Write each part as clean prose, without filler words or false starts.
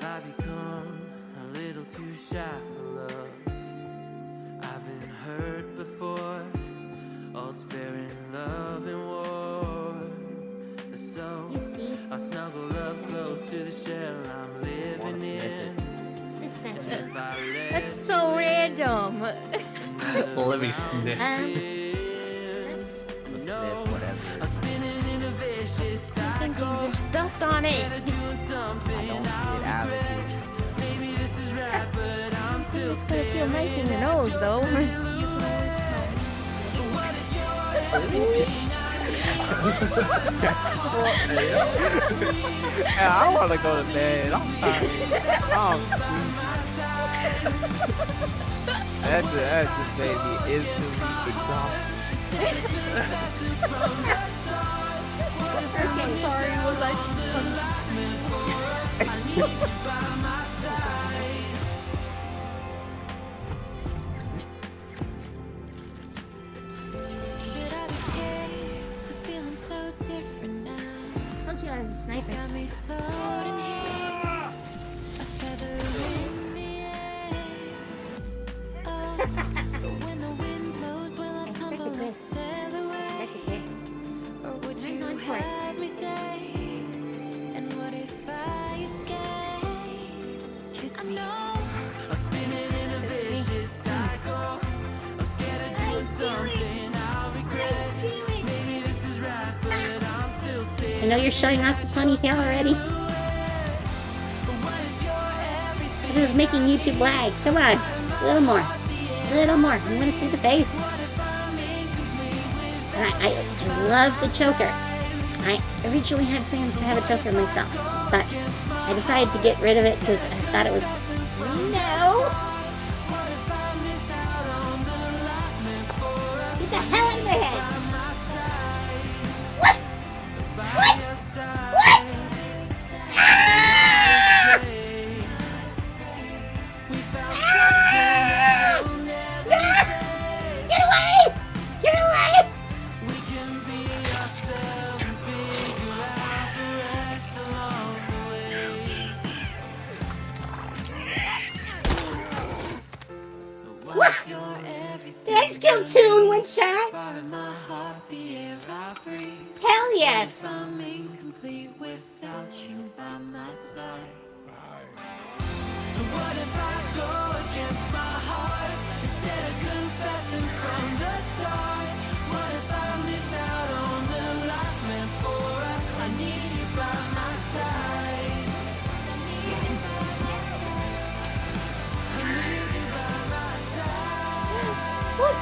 Have I become a little too shy for love? I've been hurt before. All's fair in love and war. So I snuggle up close to the shell I'm living in. That's so random. Well, let me sniff. I'm spinning in a vicious cycle. There's dust on it. I don't get out of here. Maybe this is right, but I'm still It's gonna feel nice in your nose, though. I want to go to bed. I'm tired. That just made me instantly exhausted. Okay, sorry, was I? Told you I was a sniper. Expected this. Expected this. I'm going for it. Kiss me. I'm spinning in a vicious cycle. I'm scared of doing something I'll regret. Maybe this is right, but I'm still scared. I know you're showing off the ponytail already. It was making YouTube lag. Come on. A little more. A little more. I want to see the face. And I love the choker. I originally had plans to have a choker myself, but I decided to get rid of it because I thought it was... No! Get the hell out of my head! What? What? What? Ah! Ah! Get away! Get away! We can be ourselves and figure out the rest along the way. What if you're everything? Did I just kill two in one shot? Fire in my heart, the air I breathe. Hell yes! I'm incomplete without you by my side. What if I go against my heart instead of confessing from the start? What if I miss out on the life meant for us? I need you by my side. I need you by my side. What?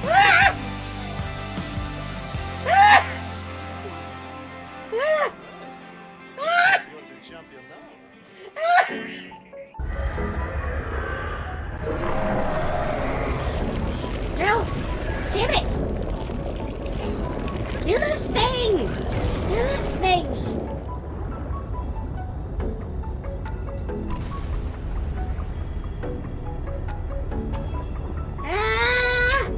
Ah! Ah! Ah! Ah! No! Damn it! Do the thing! Do the thing! Ah!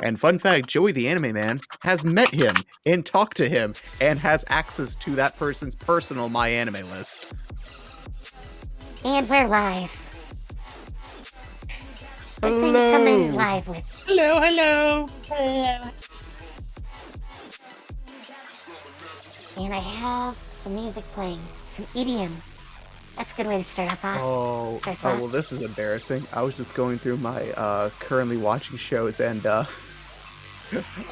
And fun fact, Joey the Anime Man has met him and talked to him and has access to that person's personal My Anime list. And we're live. Good thing to come in live with. Hello, hello. Hello. And I have some music playing, some EDM. That's a good way to start off. Oh, well, this is embarrassing. I was just going through my currently watching shows, and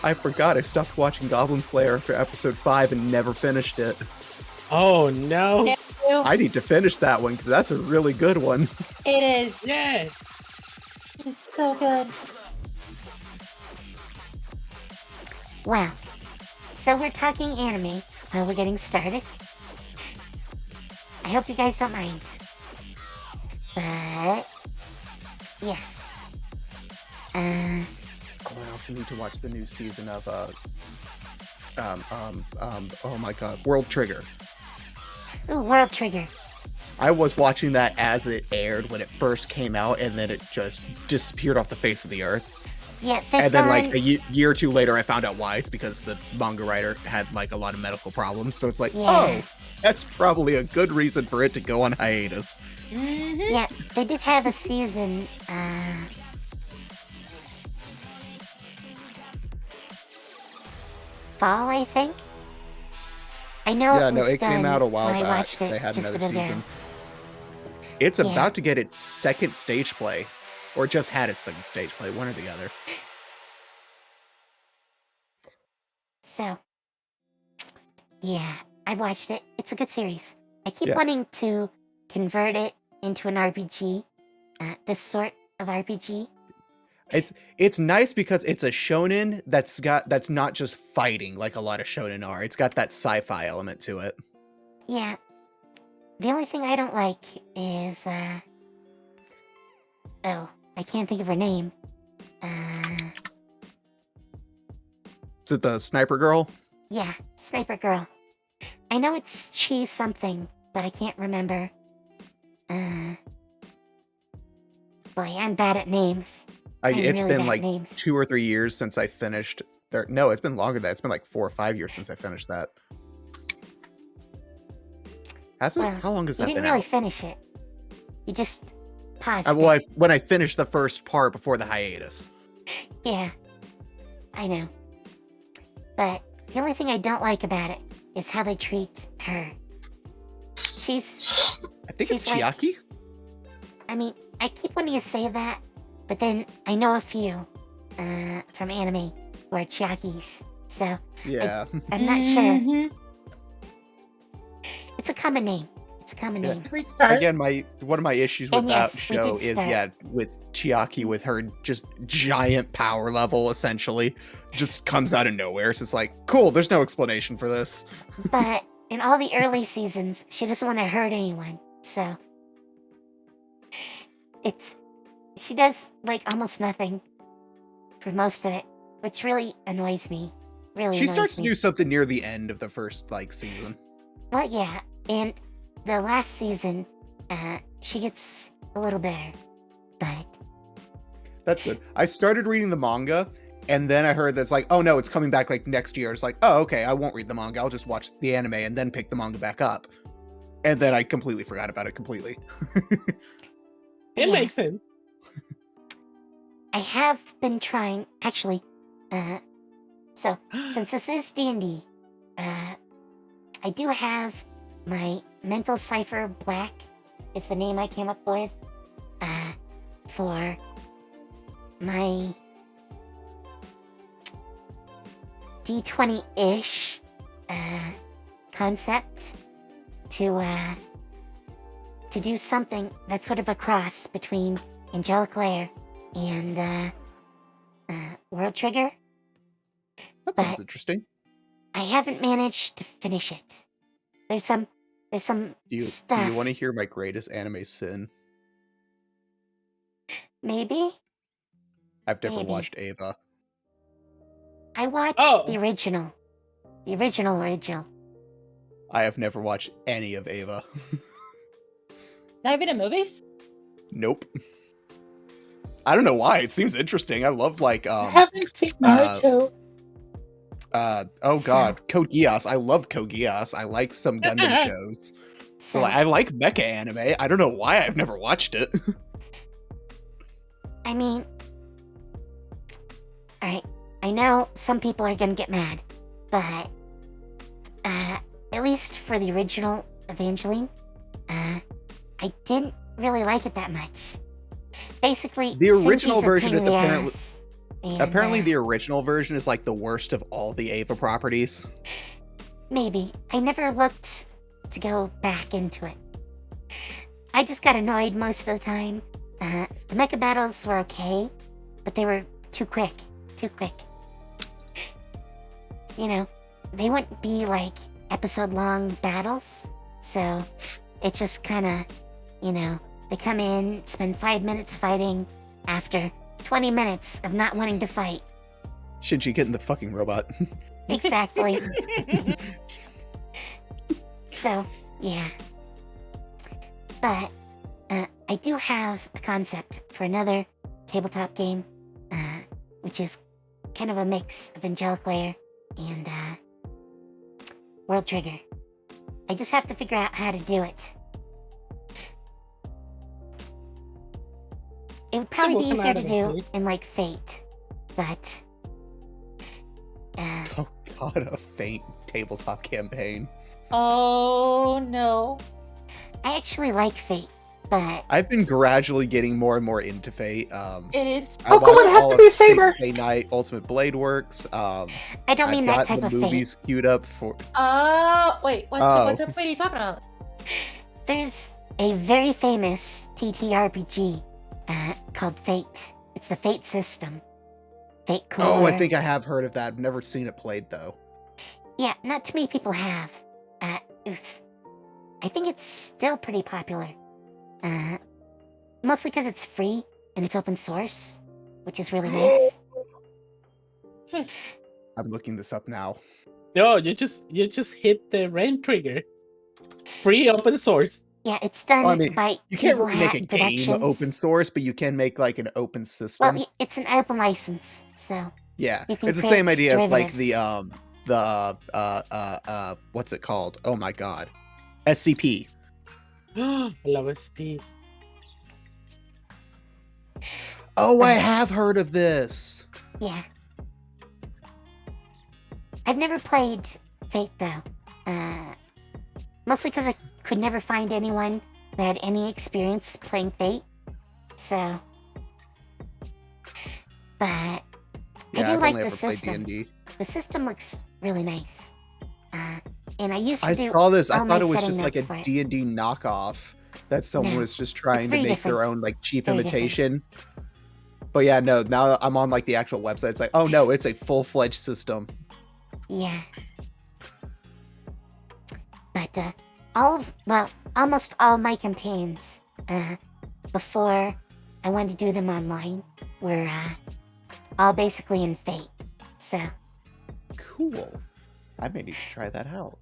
I forgot I stopped watching Goblin Slayer after episode 5 and never finished it. Oh no! I need to finish that one because that's a really good one. It is. Yes. It's so good. Wow. So we're talking anime while we're getting started. I hope you guys don't mind. But yes. I also need to watch the new season of oh my god, World Trigger. Ooh, World Trigger. I was watching that as it aired when it first came out, and then it just disappeared off the face of the earth. Yeah, that's And then, gone. like, a year or two later, I found out why. It's because the manga writer had, like, a lot of medical problems. So it's like, Yeah. oh, that's probably a good reason for it to go on hiatus. Yeah, they did have a season, fall, I think. I know Yeah, it no, was it came done out a while when I back. watched it They had just a another bit ago. season. It's Yeah. about to get its second stage play. Or just had its second stage play, one or the other. So, yeah, I've watched it. It's a good series. I keep Yeah. wanting to convert it into an RPG, this sort of RPG. It's nice because it's a shonen that's not just fighting like a lot of shonen are. It's got that sci-fi element to it. Yeah. The only thing I don't like is, oh, I can't think of her name. Is it the sniper girl? Yeah, Sniper Girl. I know it's Chi something, but I can't remember. Boy, I'm bad at names. I'm It's really been bad like at names. 2 or 3 years since I finished. No, it's been longer than that. It's been like 4 or 5 years since I finished that. Has it? Well, How long has You that didn't been really out? finish it. You just paused Well, it. when I finished the first part before the hiatus. Yeah, I know. But the only thing I don't like about it is how they treat her. She's, I think it's She's like- Chiaki. I mean, I keep wanting to say that, but then I know a few from anime who are Chiakis, so Yeah. I'm not sure. Mhm. It's a common name. It's a common Yeah. name. Restart. Again, one of my issues with And that yes, we show did is start. with Chiaki with her just giant power level essentially just comes out of nowhere. It's just like, cool, there's no explanation for this. But in all the early seasons, she doesn't want to hurt anyone, so she does like almost nothing for most of it, which really annoys me. Really, She annoys starts to me. do something near the end of the first like season. Well, yeah, and the last season, she gets a little better, but That's good. I started reading the manga, and then I heard that's like, oh no, it's coming back like next year. It's like, oh okay, I won't read the manga. I'll just watch the anime and then pick the manga back up. And then I completely forgot about it completely. It Yeah. makes sense. I have been trying, actually, so, since this is D&D, I do have my Mental Cipher Black, is the name I came up with, for my D20-ish, concept to do something that's sort of a cross between Angelic Lair and World Trigger. That But- sounds interesting. I haven't managed to finish it. There's some Do you stuff. want to hear my greatest anime sin? Maybe I've never Maybe. watched Ava. I watched Oh. the original. The original. I have never watched any of Ava. Not even in movies? Nope. I don't know why. It seems interesting. I love like I haven't seen Naruto. oh god, Code Geass. I love Code Geass. I like some Gundam shows. So So I like mecha anime. I don't know why I've never watched it. I mean, alright, I know some people are gonna get mad, but at least for the original Evangeline, I didn't really like it that much. Basically, The original Shinji's a version pain is in the apparently- ass. And, Apparently, the original version is like the worst of all the Ava properties. maybe. I never looked to go back into it. I just got annoyed most of the time. The mecha battles were okay, but they were too quick. Too quick. You know, they wouldn't be like episode-long battles, so it's just kind of, you know, they come in, spend 5 minutes fighting, after 20 minutes of not wanting to fight. Shinji, get in the fucking robot. Exactly. So, yeah. But, I do have a concept for another tabletop game, which is kind of a mix of Angelic Layer and, World Trigger. I just have to figure out how to do it. It would probably be easier to do in, like, Fate, but... Oh god, a faint tabletop campaign. Oh no. I actually like Fate, but... I've been gradually getting more and more into Fate. It is. I Oh, come on, it watched has all to of be a Fate saber. Stay Night, Ultimate Blade Works. I don't mean I've that got type the of movies queued up for. Wait, what Oh. type of fate are you talking about? Fate. There's a very famous TTRPG called Fate. It's the Fate system. Fate Core. Oh, I think I have heard of that. I've never seen it played though. Yeah, not too many people have. I think it's still pretty popular. Mostly because it's free and it's open source, which is really nice. Just- I'm looking this up now. No, you just hit the rent trigger. Free open source. Yeah, it's done Well, I mean, by You can't Evil really make Hat a game Productions. open source, but you can make like an open system. Well, it's an open license, so Yeah, you can it's the same create idea as like the derivatives. what's it called? Oh my god, SCP. I love SPs. Oh, I have heard of this. Yeah. I've never played Fate though. Mostly because I could never find anyone who had any experience playing Fate. So. But I do I've like only the ever played system. D&D. The system looks really nice. And I used to I do saw this. I all thought my it was setting just like notes a for it. D&D knockoff that someone No, was just trying to very make their different. own like cheap Very different. imitation. But yeah, no. Now I'm on like the actual website. It's like, oh no, it's a full-fledged system. Yeah. But almost all my campaigns, before I wanted to do them online, were all basically in Fate. So, Cool. I may need to try that out.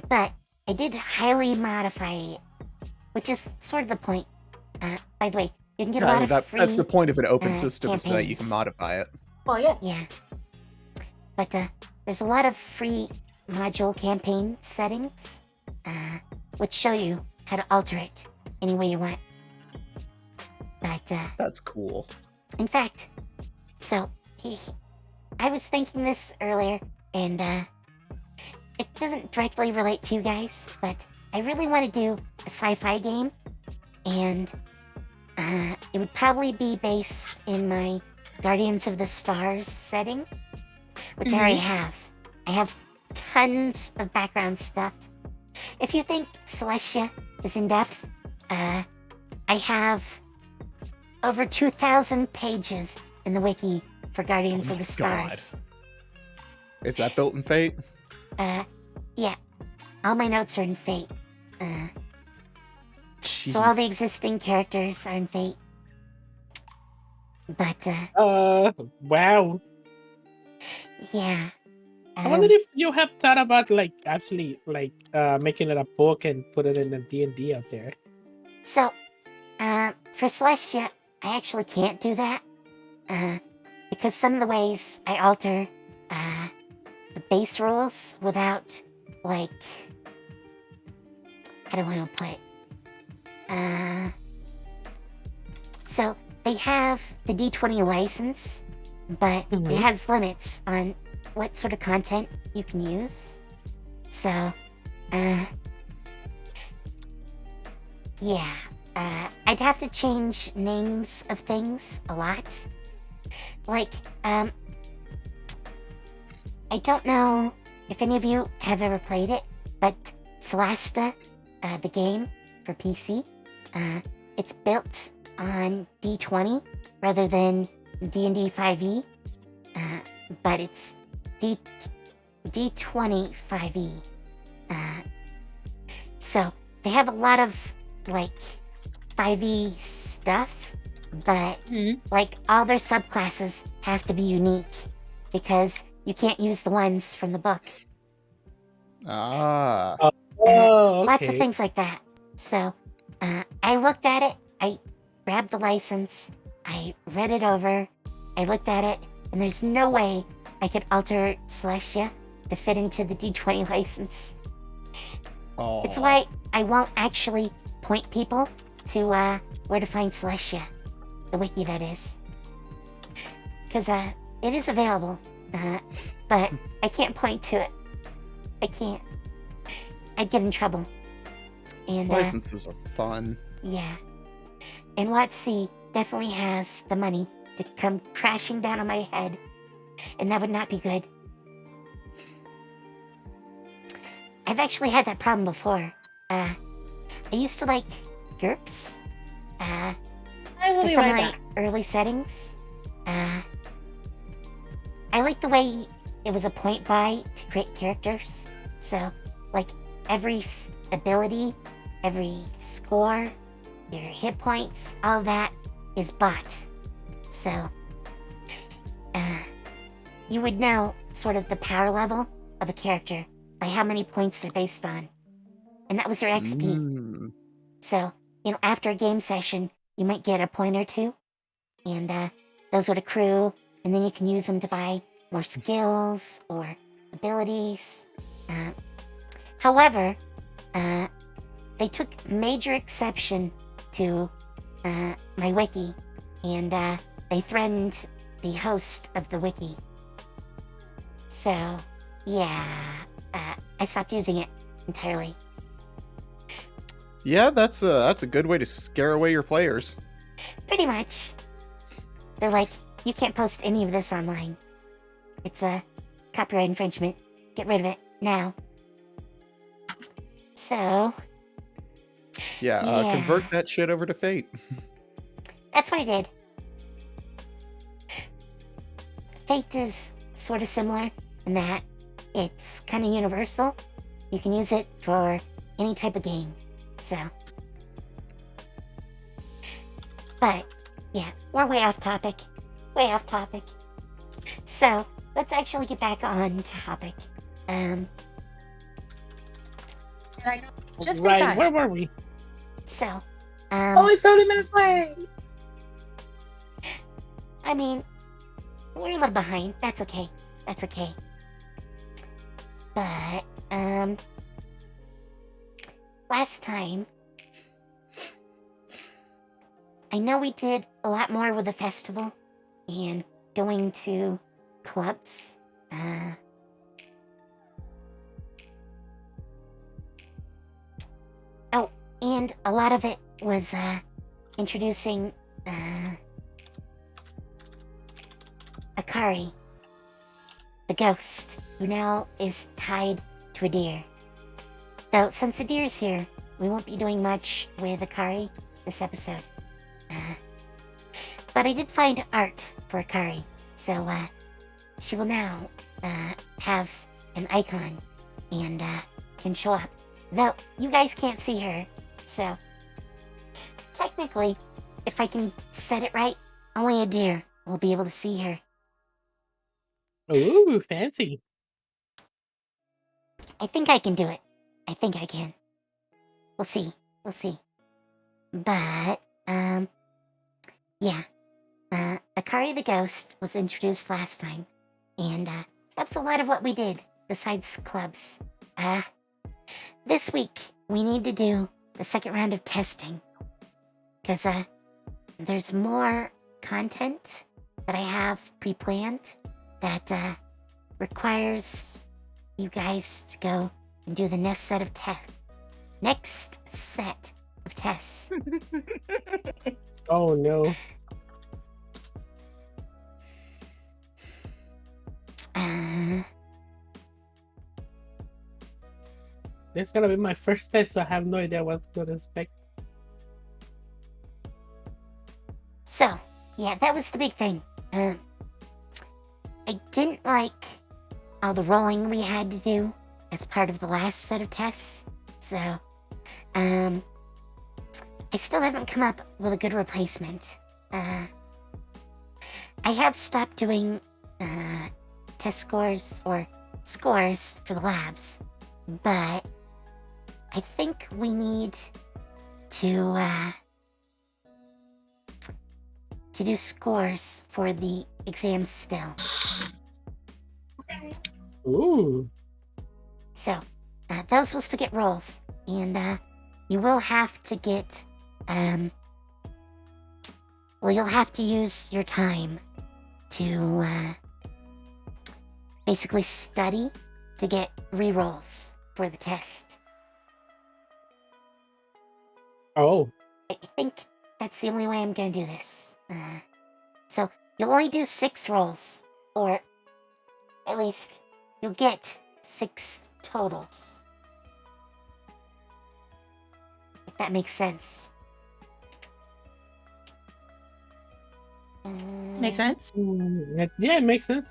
but I did highly modify it, which is sort of the point. By the way, you can get a lot of free. That's the point of an open system, is so that you can campaigns. modify it. Well, yeah. Yeah. But there's a lot of free module campaign settings, which show you how to alter it any way you want. But That's cool. in fact, so I was thinking this earlier, and it doesn't directly relate to you guys, but I really want to do a sci-fi game, and it would probably be based in my Guardians of the Stars setting, which I already have. I have tons of background stuff. If you think Celestia is in depth, I have over 2,000 pages in the wiki for Guardians of the God. Stars. Is that built in Fate? Yeah. All my notes are in Fate. So all the Jeez. existing characters are in Fate. But, Wow. yeah. I wonder if you have thought about actually making it a book and put it in a D&D out there. So, for Celestia, I actually can't do that. Because some of the ways I alter, the base rules without, how do I want to put it? So, they have the D20 license, but it Mhm. has limits on what sort of content you can use. So, yeah, I'd have to change names of things a lot. Like, I don't know if any of you have ever played it, but Celestia, the game for PC, it's built on D20 rather than D&D 5e, but it's D20 5e. So they have a lot of like 5e stuff, but like all their subclasses have to be unique because you can't use the ones from the book. Ah. Oh, okay. Lots of things like that. So I looked at it, I grabbed the license, I read it over, I looked at it, and there's no way I could alter Celestia to fit into the D20 license. Oh. It's why I won't actually point people to where to find Celestia, the wiki that is. Because it is available, but I can't point to it. I can't. I'd get in trouble. And Licenses are fun. yeah. And WotC definitely has the money to come crashing down on my head, and that would not be good. I've actually had that problem before. I used to like GURPS. I will For be some right of my back. early settings. I like the way it was a point buy to create characters. So, like, every ability, every score, your hit points, all that is bought. So, you would know sort of the power level of a character by how many points they're based on. And that was your XP. Mm. So, after a game session, you might get a point or two, and those would accrue, and then you can use them to buy more skills or abilities. However, they took major exception to my wiki, and they threatened the host of the wiki. So, yeah, I stopped using it entirely. Yeah, that's a good way to scare away your players. Pretty much. They're like, you can't post any of this online. It's a copyright infringement. Get rid of it now. So, Yeah, Yeah. convert that shit over to Fate. that's what I did. Fate is sort of similar in that it's kind of universal. You can use it for any type of game. So. But, yeah, we're way off topic. Way off topic. So, let's actually get back on topic. And I know just in Right, time. where were we? So, Only 30 minutes late. I mean, we're a little behind. That's okay. That's okay. But, last time, I know we did a lot more with the festival and going to clubs. Oh, and a lot of it was introducing Akari, the ghost, who now is tied to a deer. Though, since the deer's here, we won't be doing much with Akari this episode. But I did find art for Akari, so she will now have an icon and can show up. Though, you guys can't see her, so technically, if I can set it right, only a deer will be able to see her. Ooh, fancy. I think I can do it. I think I can. We'll see. We'll see. But, yeah. Akari the Ghost was introduced last time, and that's a lot of what we did, besides clubs. This week, we need to do the second round of testing, because there's more content that I have pre-planned that requires you guys to go and do the next set of tests. Oh no. This is gonna be my first test, so I have no idea what to expect. So, yeah, that was the big thing. I didn't like all the rolling we had to do as part of the last set of tests. So, I still haven't come up with a good replacement. I have stopped doing test scores or scores for the labs, but I think we need to do scores for the exams still. Ooh. So, those will still get rolls, and you will have to get, you'll have to use your time to basically study to get rerolls for the test. Oh. I think that's the only way I'm gonna do this. So, you'll only do 6 rolls, or at least you'll get 6 totals. If that makes sense. Makes sense. Yeah, it makes sense.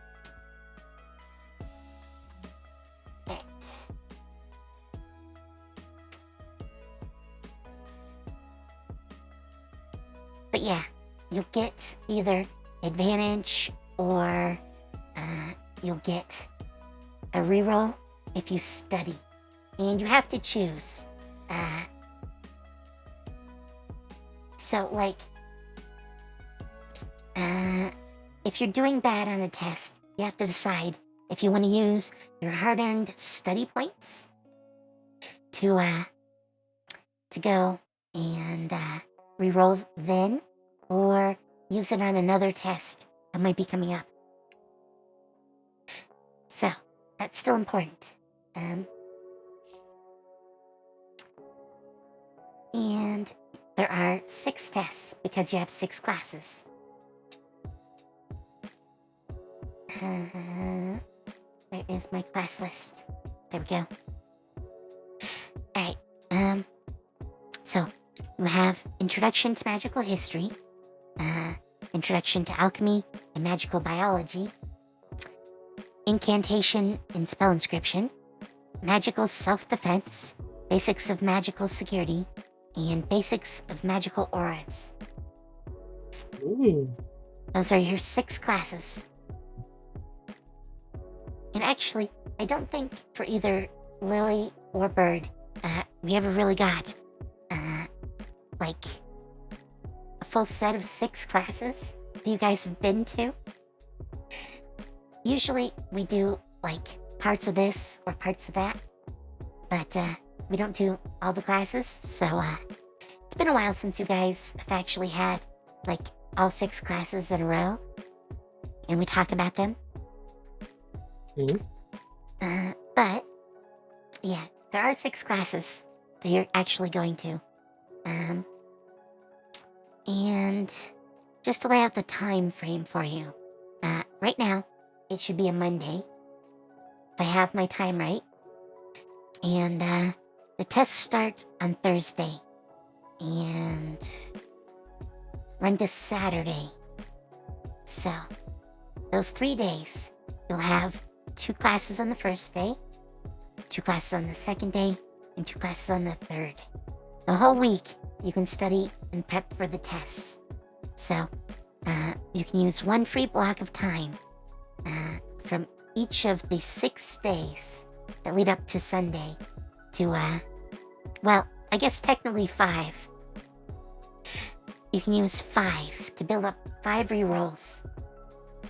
Right. But yeah, you'll get either advantage or you'll get a reroll if you study. And you have to choose. So, like, if you're doing bad on a test, you have to decide if you want to use your hard-earned study points to go and reroll then, or use it on another test that might be coming up. So, that's still important. And there are 6 tests because you have 6 classes. There is my class list. There we go. Alright, so you have Introduction to Magical History, Introduction to Alchemy and Magical Biology, Incantation and Spell Inscription, Magical Self-Defense, Basics of Magical Security, and Basics of Magical Auras. Ooh. Those are your 6 classes. And actually, I don't think for either Lilly or Bird, we ever really got, like, a full set of 6 classes that you guys have been to. Usually, we do, like, parts of this or parts of that, but, we don't do all the classes, so, it's been a while since you guys have actually had, like, all 6 classes in a row, and we talk about them. But, yeah, there are 6 classes that you're actually going to. And just to lay out the time frame for you, right now, it should be a Monday, if I have my time right. And, the tests start on Thursday, and run to Saturday. So, those 3 days, you'll have 2 classes on the first day, 2 classes on the second day, and 2 classes on the third. The whole week, you can study and prep for the tests. So, you can use 1 free block of time from each of the 6 days that lead up to Sunday to, well, I guess technically 5. You can use 5 to build up 5 rerolls.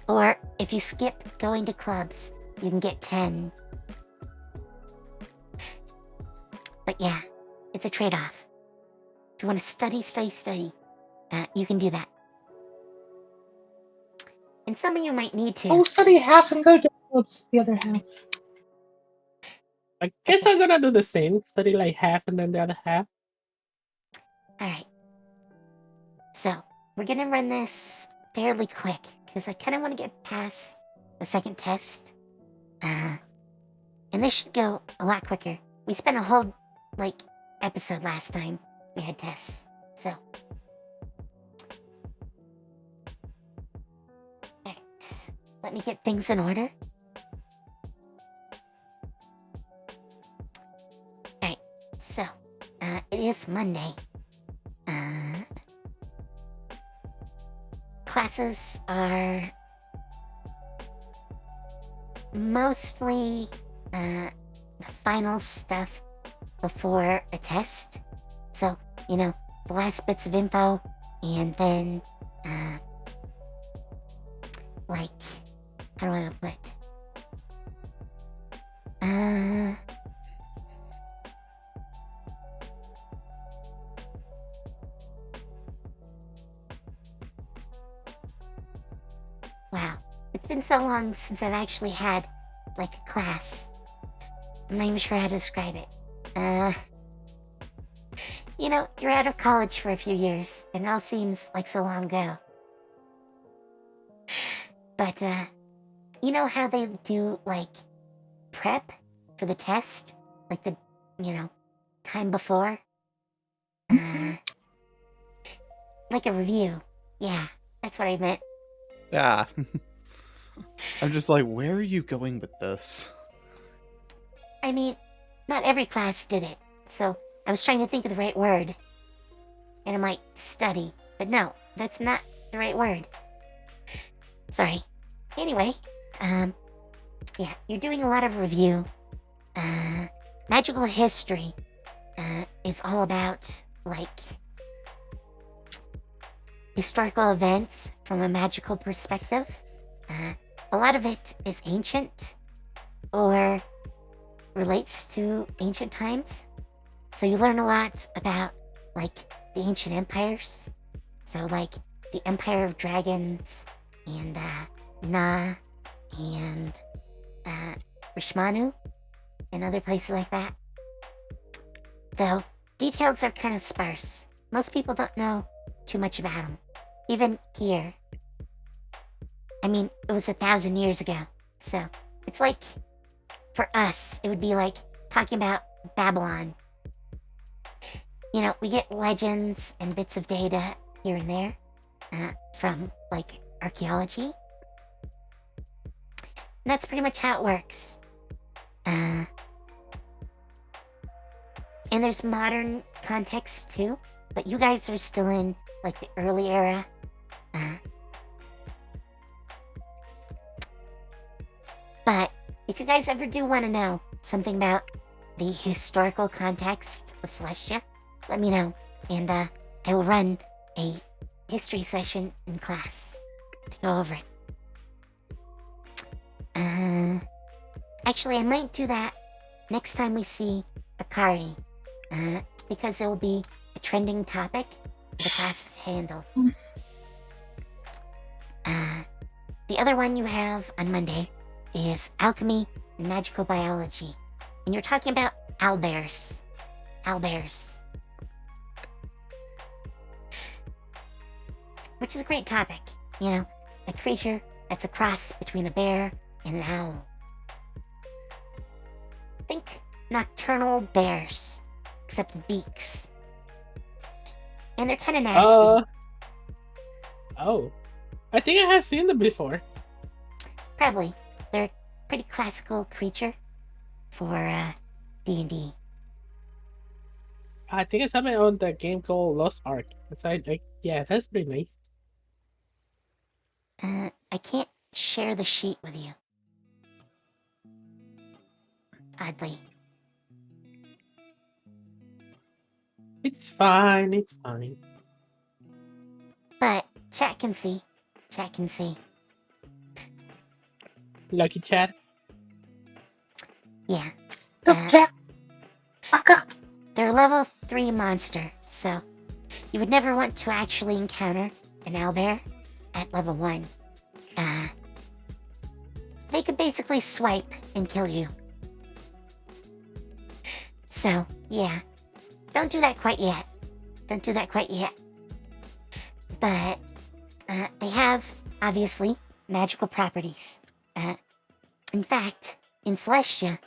Or if you skip going to clubs, you can get 10. But yeah, it's a trade-off. If you want to study, you can do that. And some of you might need to. I'll study half and go to clubs the other half. I guess I'm gonna do the same. Study like half and then the other half. Alright. So, we're gonna run this fairly quick, because I kind of want to get past the second test. And this should go a lot quicker we spent a whole, episode last time we had tests. So. Alright. Let me get things in order. Alright. So, it is Monday. Classes are mostly the final stuff before a test. So, the last bits of info, and then, how do I want to put it? Wow, it's been so long since I've actually had, a class. I'm not even sure how to describe it. You're out of college for a few years, and it all seems like so long ago. But, you know how they do, prep for the test? The, time before? Like a review. Yeah, that's what I meant. Yeah. I'm just like, where are you going with this? I mean, not every class did it, so I was trying to think of the right word. And I'm like, study. But no, that's not the right word. Sorry. Anyway, yeah, you're doing a lot of review. Magical history, is all about, historical events from a magical perspective. A lot of it is ancient, or relates to ancient times. So you learn a lot about, the ancient empires. So, the Empire of Dragons, and, Na, and, Rishmanu, and other places like that. Though, details are kind of sparse. Most people don't know too much about them. Even here. I mean, it was 1,000 years ago. So, it's for us, it would be talking about Babylon. We get legends and bits of data here and there from, archaeology. And that's pretty much how it works. And there's modern context too, but you guys are still in, the early era. But if you guys ever do want to know something about the historical context of Celestia, let me know, and I will run a history session in class to go over it. Actually, I might do that next time we see Akari, because it will be a trending topic for the class to handle. The other one you have on Monday is Alchemy and Magical Biology, and you're talking about owlbears. Owlbears. Which is a great topic, a creature that's a cross between a bear and an owl. Think nocturnal bears, except with beaks. And they're kind of nasty. Oh. I think I have seen them before. Probably. They're a pretty classical creature for D&D. I think I saw it on the game called Lost Ark. So yeah, that's pretty nice. I can't share the sheet with you. Oddly. It's fine, it's fine. But chat can see. Chat can see. Lucky chat. Yeah. Look, Jack. Boka. They're a level 3 monster, so you would never want to actually encounter an owlbear at level 1. They could basically swipe and kill you. So, yeah. Don't do that quite yet. Don't do that quite yet. But, they have, obviously, magical properties. In fact, in Celestia,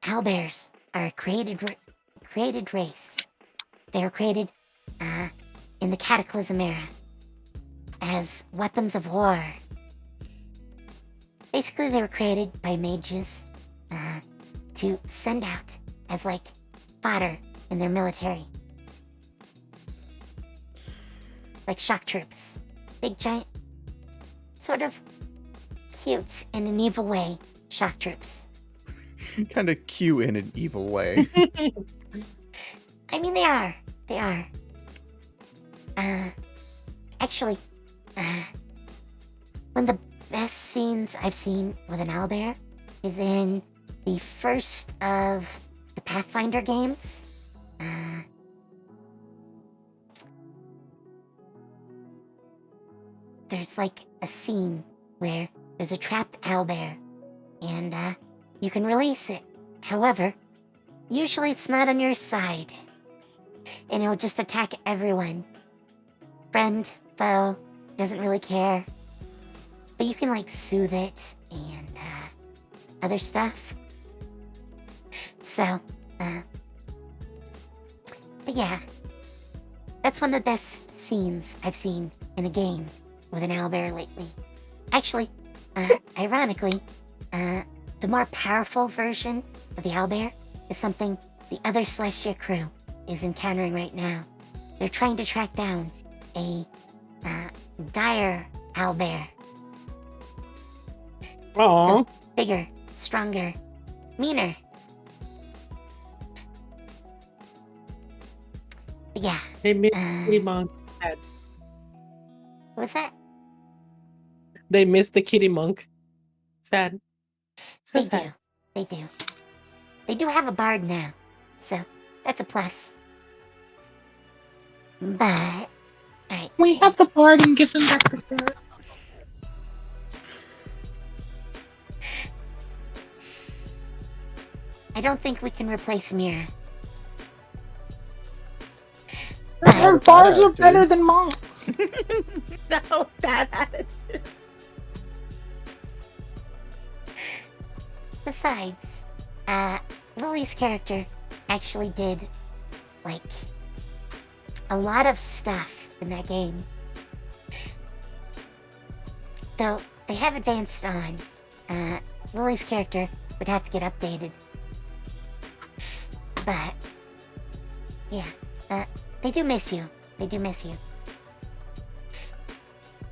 owlbears are a created race. They were created in the Cataclysm era as weapons of war. Basically, they were created by mages to send out as like fodder in their military. Like shock troops. Big giant, sort of cute in an evil way, shock troops. Kind of cute in an evil way. I mean, they are. Actually, one of the best scenes I've seen with an owlbear is in the first of the Pathfinder games. There's like a scene where there's a trapped owlbear, and you can release it. However, usually it's not on your side, and it'll just attack everyone. Friend, foe, doesn't really care. But you can like soothe it and other stuff. So, but yeah, that's one of the best scenes I've seen in a game with an owlbear lately. Actually, ironically, the more powerful version of the owlbear is something the other Celestia crew is encountering right now. They're trying to track down a dire owlbear. Aww. So bigger, stronger, meaner. But yeah, They missed the kitty monk. Sad. what was that? They missed the kitty monk. Sad. So They sad. do. They do. They do have a bard now, so that's a plus. But, alright. We have the bard and give him back the bird. I don't think we can replace Mira. Our bards are better than monks. No, that attitude. Besides, Lily's character actually did, like, a lot of stuff in that game. Though they have advanced on, Lily's character would have to get updated. But, yeah, they do miss you. They do miss you.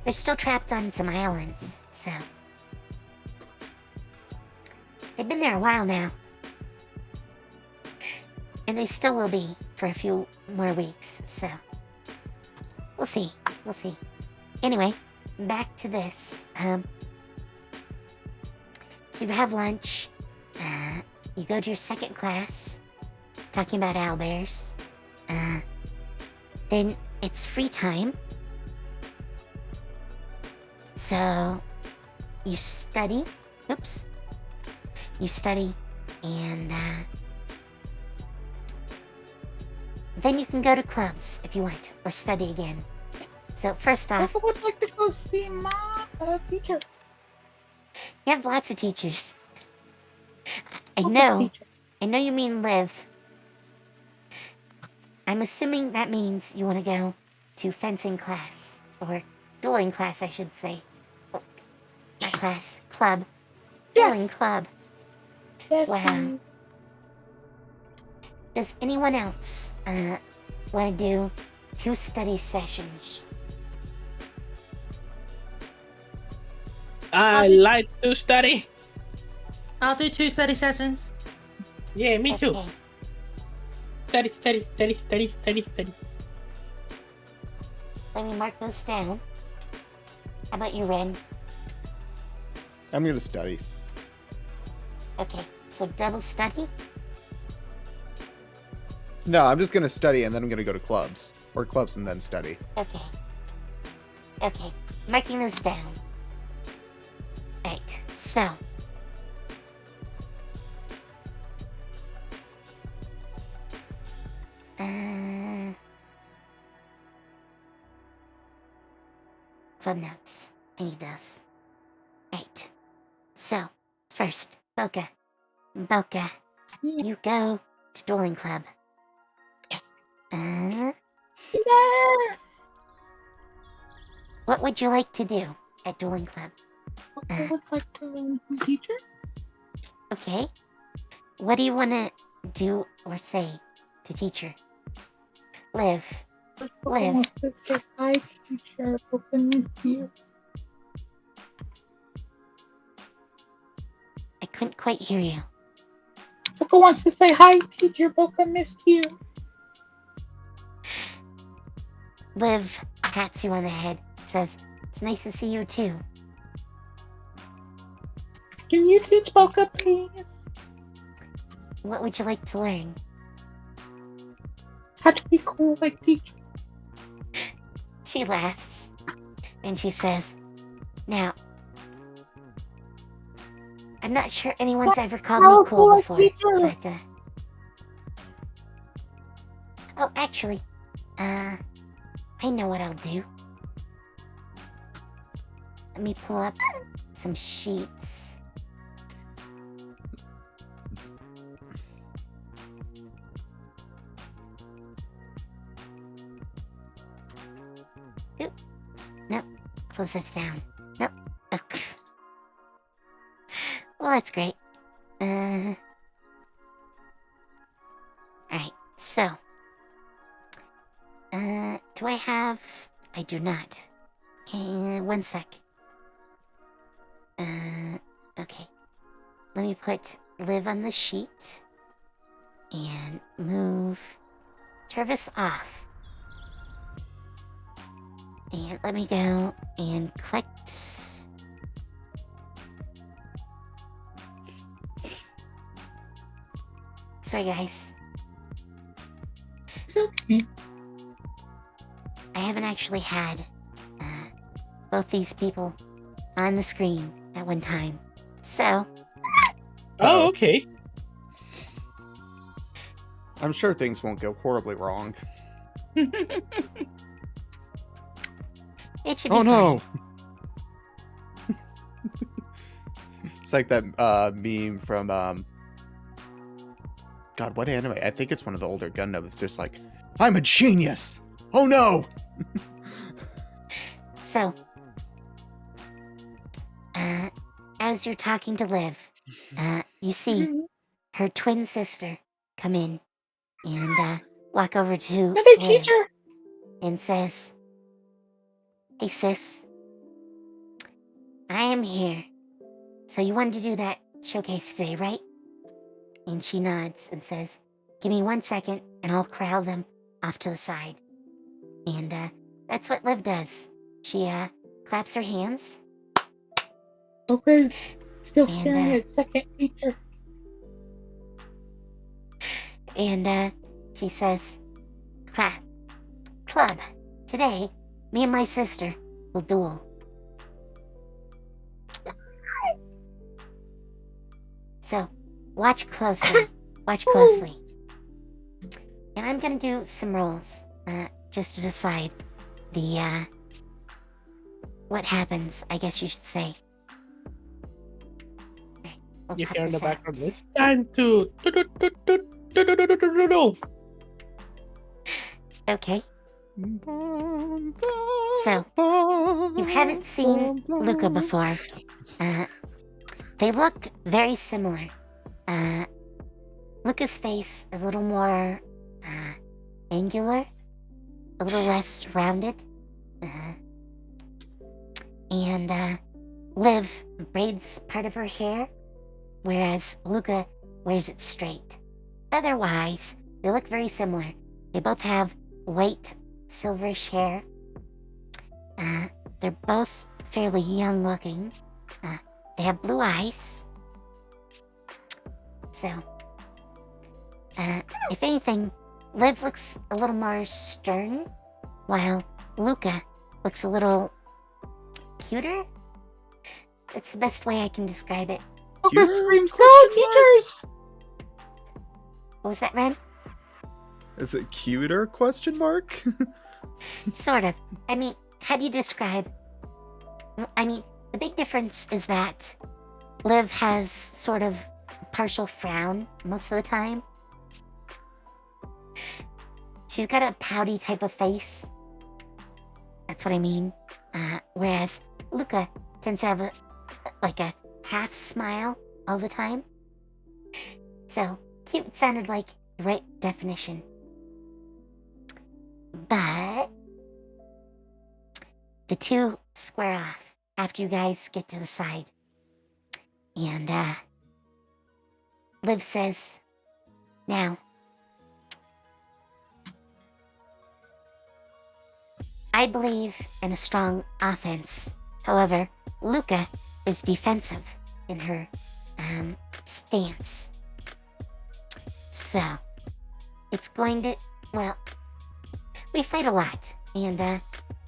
They're still trapped on some islands, so. They've been there a while now. And they still will be for a few more weeks, so. We'll see. We'll see. Anyway, back to this. So you have lunch. You go to your second class, talking about owlbears. Then it's free time. So you study. Oops. You study, and then you can go to clubs if you want, or study again. So first I off, would like to go see my teacher. you have lots of teachers. I Focus know. teacher. I know you mean Liv. I'm assuming that means you want to go to fencing class, or dueling class, I should say. Oh, not class, club. Dueling Yes. club. Yes, Wow. please. Does anyone else want to do 2 study sessions? I like to study. I'll do 2 study sessions. Yeah, me too. Okay. Study. Let me mark those down. How about you, Ren? I'm gonna study. Okay, so double study? No, I'm just gonna study and then I'm gonna go to clubs. Or clubs and then study. Okay. Okay, marking those down. Alright, so. Club notes. I need those. Right. So, first, Boka. Boka, you go to Dueling Club. Yeah. What would you like to do at Dueling Club? I would like to learn from teacher. Okay. What do you want to do or say to teacher? Liv. Boka Liv. wants to say hi, teacher. Boka miss you. I couldn't quite hear you. Boka wants to say hi, teacher. Boka missed you. Liv pats you on the head, says, "It's nice to see you too." Can you teach Boka, please? What would you like to learn? How to be cool like teacher. She laughs and she says, "Now, I'm not sure anyone's ever called me cool before, but oh, actually, I know what I'll do. Let me pull up some sheets." Oop. Nope. Close this down. Nope. Ugh. Well, that's great. Alright, so. Do I have... I do not. One sec. Okay. Let me put Liv on the sheet. And move Travis off. And let me go and collect... Sorry, guys. It's okay. I haven't actually had both these people on the screen at one time. So, Oh, okay. I'm sure things won't go horribly wrong. it should be Oh fine. no! It's like that meme from God, what anime? I think it's one of the older Gundam. It's just like, I'm a genius! Oh no! So, as you're talking to Liv, you see her twin sister come in and walk over to Another Liv teacher. and says, "Hey sis, I am here. So you wanted to do that showcase today, right?" And she nods and says, "Give me 1 second and I'll corral them off to the side." And that's what Liv does. She claps her hands Boka's still And, staring at second teacher. and she says, Club, today, me and my sister will duel." So, watch closely. Watch closely. And I'm gonna do some rolls, just to decide the, what happens, I guess you should say. Alright, we'll You pop hear in the this out. background, it's time to... Okay. So, you haven't seen Luca before. They look very similar. Luca's face is a little more angular, a little less rounded. And Liv braids part of her hair, whereas Luca wears it straight. Otherwise, they look very similar. They both have white, silverish hair. They're both fairly young looking. They have blue eyes. So, if anything, Liv looks a little more stern, while Luca looks a little cuter. It's the best way I can describe it. Boka screams, "Go, teachers!" What was that, Ren? Is it cuter? Question mark. Sort of. I mean, how do you describe... I mean, the big difference is that Liv has sort of a partial frown most of the time, she's got a pouty type of face. That's what I mean. Whereas Luca tends to have a half smile all the time. So, cute sounded like the right definition. But the two square off after you guys get to the side. And Liv says, now, I believe in a strong offense. However, Luca is defensive in her stance. So, it's going to, well, we fight a lot, and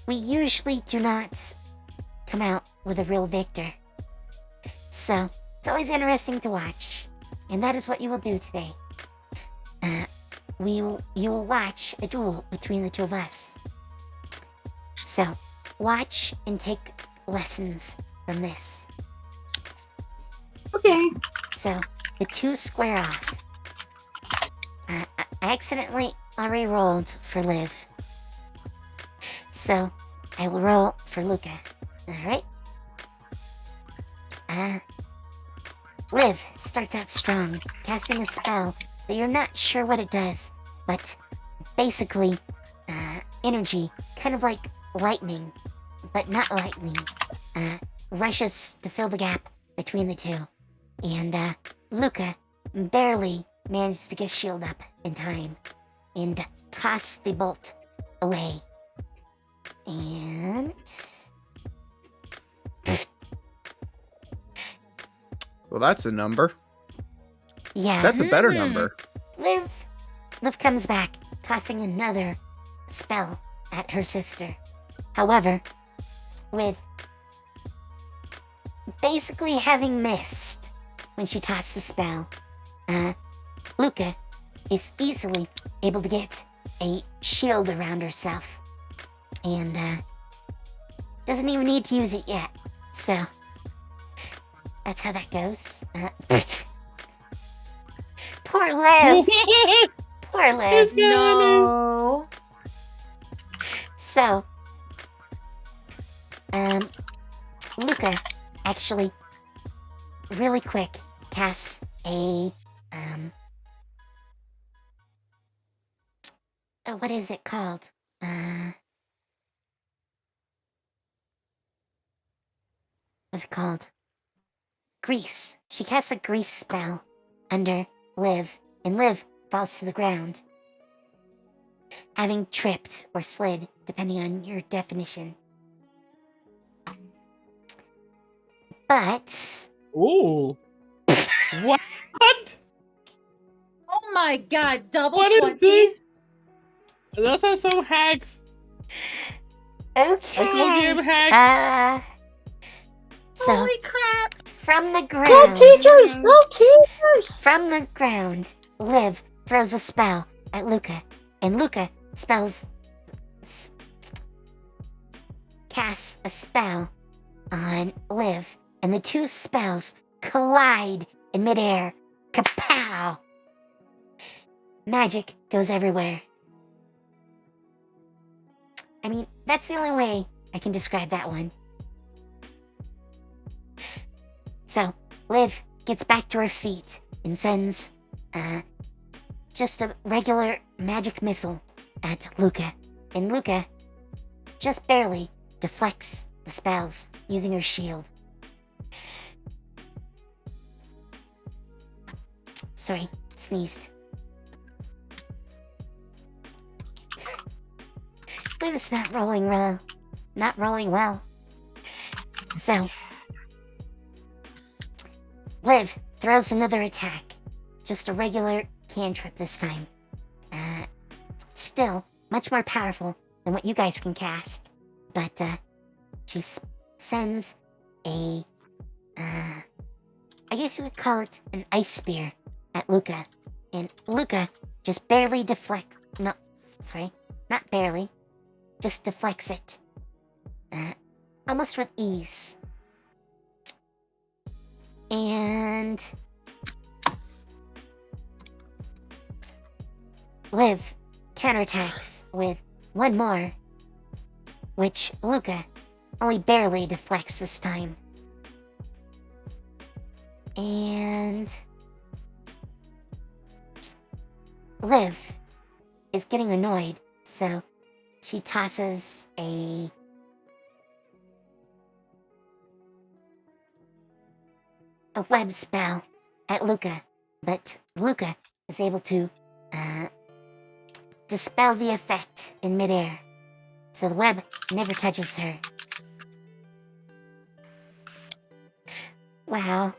we usually do not come out with a real victor. So, it's always interesting to watch, and that is what you will do today. You will watch a duel between the two of us. So, watch and take lessons from this. Okay. So, the two square off. I accidentally already rolled for Liv. So, I will roll for Luca. Alright? Liv starts out strong, casting a spell that you're not sure what it does, but basically, energy, kind of like lightning, but not lightning, rushes to fill the gap between the two. And Luca barely manages to get shield up in time and toss the bolt away. And Well, that's a number. yeah, That's a better number. Liv comes back, tossing another spell at her sister. However, with basically having missed when she tossed the spell, Luca is easily able to get a shield around herself. And doesn't even need to use it yet. So, that's how that goes. Poor Liv! Poor Liv! No. So, Luca actually really quick casts a what is it called? What's it called? Grease. She casts a grease spell under Liv, and Liv falls to the ground, having tripped or slid, depending on your definition. But Ooh. What? Oh my god, double What is 20s? this? Those are some hacks. okay. I call game hacks. So Holy crap! from the Go ground, teachers! Go teachers! from the ground, Liv throws a spell at Luca, and Luca casts a spell on Liv, and the two spells collide in midair. Kapow! Magic goes everywhere. I mean, that's the only way I can describe that one. So, Liv gets back to her feet and sends just a regular magic missile at Luca. And Luca just barely deflects the spells using her shield. Sorry, sneezed. Liv's not rolling well. Not rolling well. So, Liv throws another attack. Just a regular cantrip this time. Still, much more powerful than what you guys can cast. But, she sends a, I guess you would call it an ice spear at Luca. And Luca just barely not barely. Just deflects it. Almost with ease. And Liv counterattacks with one more, which Luca only barely deflects this time. And Liv is getting annoyed, so she tosses a web spell at Luca, but Luca is able to dispel the effect in midair, so the web never touches her. Wow,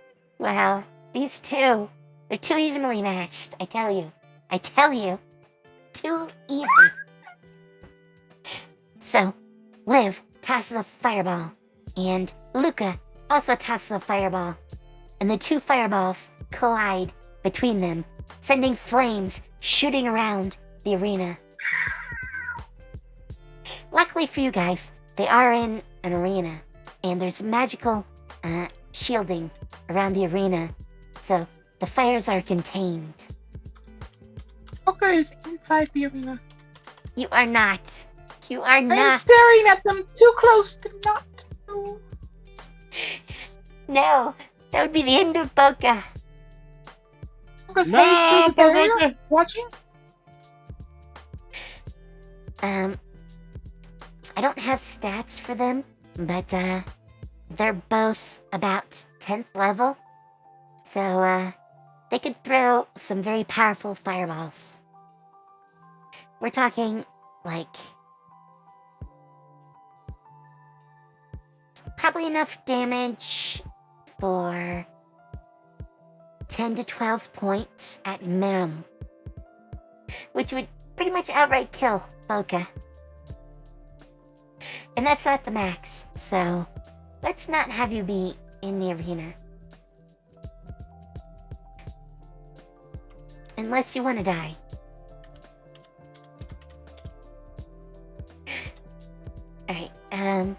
these two, they're too evenly matched, I tell you, too even. So, Liv tosses a fireball, and Luca also tosses a fireball, and the two fireballs collide between them, sending flames shooting around the arena. Luckily for you guys, they are in an arena, and there's magical shielding around the arena, so the fires are contained. Boka is inside the arena. You are not. I'm staring at them too close to not move. No, that would be the end of Boka. Boka's No, still the poor barrier, Boka. watching. I don't have stats for them, but they're both about 10th level, so they could throw some very powerful fireballs. We're talking like probably enough damage for 10 to 12 points at minimum, which would pretty much outright kill Boka. And that's not the max, so let's not have you be in the arena. Unless you want to die. Alright,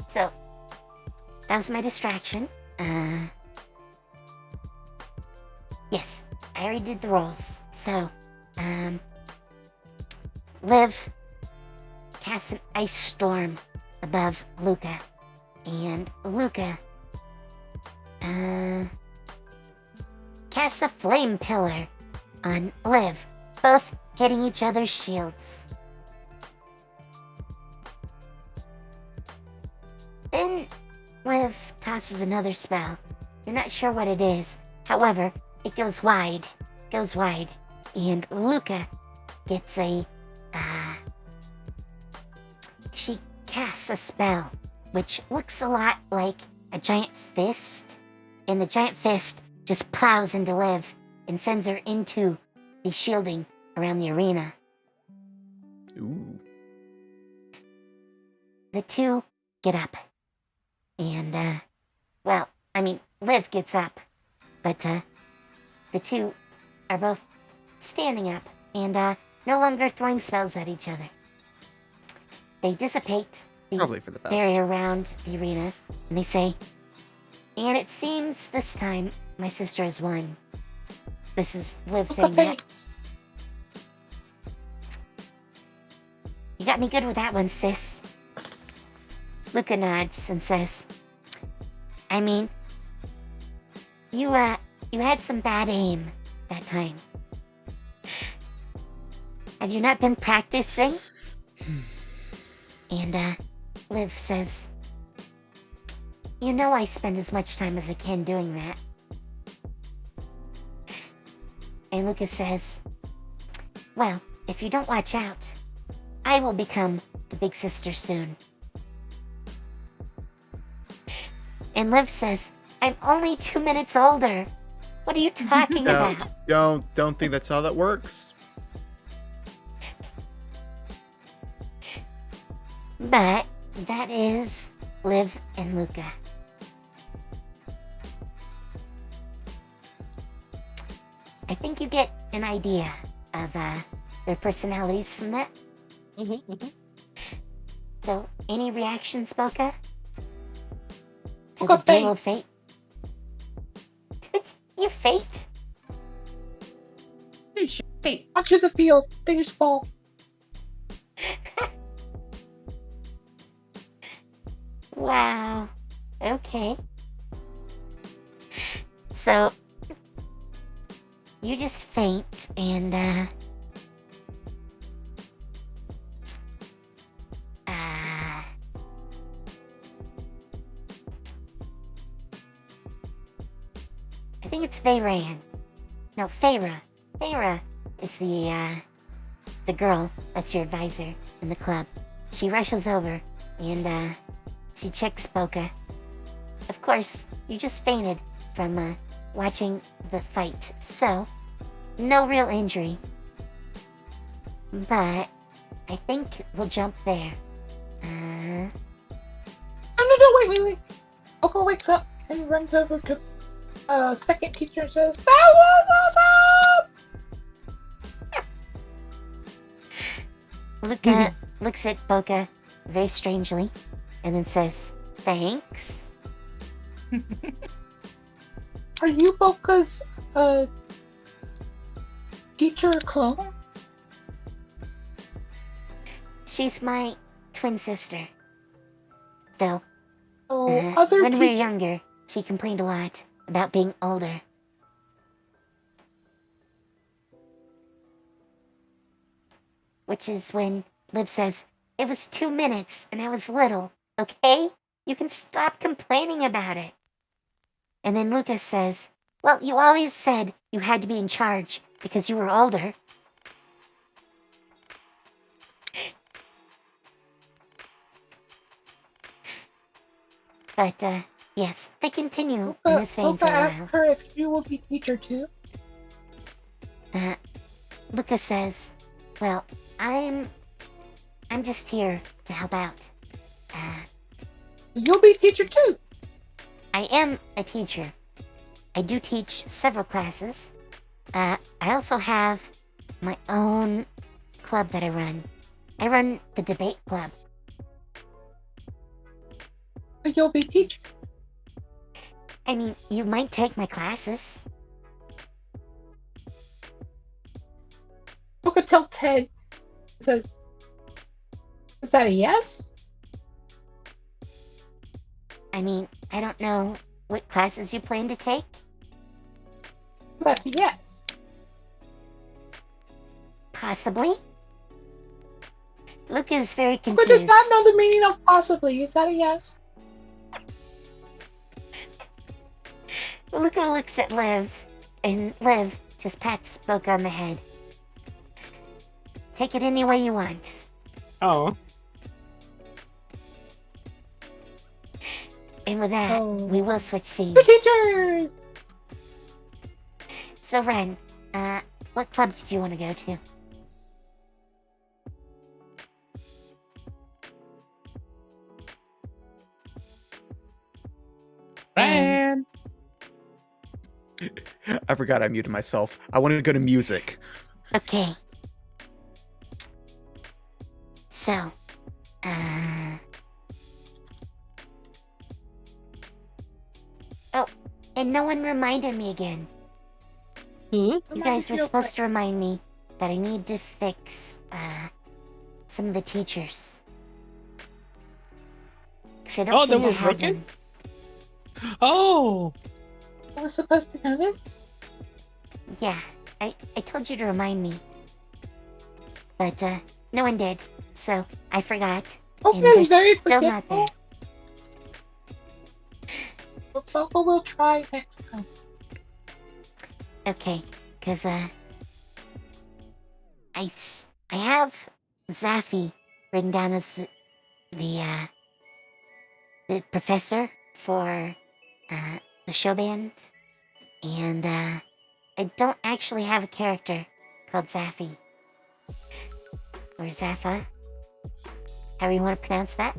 so, that was my distraction. Yes, I already did the rolls. So, Liv casts an ice storm above Luca, and Luca casts a flame pillar on Liv, both hitting each other's shields. Then Liv tosses another spell. You're not sure what it is. However, it goes wide, and Luca gets a she casts a spell which looks a lot like a giant fist, and the giant fist just plows into Liv and sends her into the shielding around the arena. Ooh. The two get up, and Liv gets up, but the two are both standing up and no longer throwing spells at each other. They dissipate the Probably for the best. barrier around the arena, and they say, "And it seems this time my sister has won." This is Liv saying that. You got me good with that one, sis. Luca nods and says, "I mean, you had some bad aim that time. Have you not been practicing?" And Liv says, "You know I spend as much time as I can doing that." And Lucas says, "Well, if you don't watch out, I will become the big sister soon." And Liv says, "I'm only 2 minutes older. What are you talking No, about?" don't think that's how that works. But that is Liv and Luca. I think you get an idea of their personalities from that. So, any reactions, Boka? To Boka the duel of fate? You fate? Onto the field. Baseball. Wow. Okay. So you just faint and I think it's Feyran. No, Feyra. Feyra is the girl that's your advisor in the club. She rushes over and she checks Boka. Of course, you just fainted from watching the fight, so no real injury. But I think we'll jump there. No, wait. Boka wakes up and runs over to second teacher and says, "That was awesome!" Luca looks at Boka very strangely and then says, "Thanks." Are you Boka's teacher clone? She's my twin sister. Though, Oh, other when we were teachers. younger, she complained a lot about being older. Which is when Liv says, "It was 2 minutes and I was little, okay? You can stop complaining about it." And then Lucas says, "Well, you always said you had to be in charge because you were older." But, yes, they continue in this vein for Boka a asks while. her if you will be teacher too. Lucas says, "Well, I'm just here to help out. You'll be teacher too. I am a teacher. I do teach several classes. I also have my own club that I run. I run the debate club. So you'll be teacher. I mean, you might take my classes." Boka tilts head and says, "Is that a yes?" I mean, I don't know what classes you plan to take. That's a yes. Possibly. Luke is very Boka confused. does not know the meaning of possibly. Is that a yes? Luca looks at Liv, and Liv just pats Boka on the head. "Take it any way you want." Oh. And with that, Oh. we will switch scenes. The teachers! So, Ren, what club did you want to go to? Ren. I forgot I muted myself. I wanted to go to music. Okay. So, oh, and no one reminded me again. You guys were supposed to remind me that I need to fix, some of the teachers. 'Cause I don't Oh, they seem to were have broken? them. Oh. I was supposed to know this? Yeah, I told you to remind me. But, no one did, so I forgot. And Boka is they're very still not there. forgetful. But Boka will try next time. Okay, because, I have Zaffy written down as the professor for, the show band. And, I don't actually have a character called Zaffy. Or Zaffa. However you want to pronounce that.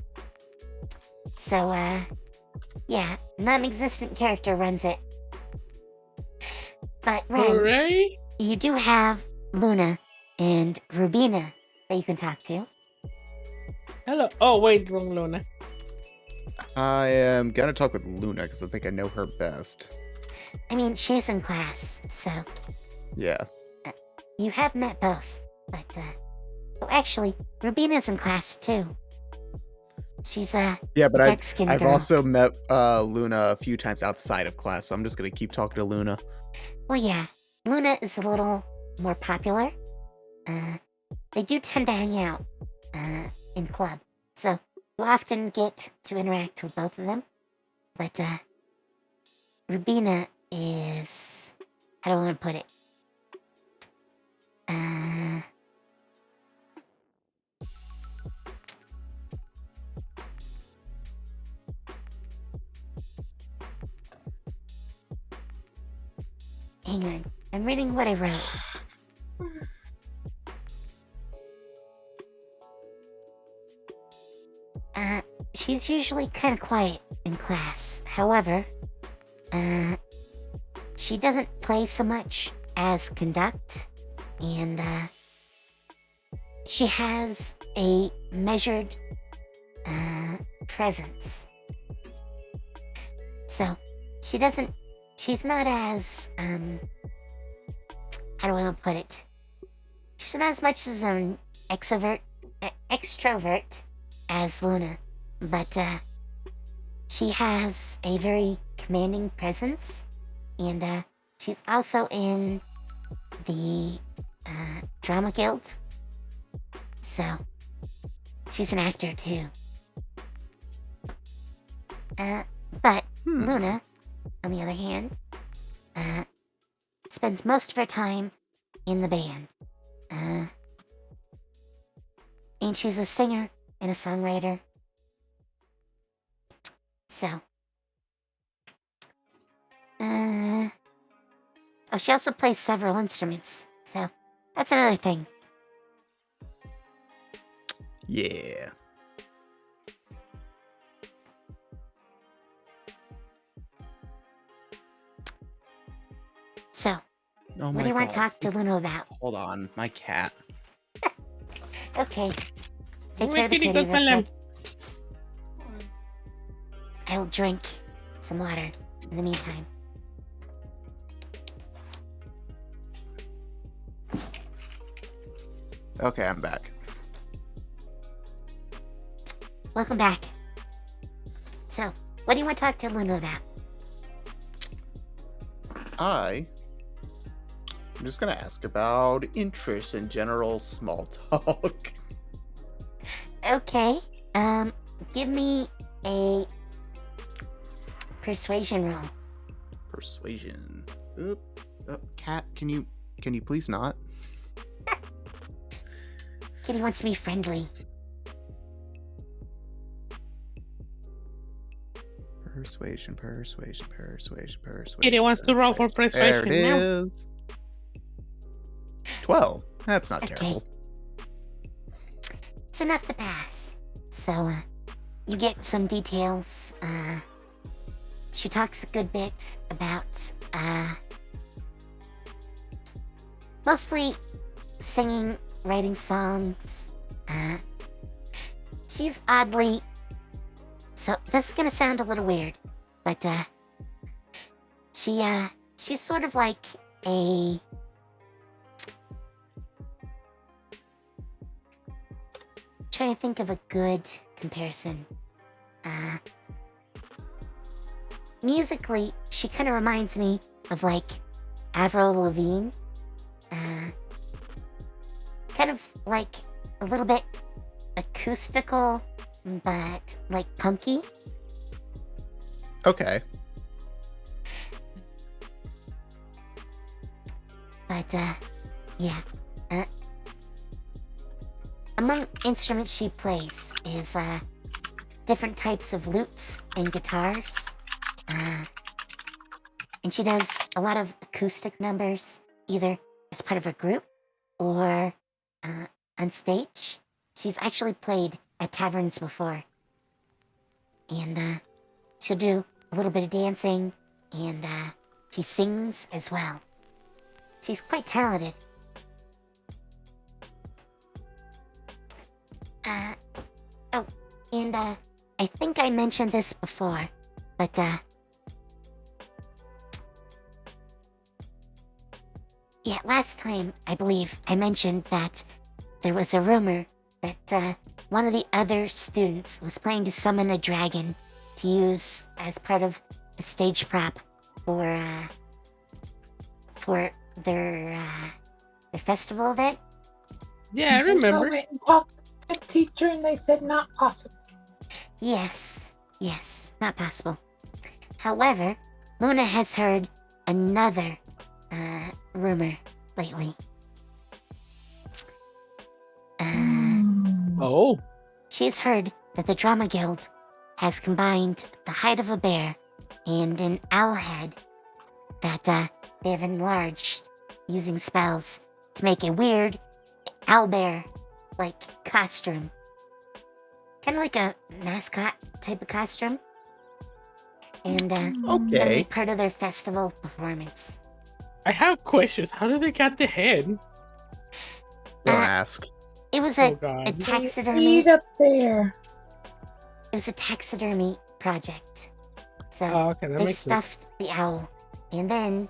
So, yeah, non-existent character runs it. But, Ren, Hooray. you do have Luna and Rubina that you can talk to. Hello. Oh, wait, wrong Luna. I am gonna talk with Luna because I think I know her best. I mean, she's in class, so Yeah. you have met both, but, oh, actually, Rubina's in class, too. She's a Yeah, but dark-skinned I've girl. also met Luna a few times outside of class, so I'm just gonna keep talking to Luna. Well, yeah, Luna is a little more popular. They do tend to hang out in club, so you often get to interact with both of them. But Rubina is, how do I want to put it? Hang on, I'm reading what I wrote. She's usually kind of quiet in class. However, she doesn't play so much as conduct, and she has a measured presence. So she's not as how do I want to put it? She's not as much as an extrovert as Luna, but she has a very commanding presence, and she's also in the drama guild, so she's an actor too. But Luna, on the other hand, spends most of her time in the band, and she's a singer and a songwriter. So, oh, she also plays several instruments, so that's another thing. Yeah. So, Oh what my do you want to God. talk to Luna about? Hold on, my cat. Okay, take Wait, care of the kitty, kitty go real find quick. I'll drink some water in the meantime. Okay, I'm back. Welcome back. So, what do you want to talk to Luna about? I'm just gonna ask about interests in general small talk. Okay, give me a persuasion roll. Persuasion. Oop. Cat, can you please not? Kitty wants to be friendly. Persuasion. Kitty wants to roll for There persuasion it now. is. 12. That's not Okay. terrible. It's enough to pass. So, you get some details. She talks a good bit about, mostly singing, writing songs. She's oddly... So, this is gonna sound a little weird, but, she's sort of like a... Trying to think of a good comparison. Musically, she kind of reminds me of like Avril Lavigne. Kind of like a little bit acoustical, but like punky. Okay. But yeah. Among instruments she plays is different types of lutes and guitars. And she does a lot of acoustic numbers, either as part of a group or on stage. She's actually played at taverns before. And she'll do a little bit of dancing, and she sings as well. She's quite talented. Oh, and I think I mentioned this before, but Yeah, last time, I believe, I mentioned that there was a rumor that one of the other students was planning to summon a dragon to use as part of a stage prop for their festival event. Yeah, I I remember. went and talked to the teacher and they said not possible. Yes, not possible. However, Luna has heard another rumor lately. Oh. She's heard that the Drama Guild has combined the hide of a bear and an owl head that they have enlarged using spells to make a weird owl bear like costume. Kind of like a mascot type of costume. And it's gonna be Okay. part of their festival performance. I have questions. How did they get the head? Don't Uh, ask. It was Oh a god. taxidermy. Eat up there. It was a taxidermy project. So Oh, okay, that they makes sense. stuffed the owl, and then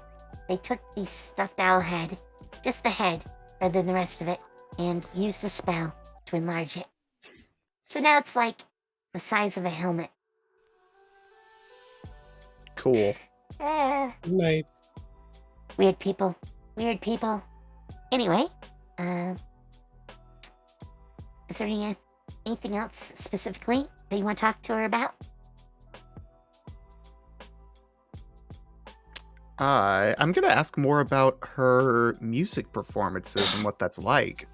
they took the stuffed owl head, just the head, rather than the rest of it, and used a spell to enlarge it. So now it's like the size of a helmet. Cool. Nice. Weird people. Weird people. Anyway, is there anything else specifically that you want to talk to her about? I'm gonna ask more about her music performances and what that's like.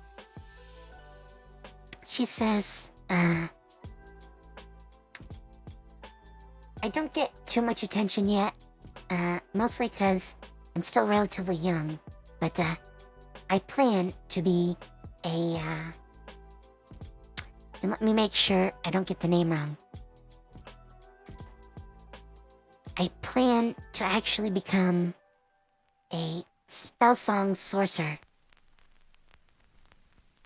She says, I don't get too much attention yet, mostly because I'm still relatively young, but I plan to be a, and let me make sure I don't get the name wrong. I plan to actually become a spellsong sorcerer.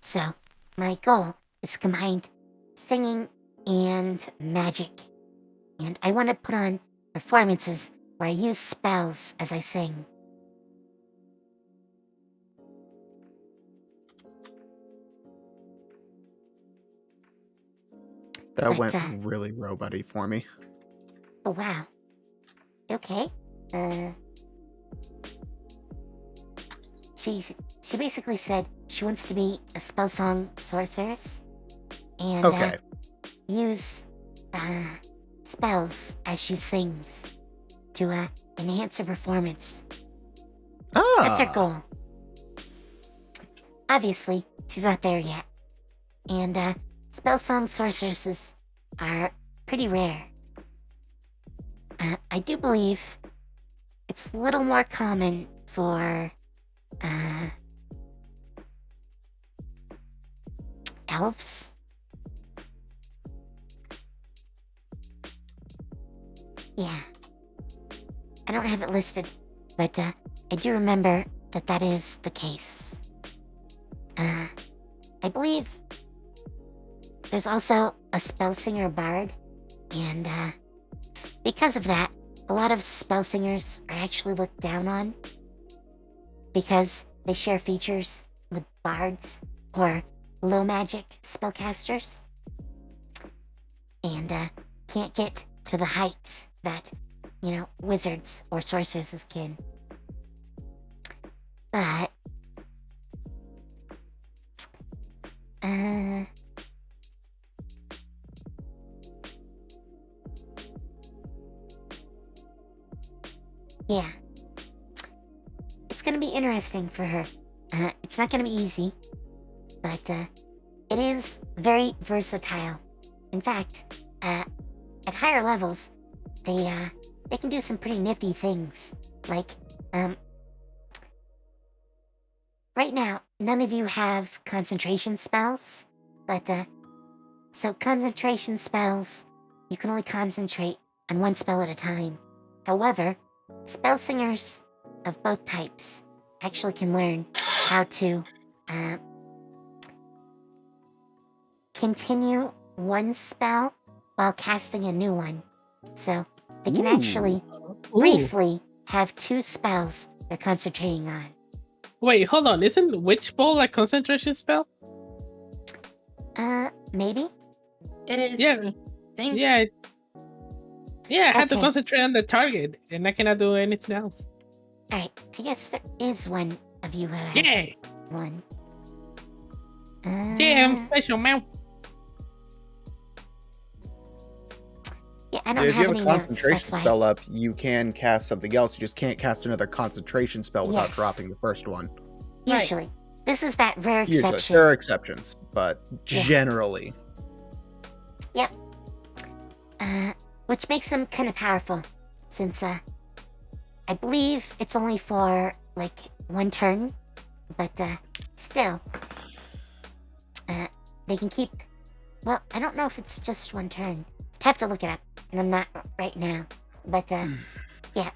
So, my goal is to combine singing and magic. And I want to put on performances where I use spells as I sing. That But, went really robot-y for me. Oh, wow. Okay. She basically said she wants to be a spellsong sorceress and Okay. use spells as she sings to enhance her performance. That's her Ah. goal. Obviously, she's not there yet. And spellsong sorceresses are pretty rare. I do believe it's a little more common for elves. Yeah. I don't have it listed, but I do remember that that is the case. I believe there's also a spell singer bard, and because of that, a lot of spell singers are actually looked down on because they share features with bards or low magic spellcasters and can't get to the heights that, wizards or sorceresses can. But yeah. It's gonna be interesting for her. It's not gonna be easy, but it is very versatile. In fact, at higher levels, they can do some pretty nifty things. Like, right now, none of you have concentration spells, but so concentration spells, you can only concentrate on one spell at a time. However, spell singers of both types actually can learn how to continue one spell while casting a new one. So they can actually briefly have two spells they're concentrating on. Wait, hold on. Isn't Witch Bowl a concentration spell? Maybe? It is. Yeah. Think. Yeah. Yeah, I had to Okay. concentrate on the target, and I cannot do anything else. Alright, I guess there is one of you who has Yeah. one. Yeah, I'm special, man. Yeah, I don't If have you have any a notes, concentration that's why. spell up, you can cast something else. You just can't cast another concentration spell without Yes. dropping the first one. Right. Usually. This is that rare Usually. exception. There are exceptions, but Yeah. generally. Which makes them kind of powerful, since I believe it's only for like one turn, but still, they can keep. Well, I don't know if it's just one turn. I'd have to look it up, and I'm not right now. But yeah,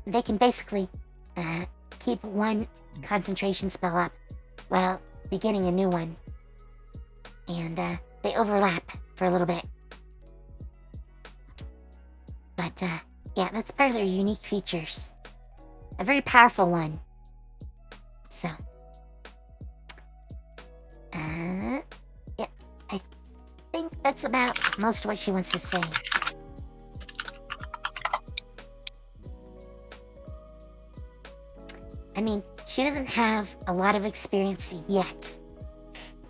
they can basically keep one concentration spell up while beginning a new one, and they overlap for a little bit. But, yeah, that's part of their unique features. A very powerful one. So. Yeah, I think that's about most of what she wants to say. I mean, she doesn't have a lot of experience yet.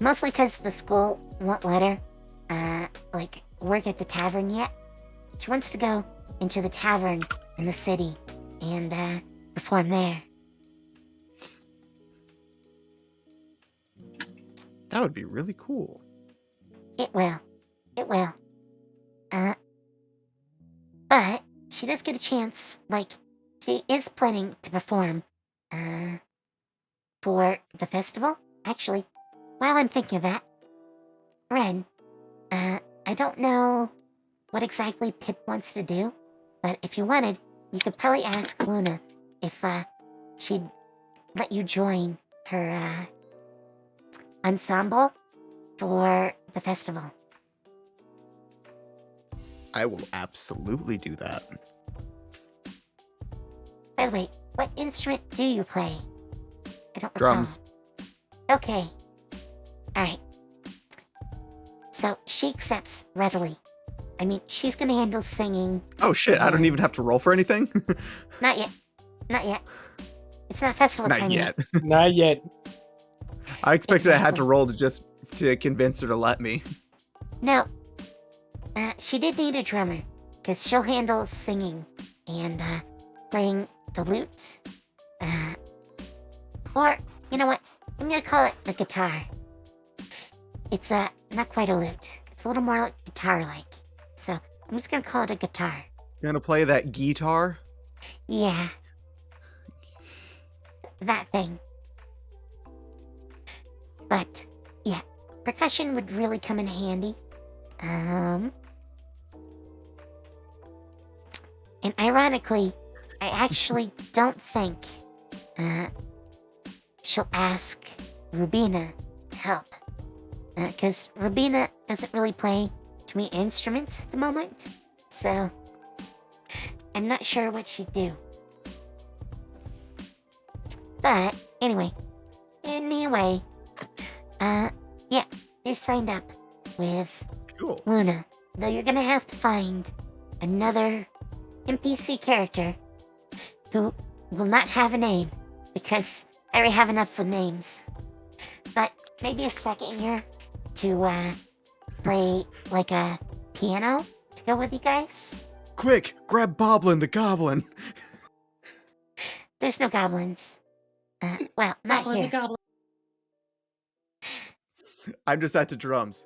Mostly because the school won't let her, like, work at the tavern yet. She wants to go into the tavern in the city and perform there. That would be really cool. It will. It will. But she does get a chance, like, she is planning to perform, for the festival. Actually, while I'm thinking of that, Ren, I don't know what exactly Pip wants to do, but if you wanted, you could probably ask Luna if she'd let you join her ensemble for the festival. I will absolutely do that. By the way, what instrument do you play? I don't recall. Drums. Okay. Alright. So she accepts readily. I mean, she's gonna handle singing. Oh shit, I don't even have to roll for anything? Not yet. Not yet. It's not festival Not time yet. Not yet. I expected I had to Exactly. roll to convince her to let me. No. She did need a drummer, because she'll handle singing and playing the lute. Or, you know what? I'm gonna call it the guitar. It's not quite a lute. It's a little more like guitar-like. So I'm just gonna call it a guitar. You're gonna play that guitar? Yeah. That thing. But, yeah, percussion would really come in handy. And ironically, I actually don't think she'll ask Rubina to help. Because Rubina doesn't really play too many instruments at the moment. So, I'm not sure what she'd do. But, anyway, yeah, you're signed up with Cool. Luna. Though you're gonna have to find another NPC character who will not have a name, because I already have enough with names. But maybe a second year to play like a piano to go with you guys. Quick, grab Boblin the goblin. There's no goblins. Well, not Goblin the here. goblin. I'm just at the drums.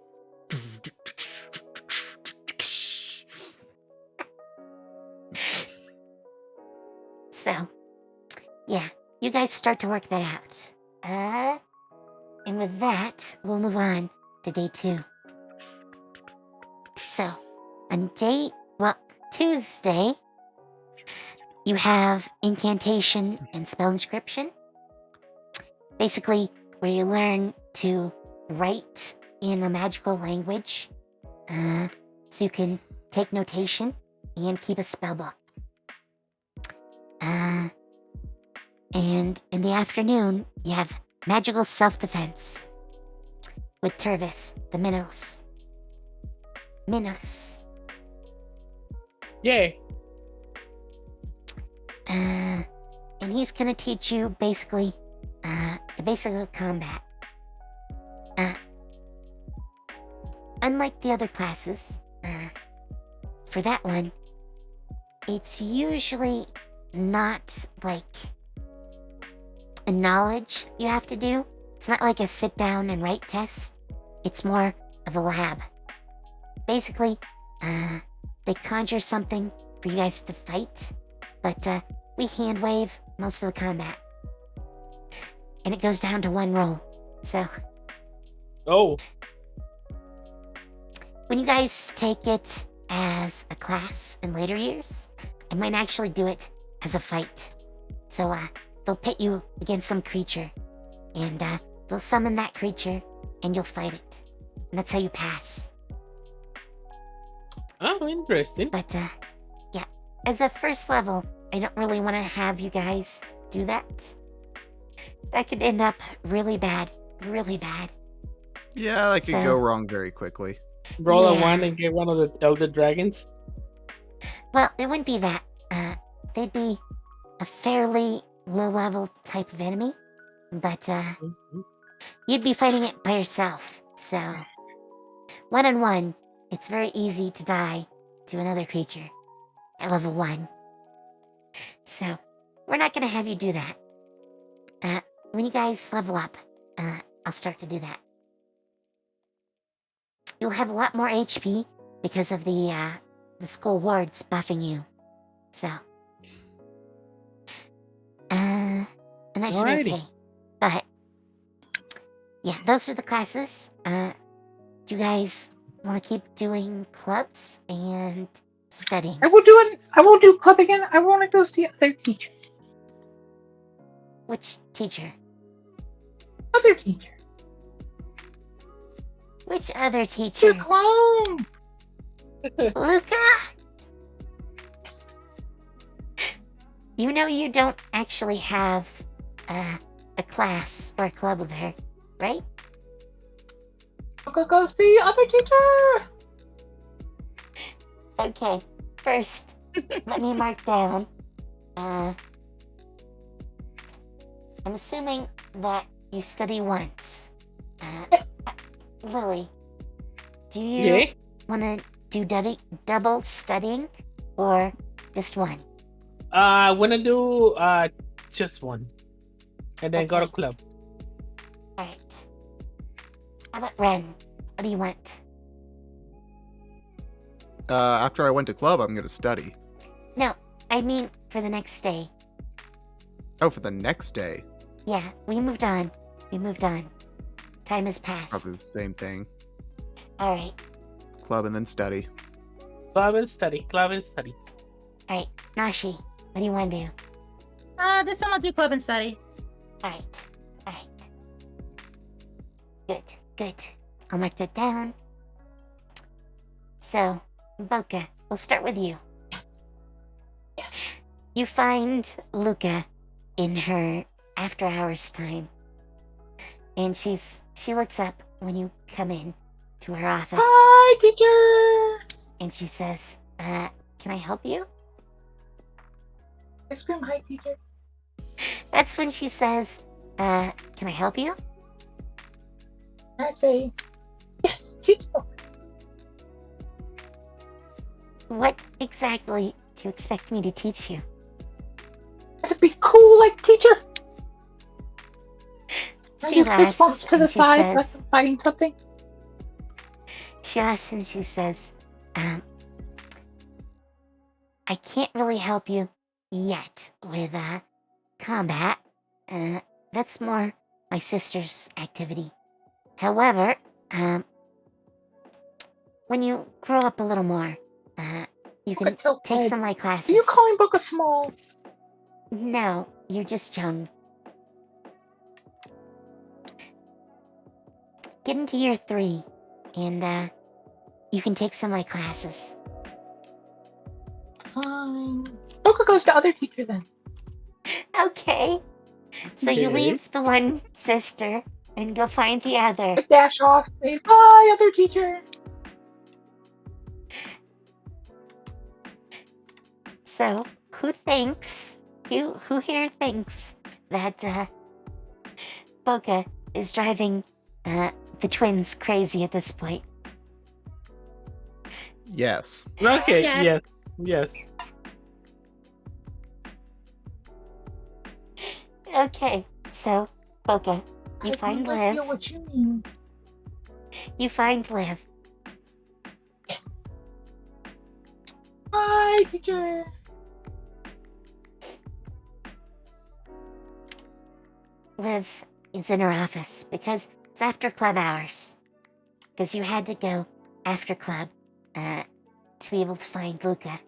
So, yeah, you guys start to work that out. And with that, we'll move on to day 2. So, on Tuesday, you have incantation and spell inscription. Basically, where you learn to write in a magical language, so you can take notation and keep a spell book. And in the afternoon, you have magical self-defense with Tervis, the Minos. Minos. Yay. And he's gonna teach you basically the basics of combat. Unlike the other classes, for that one, it's usually not like a knowledge you have to do. It's not like a sit down and write test. It's more of a lab. Basically, they conjure something for you guys to fight, but we hand wave most of the combat. And it goes down to one roll. So Oh. when you guys take it as a class in later years, I might actually do it as a fight. So they'll pit you against some creature, and they'll summon that creature, and you'll fight it. And that's how you pass. Oh, interesting. But yeah, as a first level, I don't really want to have you guys do that. That could end up really bad. Really bad. Yeah, that could So- go wrong very quickly. Roll a Yeah. 1 and get one of the Elder Dragons. Well, it wouldn't be that. They'd be a fairly low-level type of enemy, but you'd be fighting it by yourself. So, one-on-one, it's very easy to die to another creature at level 1. So, we're not gonna have you do that. When you guys level up, I'll start to do that. You'll have a lot more HP because of the school wards buffing you. So, and that should Alrighty. be okay. But yeah, those are the classes. Do you guys want to keep doing clubs and studying? I will do club again. I want to go see other teacher. Which teacher? Other teacher. Which other Your teacher? clown. Luca? You know you don't actually have a class or a club with her, right? Boka goes the other teacher. Okay, first, let me mark down. I'm assuming that you study once. Lily, do you Yeah. want to do double studying or just one? I want to do just one. And then go to Okay. club. Alright. How about Ren? What do you want? After I went to club, I'm gonna study. No, I mean for the next day. Oh, for the next day, Yeah, we moved on. Time has passed. probably the same thing. Alright, Club and then study. Club and study. Club and study. alright. Nashi, what do you want to do? This time I'll do club and study. Alright. Good. I'll mark that down. So, Boka, we'll start with you. You find Luca in her after hours time. And she looks up when you come in to her office Hi, teacher. and she says, can I help you? I scream, hi, teacher. That's when she says, can I help you? I say, yes, teacher. What exactly do you expect me to teach you? Gotta be cool like teacher. I She use this bump laughs to the and she side like says, I'm fighting something. she laughs and she says, I can't really help you yet with combat. That's more my sister's activity. However, when you grow up a little more, you can Boka tilted. take some of my Are classes. you calling Boka small? No, you're just young. Get into year 3, and you can take some of my classes. Fine. Boka goes to other teacher then. Okay. So you Okay. leave the one sister and go find the other. I dash off. Say, bye, other teacher. So who here thinks that Boka is driving the twins crazy at this point? Yes. Okay. Yes. Yes. Okay, so Boka, you I find think I Liv. feel what you mean. You find Liv. Bye, teacher. Liv is in her office because it's after club hours. Because you had to go after club to be able to find Luca.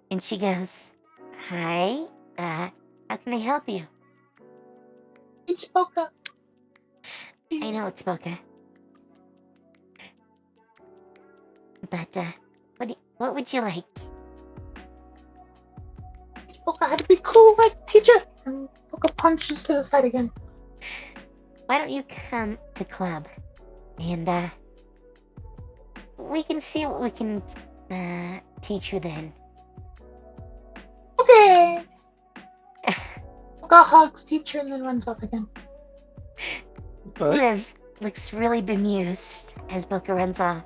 And she goes, "Hi, how can I help you?" It's Boka. I know it's Boka. But, what would you like? Boka had to be cool like teacher. And Boka punches to the side again. Why don't you come to club? And, we can see what we can, teach you then. Okay. Boka hugs teacher and then runs off again. What? Liv looks really bemused as Boka runs off.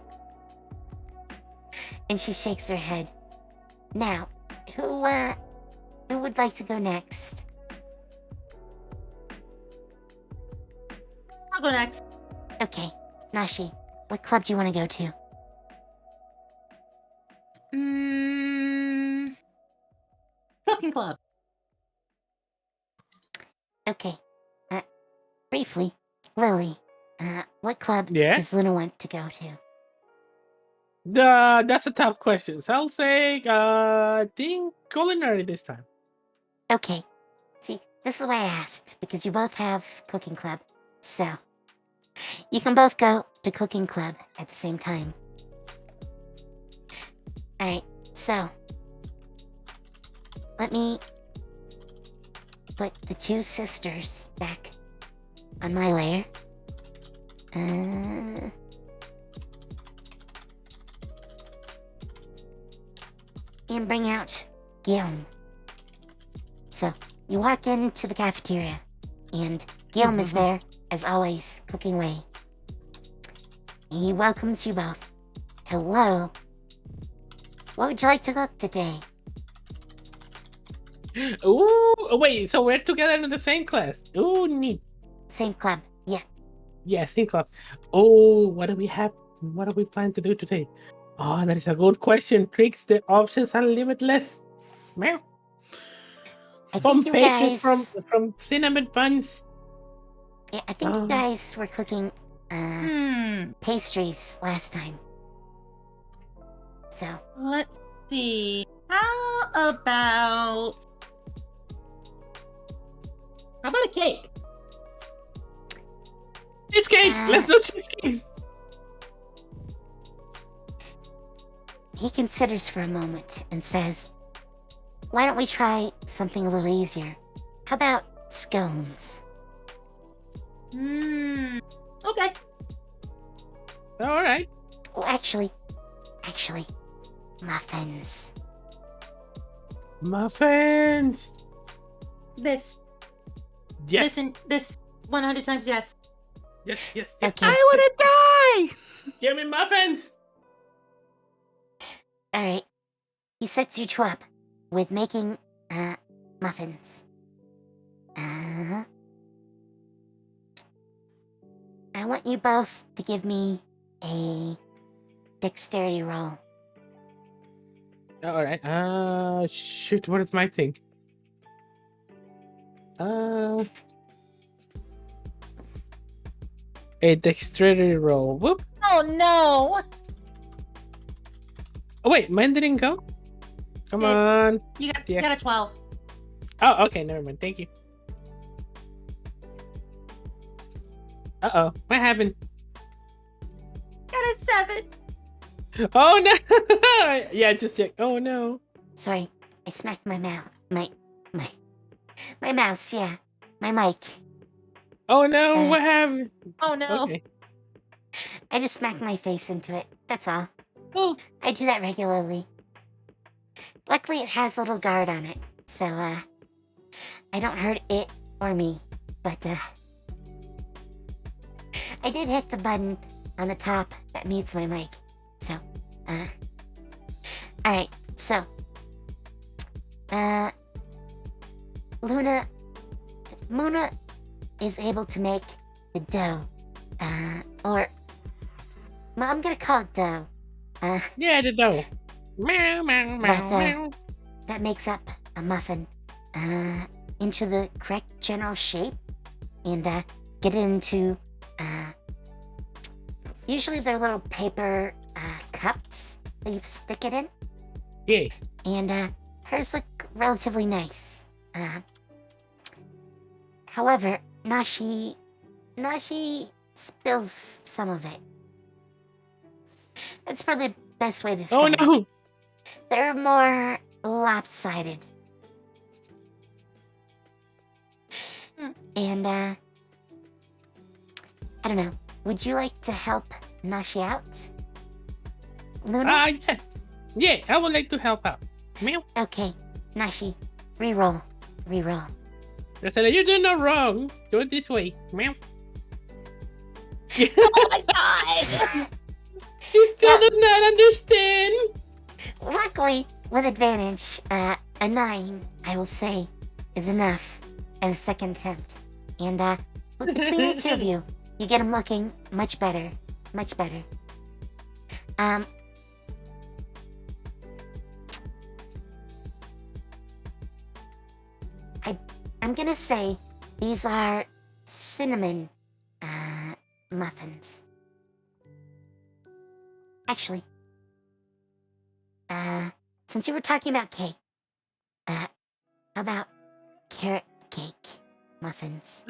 And she shakes her head. Now, who would like to go next? I'll go next. Okay, Nashi, what club do you want to go to? Cooking club. Okay, briefly, Lilly, what club Yeah? does Luna want to go to? That's a tough question. So I'll say, think culinary this time. Okay, see, this is why I asked, because you both have cooking club, so you can both go to cooking club at the same time. Alright, so let me put the two sisters back on my layer. And bring out Guillaume. So, you walk into the cafeteria, and Guillaume is there, as always, cooking away. He welcomes you both. Hello. What would you like to cook today? Ooh, wait, so we're together in the same class. Ooh, neat. Same club, yeah. Yeah, same class. Oh, what do we have? What do we plan to do today? Oh, that is a good question. Tricks, the options are limitless. Meow. I From think you pastries, guys... from cinnamon buns. Yeah, I think you guys were cooking, Hmm. pastries last time. So, Let's see. How about a cake? Cheesecake! Let's do cheesecakes! he considers for a moment and says, "Why don't we try something a little easier? How about scones?" Okay. Alright. Oh, actually, muffins. Muffins! This. Yes. Listen, this 100 times yes. Yes. Okay. I want to die. Give me muffins! Alright. He sets you two up with making, muffins. I want you both to give me a dexterity roll. Alright. Shoot, what is my thing? A dexterity roll. Whoop. Oh no! Oh, wait, mine didn't go? Come on. You Yeah. got a 12. Oh, okay, never mind. Thank you. Uh-oh. What happened? Got a 7. Oh, no! Yeah, just check. Oh, no. Sorry, I smacked my mouth. My mouse, yeah. My mic. Oh no, Uh, what happened? Oh no. Okay. I just smacked my face into it. That's all. Oh, I do that regularly. Luckily, it has a little guard on it, so I don't hurt it or me. But I did hit the button on the top that mutes my mic. So, all right. So, Muna is able to make the dough, or well, I'm gonna call it dough. Yeah, the dough. Meow, meow, meow, meow. That makes up a muffin into the correct general shape and get it into usually they're little paper cups that you stick it in. Yeah. And hers look relatively nice. However, Nashi spills some of it. That's probably the best way to Oh describe it. no. They're more lopsided. And, I don't know. Would you like to help Nashi out? Luna? Yeah. Yeah, I would like to help out. Meow. Okay, Nashi, reroll. Reroll. I said, you're doing no wrong. Do it this way. Meow. oh my god. He still does not understand. Luckily, with advantage, a 9, I will say, is enough as a second attempt. And, between the two of you, you get him looking much better. Much better. I'm gonna say these are cinnamon, muffins. Actually, since you were talking about cake, how about carrot cake muffins?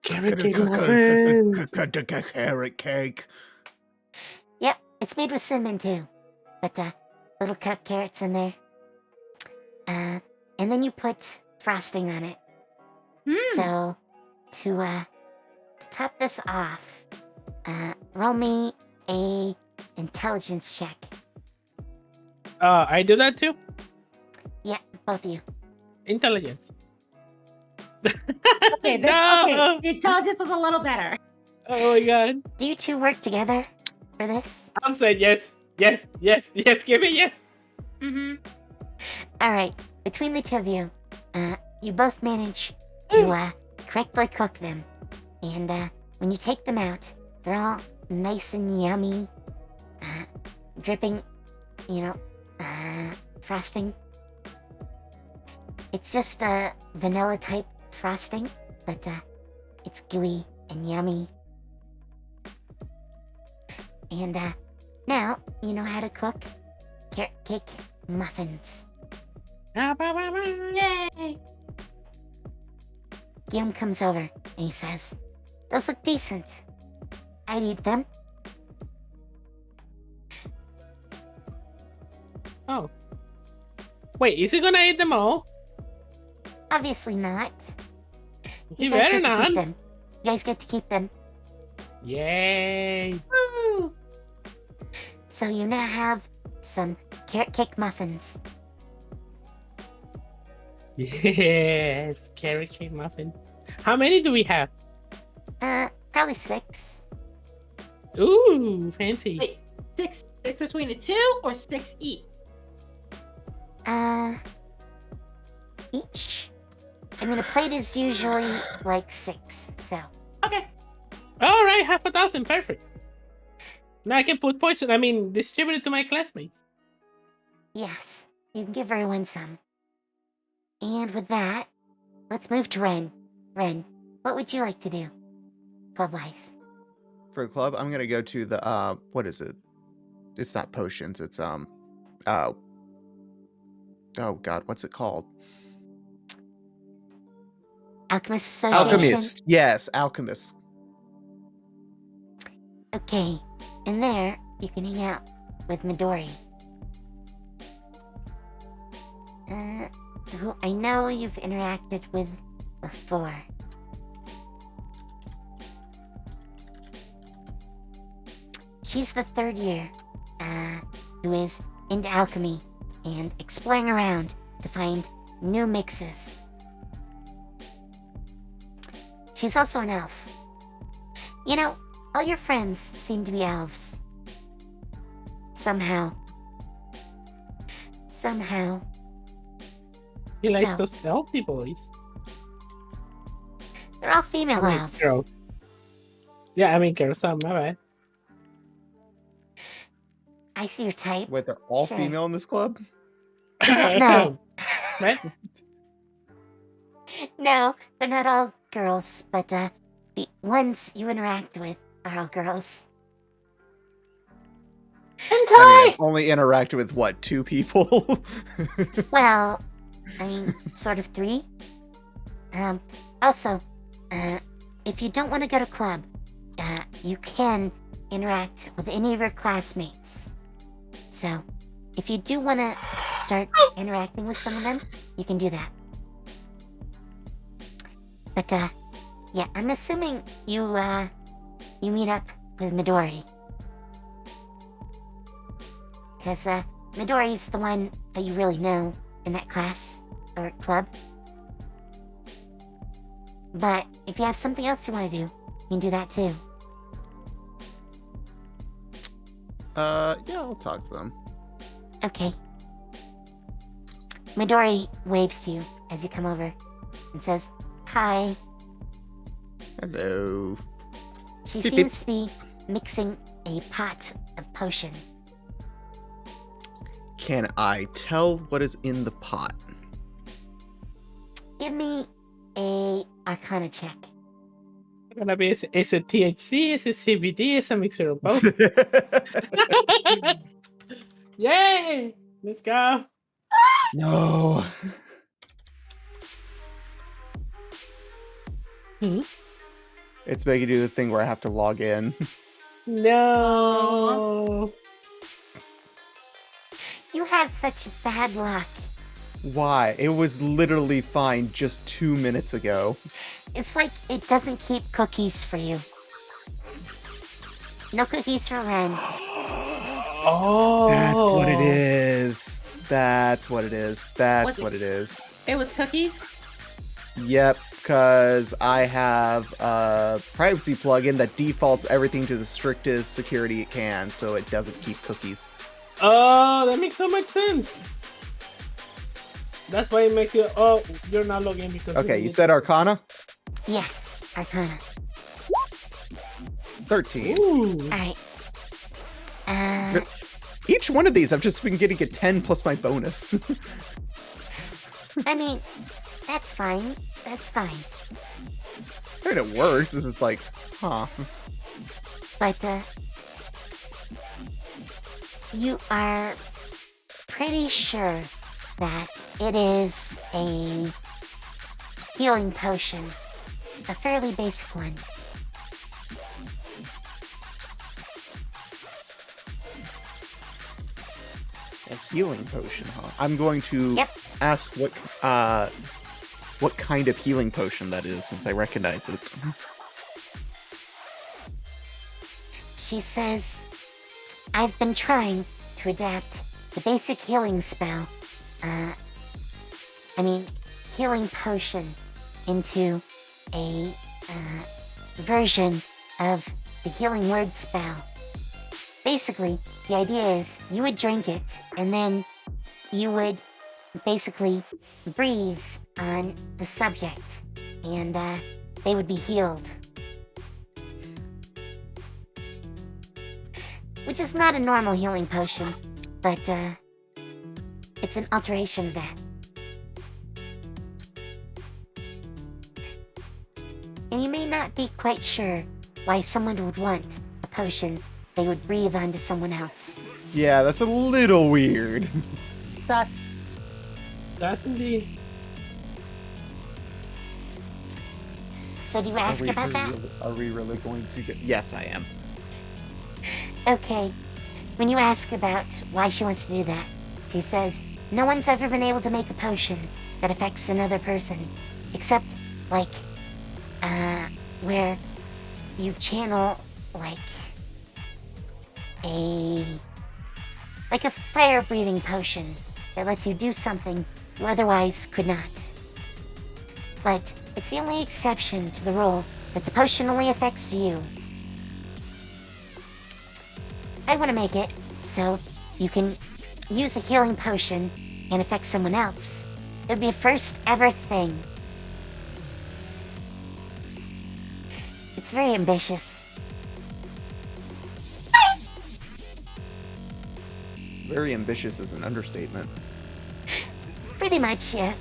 Carrot cake muffins. Carrot cake. Yep, it's made with cinnamon too, but little cut carrots in there. And then you put frosting on it. So to top this off, roll me a intelligence check. I do that too? Yeah, both of you. Intelligence. Okay, that's okay. The intelligence was a little better. Oh my god. Do you two work together for this? I'm saying yes. Yes, yes, yes, give me yes. Mm-hmm. Alright, between the two of you, you both manage to correctly cook them. And when you take them out, they're all nice and yummy, dripping, frosting. It's just a vanilla type frosting, but it's gooey and yummy. And now you know how to cook carrot cake muffins. Yay! Guillaume comes over and he says, "Those look decent. I'd eat them." Oh. Wait, is he gonna eat them all? Obviously not. He guys better get to keep not. them. You guys get to keep them. Yay. Woo! So you now have some carrot cake muffins. Yes, carrot cake muffin. How many do we have? Probably 6. Ooh, fancy. Wait, six between the two or 6 each? Each. I mean, a plate is usually like 6, so. Okay. All right, 6,000, perfect. Now I can put distribute it to my classmates. Yes, you can give everyone some. And with that, let's move to Ren. Ren, what would you like to do? Club-wise. For a club, I'm gonna go to the what is it? It's not potions, it's oh god, what's it called? Alchemist Association? Alchemist. Yes, alchemist. Okay, and there, you can hang out with Midori. Who I know you've interacted with before. She's the third year, who is into alchemy and exploring around to find new mixes. She's also an elf. You know, all your friends seem to be elves. Somehow. He likes So- those healthy boys. They're all female I mean, elves. girls. Yeah, I mean girls. My bad. I see your type. Wait, they're all Sure. female in this club? No. Right? No, they're not all girls, but the ones you interact with are all girls. I mean, Hentai! I've only interacted with, what, 2 people? Well, I mean, sort of 3. Also, if you don't want to go to club, you can interact with any of your classmates. So, if you do want to start interacting with some of them, you can do that. But, yeah, I'm assuming you meet up with Midori. Because, Midori's the one that you really know in that class or club. But if you have something else you want to do, you can do that too. Yeah, I'll talk to them. Okay. Midori waves to you as you come over and says, "Hi." Hello. She Beep, seems to be mixing a pot of potion. Can I tell what is in the pot? Give me a Arcana check. Gonna be is it THC? Is it CBD? Is it a mixture of both? Yay! Let's go. No. It's making you do the thing where I have to log in. No. You have such bad luck. Why? It was literally fine just 2 minutes ago. It's like it doesn't keep cookies for you. No cookies for Ren. Oh. That's what it is. That's what it is. That's Was it- what it is. It was cookies? Yep, because I have a privacy plugin that defaults everything to the strictest security it can, so it doesn't keep cookies. Oh, that makes so much sense. That's why it makes you. Oh, you're not logging because. Okay, you said Arcana? Yes, Arcana. 13. Ooh. Alright. Each one of these, I've just been getting a 10 plus my bonus. I mean, that's fine. That's fine. I mean, it works. This is like, huh. But, you are pretty sure that it is a healing potion. A fairly basic one. A healing potion, huh? I'm going to Yep. ask what kind of healing potion that is, since I recognize it. She says, I've been trying to adapt the basic healing spell, healing potion into a version of the healing word spell. Basically, the idea is you would drink it and then you would basically breathe on the subject and they would be healed. Which is not a normal healing potion, but it's an alteration of that. And you may not be quite sure why someone would want a potion they would breathe onto someone else. Yeah, that's a little weird. Sus. That's indeed. So do you ask about that? Are we really going to get... Yes, I am. Okay. When you ask about why she wants to do that, she says, no one's ever been able to make a potion that affects another person, except like, where you channel, like a fire-breathing potion that lets you do something you otherwise could not. But it's the only exception to the rule that the potion only affects you. I want to make it so you can use a healing potion and affect someone else. It would be a first ever thing. It's very ambitious. Very ambitious is an understatement. Pretty much, yeah.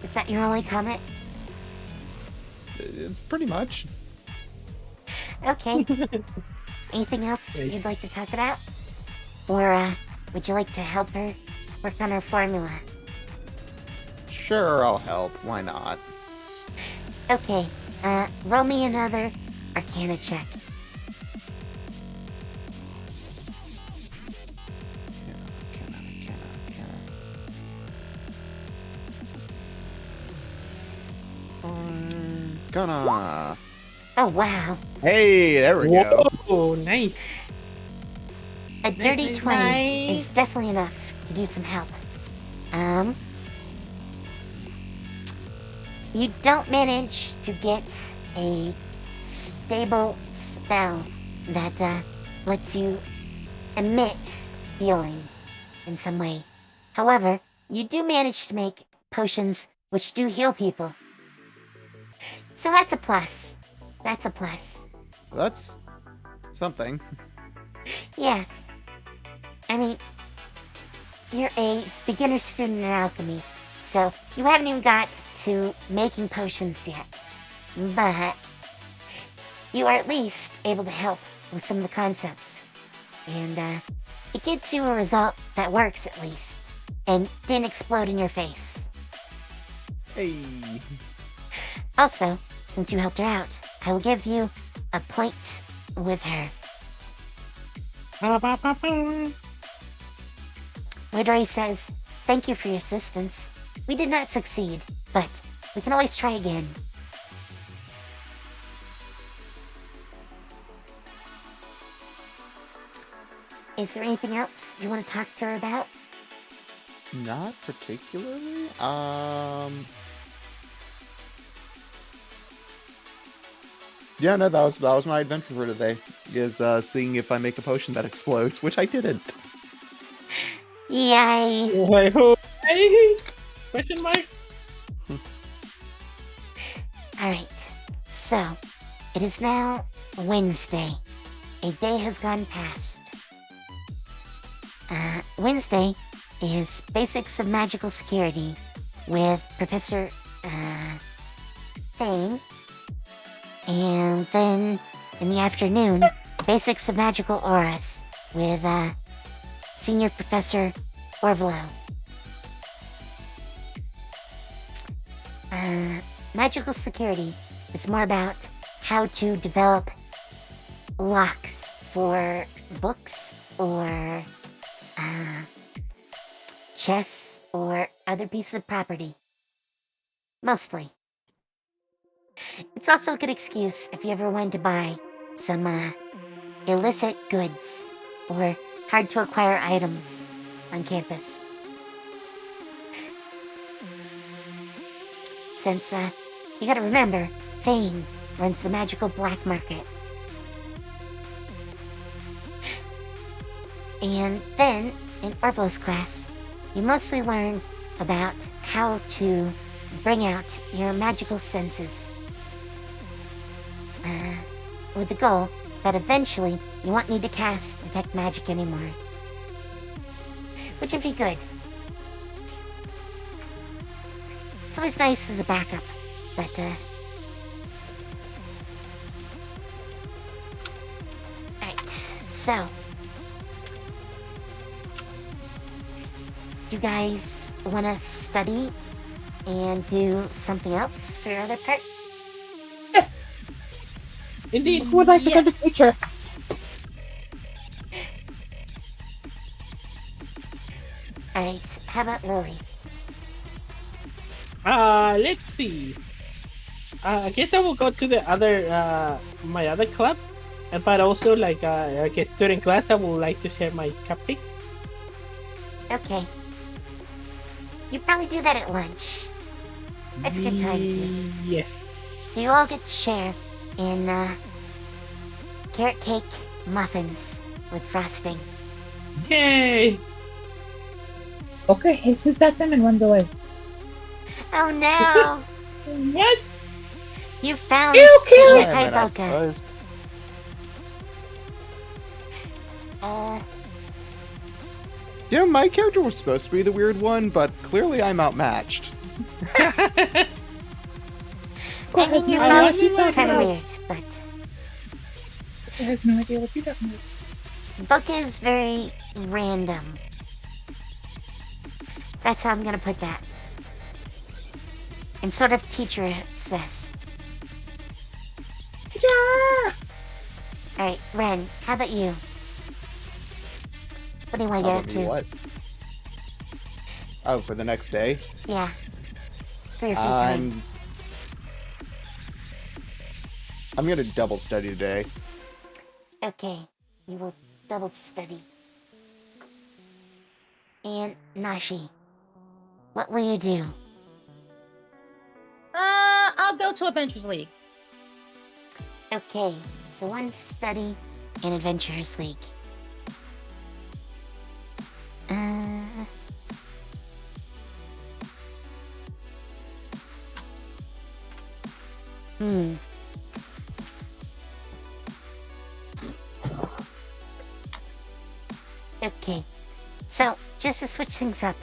Is that your only comment? It's pretty much. Okay. Anything else you'd like to talk about? Or, would you like to help her work on her formula? Sure, I'll help. Why not? Okay, roll me another Arcana check. Gonna. Oh, wow. Hey, there we go. Whoa, nice. A dirty nice, 20 nice. is definitely enough to do some help. You don't manage to get a stable spell that lets you emit healing in some way. However, you do manage to make potions which do heal people. So that's a plus. That's a plus. That's something. Yes. I mean, you're a beginner student in alchemy, so you haven't even got to making potions yet. But you are at least able to help with some of the concepts. And it gets you a result that works at least, and didn't explode in your face. Hey. Also, since you helped her out, I will give you a point with her. Midori says, "Thank you for your assistance. We did not succeed, but we can always try again." Is there anything else you want to talk to her about? Not particularly. Yeah, no, that was my adventure for today. Is seeing if I make a potion that explodes, which I didn't. Yay! Hey, question mark? Alright, so it is now Wednesday. A day has gone past. Wednesday is Basics of Magical Security with Professor Thane. And then in the afternoon, Basics of Magical Auras with Senior Professor Orvelo. Magical security is more about how to develop locks for books or chests or other pieces of property. Mostly. It's also a good excuse if you ever wanted to buy some illicit goods or hard to acquire items on campus. Since you gotta remember, Thane runs the magical black market. And then, in Orvlo's class, you mostly learn about how to bring out your magical senses. With the goal that eventually you won't need to cast Detect Magic anymore. Which would be good. It's always nice as a backup, but alright, so do you guys want to study and do something else for your other part? Yes. Indeed. Who would like to go to the future? how about Lily? Let's see. I guess I will go to the other my other club, but also like a student class. I would like to share my cupcakes. Okay. You probably do that at lunch. That's a good time to do. Yes. So you all get to share in carrot cake muffins with frosting. Yay! Okay, hisses at them and runs away. Oh no! What? You found You the killed- anti-Boka. My character was supposed to be the weird one, but clearly I'm outmatched. I mean, you're I both wonder kind of what- weird, but He has no idea what you're talking about. Boka is very random. That's how I'm gonna put that. And sort of teacher obsessed. Yeah! Alright, Ren, how about you? What do you want to How get up about me, to? what? Oh, for the next day? Yeah. For your free time. I'm gonna double study today. Okay, you will double study. And Nashi, what will you do? I'll go to Adventures League. Okay, so one study and Adventurers League. Hmm. Okay, so just to switch things up,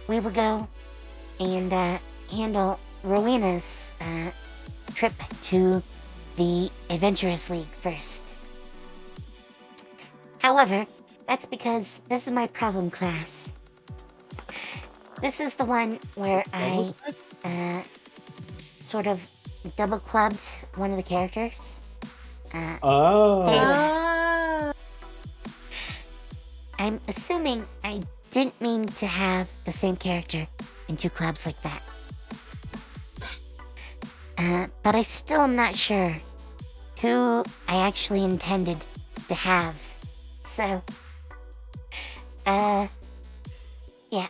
we will go and handle Rowena's trip to the Adventurers League first. However, that's because this is my problem class. This is the one where I sort of double clubbed one of the characters. Oh. They- Ah. I'm assuming I didn't mean to have the same character in two clubs like that. But I still am not sure who I actually intended to have. So, yeah.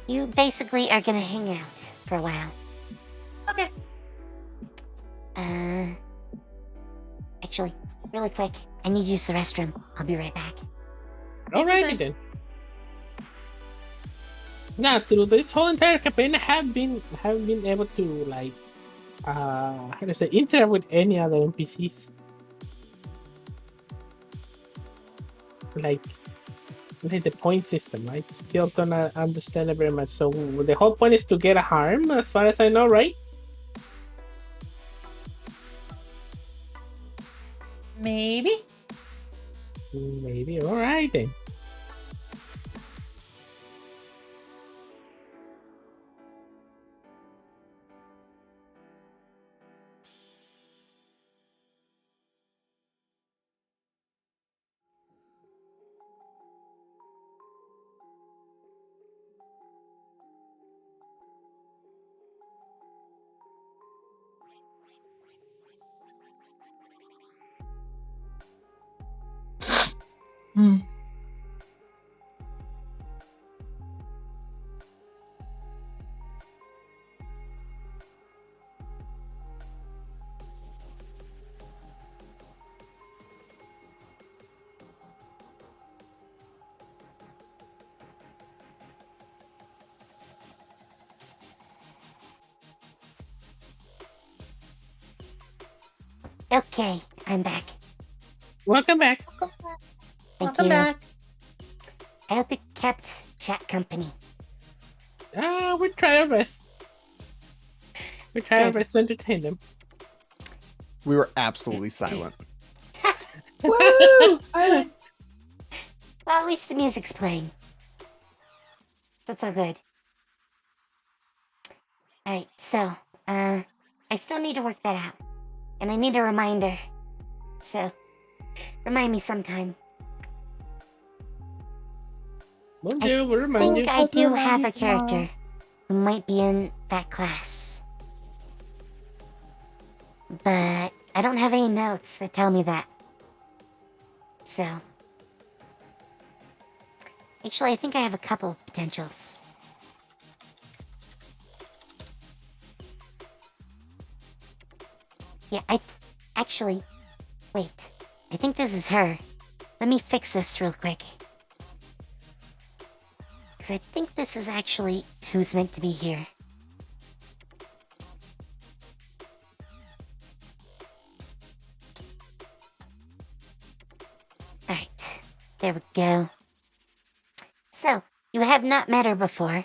You basically are gonna hang out for a while. Okay. Actually, really quick, I need to use the restroom. I'll be right back. Alrighty then. Now, through this whole entire campaign, I have been able to like how to say interact with any other NPCs. Like the point system, right? Still don't understand it very much. So the whole point is to get a harm, as far as I know, right? Maybe. Maybe. Alright then. Hmm. Okay, I'm back. Welcome back. Thank Welcome you. back. I hope it kept chat company. We try our best. We try our Good. best to entertain them. We were absolutely silent. Woo! Silent. Well, at least the music's playing. That's all good. Alright, so, I still need to work that out. And I need a reminder. So, remind me sometime. Will do. We'll I remind think you. I do I'll have remind a you tomorrow. character who might be in that class. But I don't have any notes that tell me that. So. Actually, I think I have a couple potentials. Yeah, actually, wait. I think this is her. Let me fix this real quick. Because I think this is actually who's meant to be here. Alright, there we go. So, you have not met her before.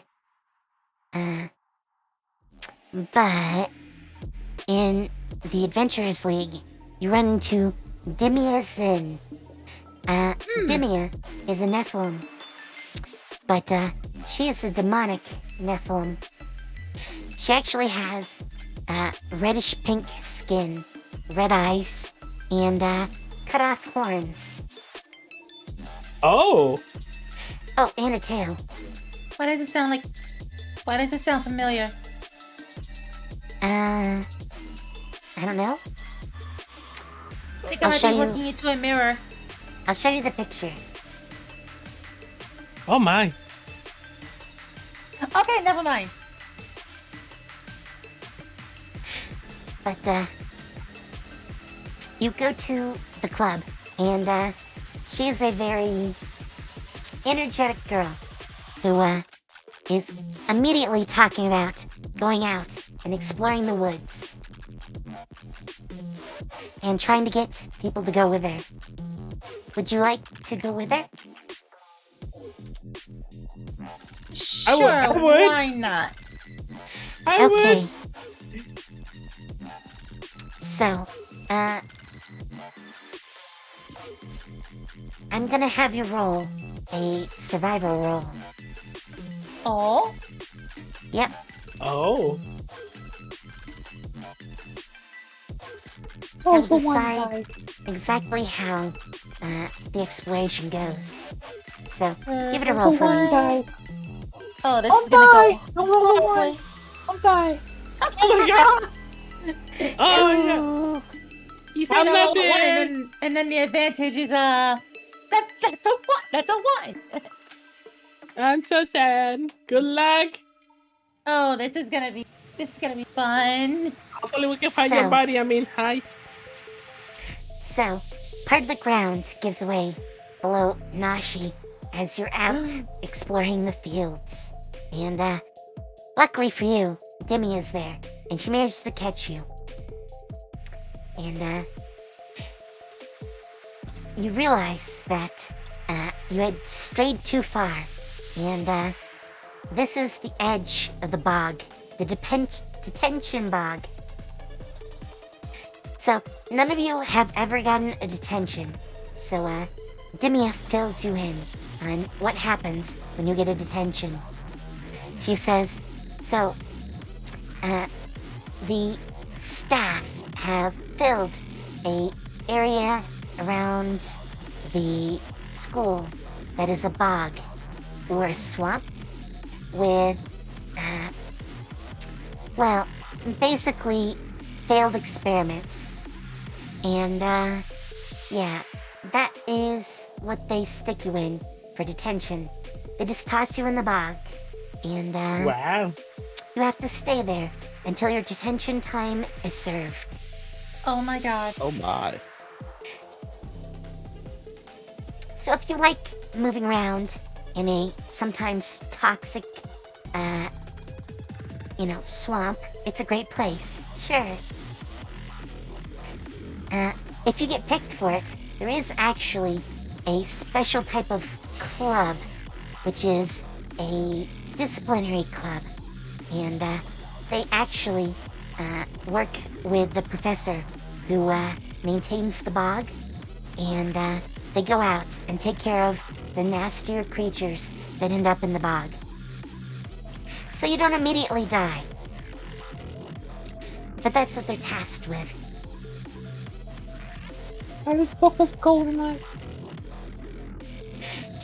But in the Adventurers League, you run into Dimia Zin. Dimia is a Nephilim. But, she is a demonic Nephilim. She actually has, reddish pink skin, red eyes, and, cut off horns. Oh. Oh, and a tail. Why does it sound like? Why does it sound familiar? I don't know. I think I I'll might show be you. looking into a mirror. I'll show you the picture. Oh my. Okay, never mind. But, you go to the club, and, she's a very energetic girl who, is immediately talking about going out and exploring the woods. And trying to get people to go with her. Would you like to go with her? I Sure, would. why not? I Okay. would. So, I'm gonna have you roll a survival roll. Oh, Yep. Oh. Also Now one decide die. exactly how the exploration goes. So, give it a Also roll for one me. die. oh, this Don't is gonna die. go. Don't roll a one. horribly. Don't die. Oh my god. Oh my god. Ooh. You say I'm the not roll a one, there. and then the advantage is that's a one. That's a one. I'm so sad. Good luck. Oh, this is gonna be fun. Hopefully we can find your So- body. I mean, hi. So, part of the ground gives way below Nashi as you're out exploring the fields. And, luckily for you, Demi is there, and she manages to catch you. And, you realize that, you had strayed too far, and, this is the edge of the bog, the Detention Bog. So, none of you have ever gotten a detention. So, Dimia fills you in on what happens when you get a detention. She says, so, the staff have filled a area around the school that is a bog or a swamp with, well, basically failed experiments. And, yeah, that is what they stick you in for detention. They just toss you in the bog, and, Wow. you have to stay there until your detention time is served. Oh my god. Oh my. So if you like moving around in a sometimes toxic, swamp, it's a great place. Sure. If you get picked for it, there is actually a special type of club, which is a disciplinary club. And, they actually, work with the professor who, maintains the bog. And, they go out and take care of the nastier creatures that end up in the bog. So you don't immediately die. But that's what they're tasked with. That is Boka's golden eye.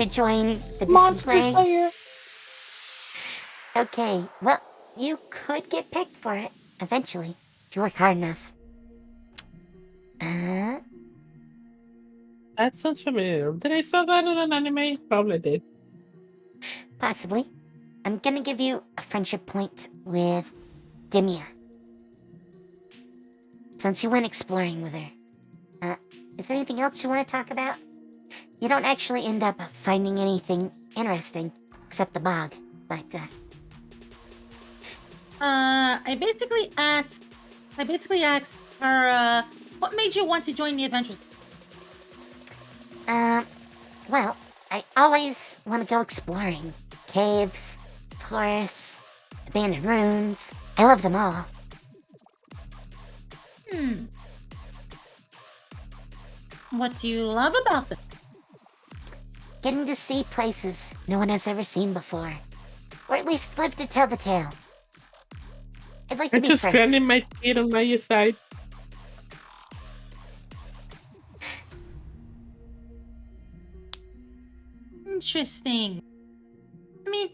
to join the Monster disciplinary? Slayer. Okay, well, you could get picked for it eventually if you work hard enough. That sounds familiar. Did I saw that in an anime? Probably did. Possibly. I'm gonna give you a friendship point with Dimia. Since you went exploring with her. Is there anything else you want to talk about? You don't actually end up finding anything interesting except the bog, but I basically asked her, what made you want to join the adventures? well, I always want to go exploring. Caves, forests, abandoned ruins. I love them all. What do you love about them? Getting to see places no one has ever seen before. Or at least live to tell the tale. I'd like to I'm be just first. grinding my feet on my side. Interesting. I mean,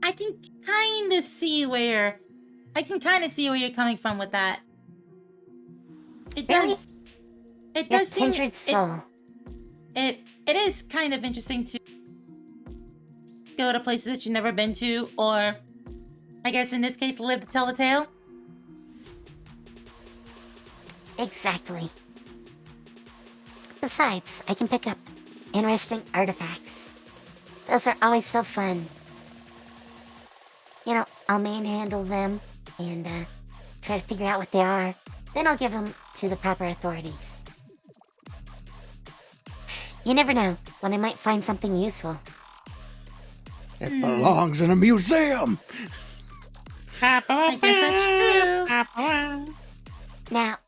I can kind of see where you're coming from with that. It Really? does. It Your does seem. kindred soul. It is kind of interesting to go to places that you've never been to, or I guess in this case, live to tell the tale. Exactly. Besides, I can pick up interesting artifacts. Those are always so fun. You know, I'll manhandle them and try to figure out what they are. Then I'll give them to the proper authorities. You never know when I might find something useful. It belongs in a museum. I guess that's true. Now,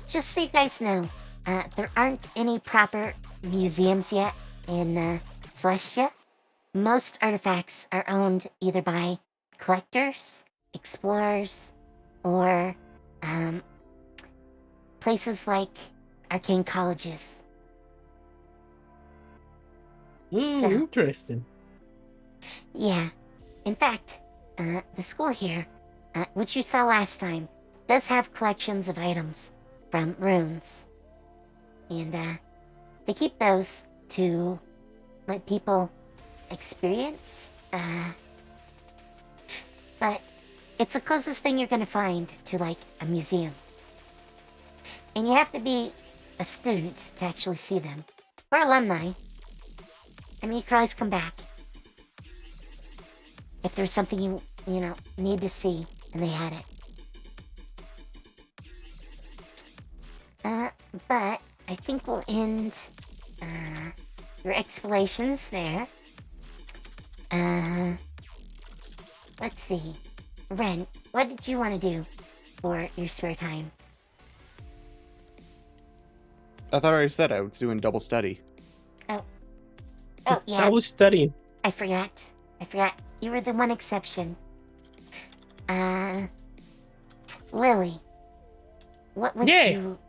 just so you guys know, there aren't any proper museums yet in Celestia. Most artifacts are owned either by collectors, explorers, or places like arcane colleges. So- Interesting. Yeah. In fact, the school here, which you saw last time, does have collections of items from runes. And they keep those to let people experience. But it's the closest thing you're gonna find to, like, a museum. And you have to be a student to actually see them. Or alumni. I mean, you could always come back. If there's something you need to see, and they had it. But I think we'll end your explorations there. Let's see. Ren, what did you want to do for your spare time? I thought I already said I was doing double study. Oh, yeah, I was studying. I forgot. You were the one exception. Lily, what would Yeah. you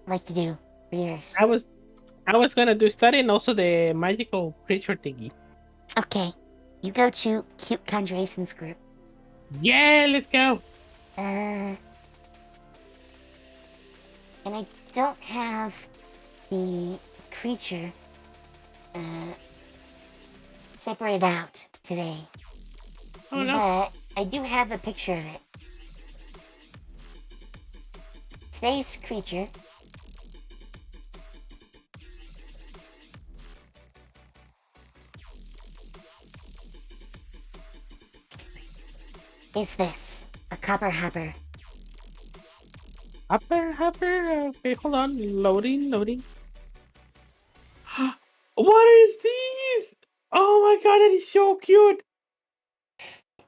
like to do for yours? I was gonna do study and also the magical creature thingy. Okay, you go to Cute Conjurations group. Yeah, let's go. And I don't have the creature separated out today. Oh no. But I do have a picture of it. Today's creature is this, a copper hopper. Hopper. Okay, hold on. Loading. What is this? Oh my god, that is so cute.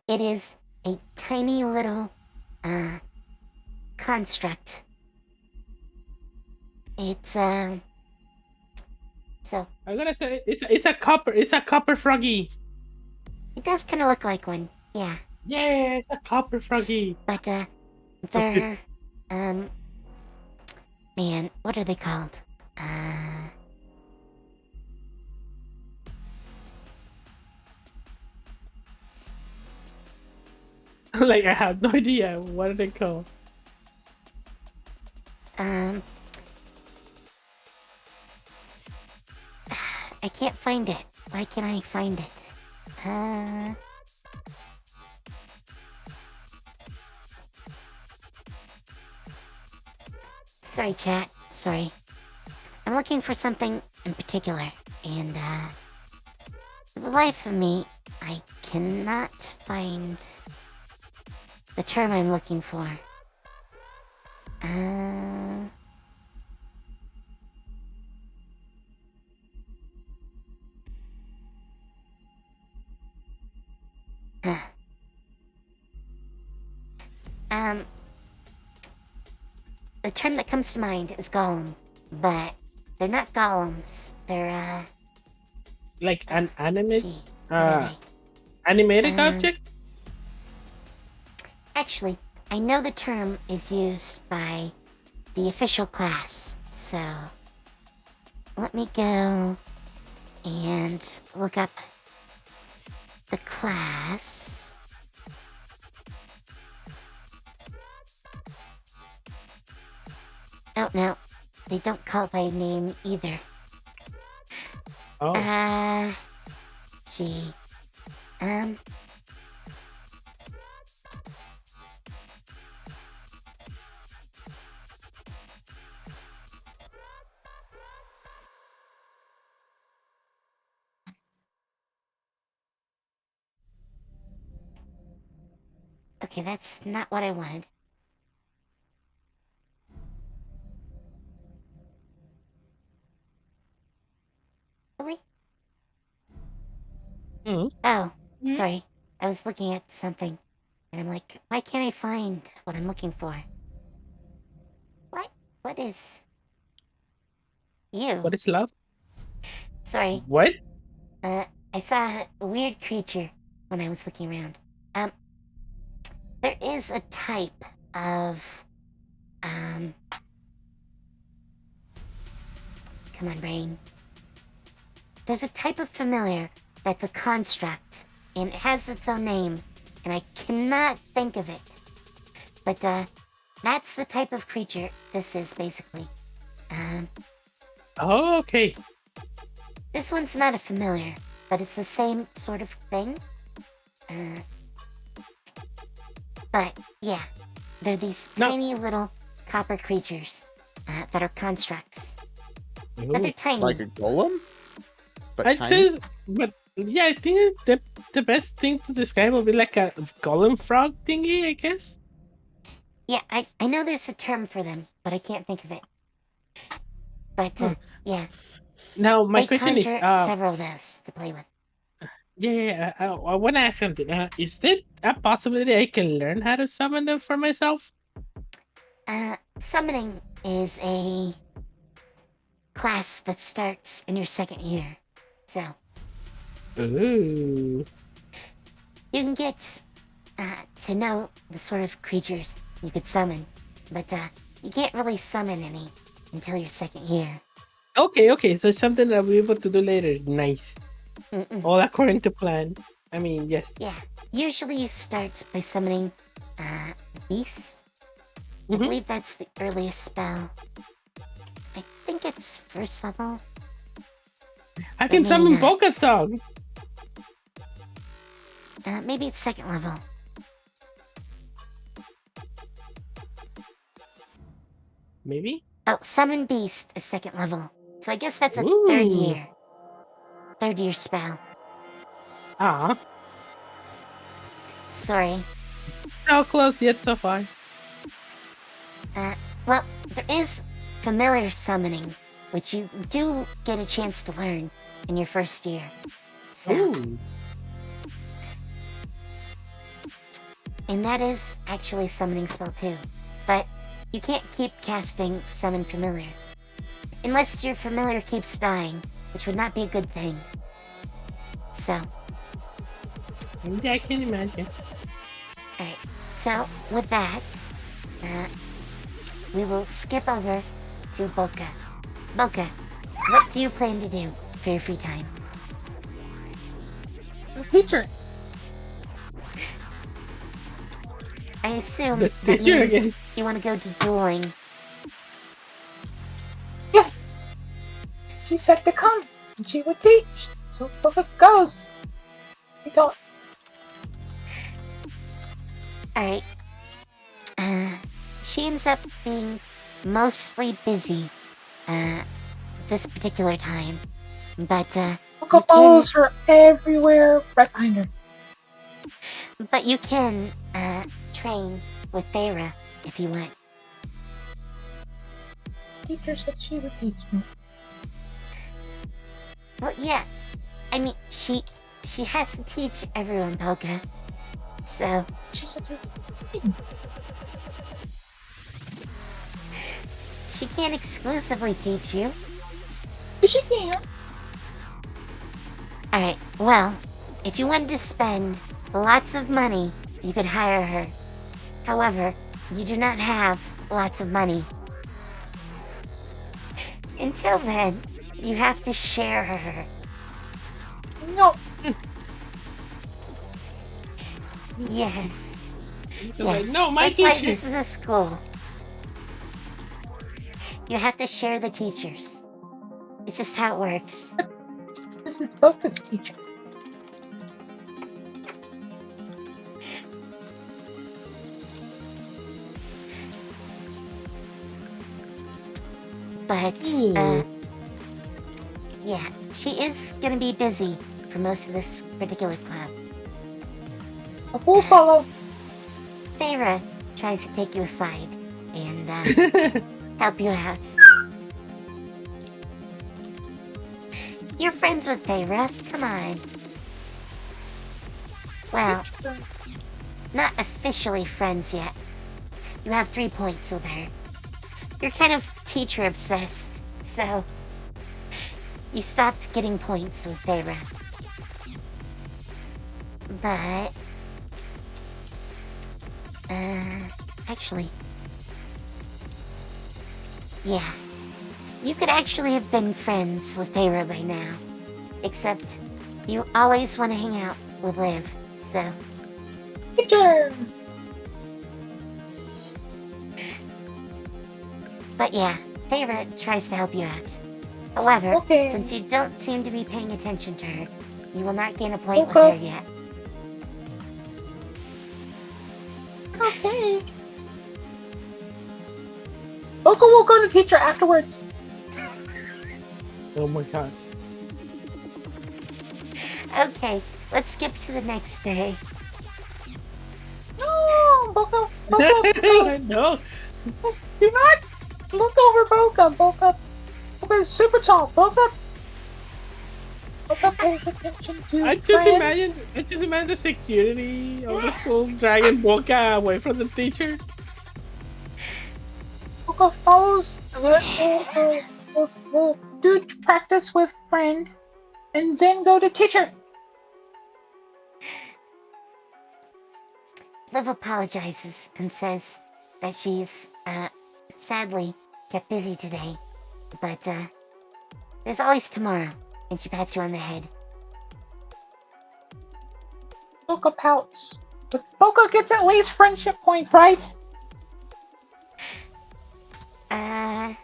It is a tiny little construct. It's so I'm gonna say it's a copper froggy. it does kind of look like one, yeah. Yeah, it's a copper froggy. But they're man, what are they called? Like I have no idea what are they called. I can't find it. Why can't I find it? Sorry, chat. Sorry. I'm looking for something in particular, and for the life of me, I cannot find the term I'm looking for. Huh. The term that comes to mind is golem, but they're not golems. They're, Like an animate, gee, what are they? animated object. Actually, I know the term is used by the official class, so let me go and look up the class. Oh, no, they don't call it by name either. Oh, Gee. Okay, that's not what I wanted. Really? Oh, Hmm? sorry. I was looking at something, and I'm like, why can't I find what I'm looking for? What? What is... You. what is love? Sorry. What? I saw a weird creature when I was looking around. There is a type of, come on, brain. There's a type of familiar that's a construct, and it has its own name, and I cannot think of it. But, that's the type of creature this is, basically. Oh, okay. This one's not a familiar, but it's the same sort of thing. But, yeah, they're these No. tiny little copper creatures that are constructs. But they're Ooh. tiny. Like a golem? But I'd tiny? say, but yeah, I think the best thing to describe would be like a golem frog thingy, I guess. Yeah, I know there's a term for them, but I can't think of it. But, yeah, Now my they question is, conjure several of those to play with. I want to ask something. Is there a possibility I can learn how to summon them for myself? Summoning is a class that starts in your second year. So, Ooh. you can get to know the sort of creatures you could summon, but you can't really summon any until your second year. Okay, so it's something that I'll be able to do later. Nice. Mm-mm. All according to plan. I mean, yes. Yeah, usually you start by summoning beasts. I Mhm. believe that's the earliest spell. I think it's first level. I can maybe summon not. Boka song. Maybe it's second level. Maybe? Oh, summon beast is second level. So I guess that's a Ooh. third year. Third year spell. Ah. Sorry. So close yet so far. Well, there is familiar summoning, which you do get a chance to learn in your first year. So, Ooh. and that is actually a summoning spell too. But you can't keep casting summon familiar. Unless your familiar keeps dying, which would not be a good thing. So, Yeah, I can imagine. alright. So, with that, we will skip over to Boka. Boka, what do you plan to do for your free time? Teacher. I assume The that teacher means again. you want to go to dueling. Yes. She said to come, and she would teach. So Boka goes. We don't. Alright. She ends up being mostly busy this particular time. But Boka follows her everywhere, right behind her. But you can train with Thera if you want. Teacher said she would teach me. Well, yeah. I mean, she has to teach everyone, Boka. So She said she would teach me. she can't exclusively teach you. She can. Alright, well, if you wanted to spend lots of money, you could hire her. However, you do not have lots of money. Until then, you have to share her. No. Yes. You're like, Yes. no, my That's why teacher. this is a school. You have to share the teachers. It's just how it works. This is Boka's teacher. But, yeah, she is gonna be busy for most of this particular club. A full follow. Thera tries to take you aside and help you out. You're friends with Thera, come on. Well, not officially friends yet. You have 3 points with her. You're kind of teacher obsessed, so you stopped getting points with Thera. But actually, yeah, you could actually have been friends with Thera by now. Except you always want to hang out with Liv, so Teacher. but yeah, Thera tries to help you out. However, Okay. since you don't seem to be paying attention to her, you will not gain a point with Okay. her yet. Okay. Boka will go to teacher afterwards. Oh my god. Okay, let's skip to the next day. No, Boka. Boka. No. Do not look over Boka. Boka is super tall. Boka pays attention to I his just friend. imagine the security of the school dragging Boka away from the teacher. Boka follows do practice with friend, and then go to teacher. Liv apologizes and says that she's, sadly kept busy today. But, there's always tomorrow, and she pats you on the head. Boka pouts. But Boka gets at least friendship point, right? I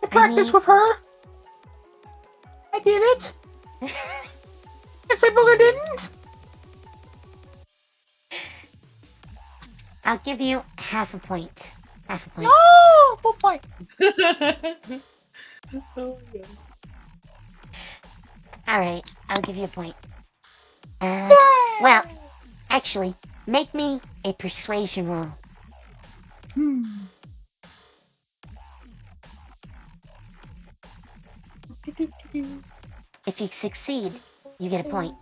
practice mean- with her. I did it. I say Boka didn't. I'll give you half a point. Half a point. No, full point. Oh my god. Alright, I'll give you a point. Yay! Well, actually, make me a persuasion roll. If you succeed, you get a point.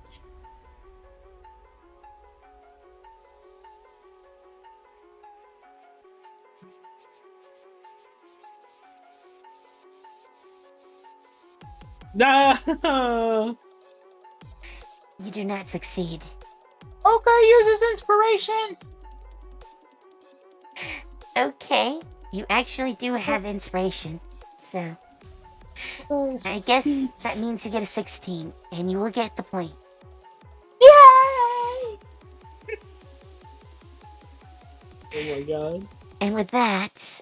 No. You do not succeed. Boka uses inspiration. Okay, you actually do have inspiration, so Oh, I guess that means you get a 16, and you will get the point. Yay! Oh my god. And with that,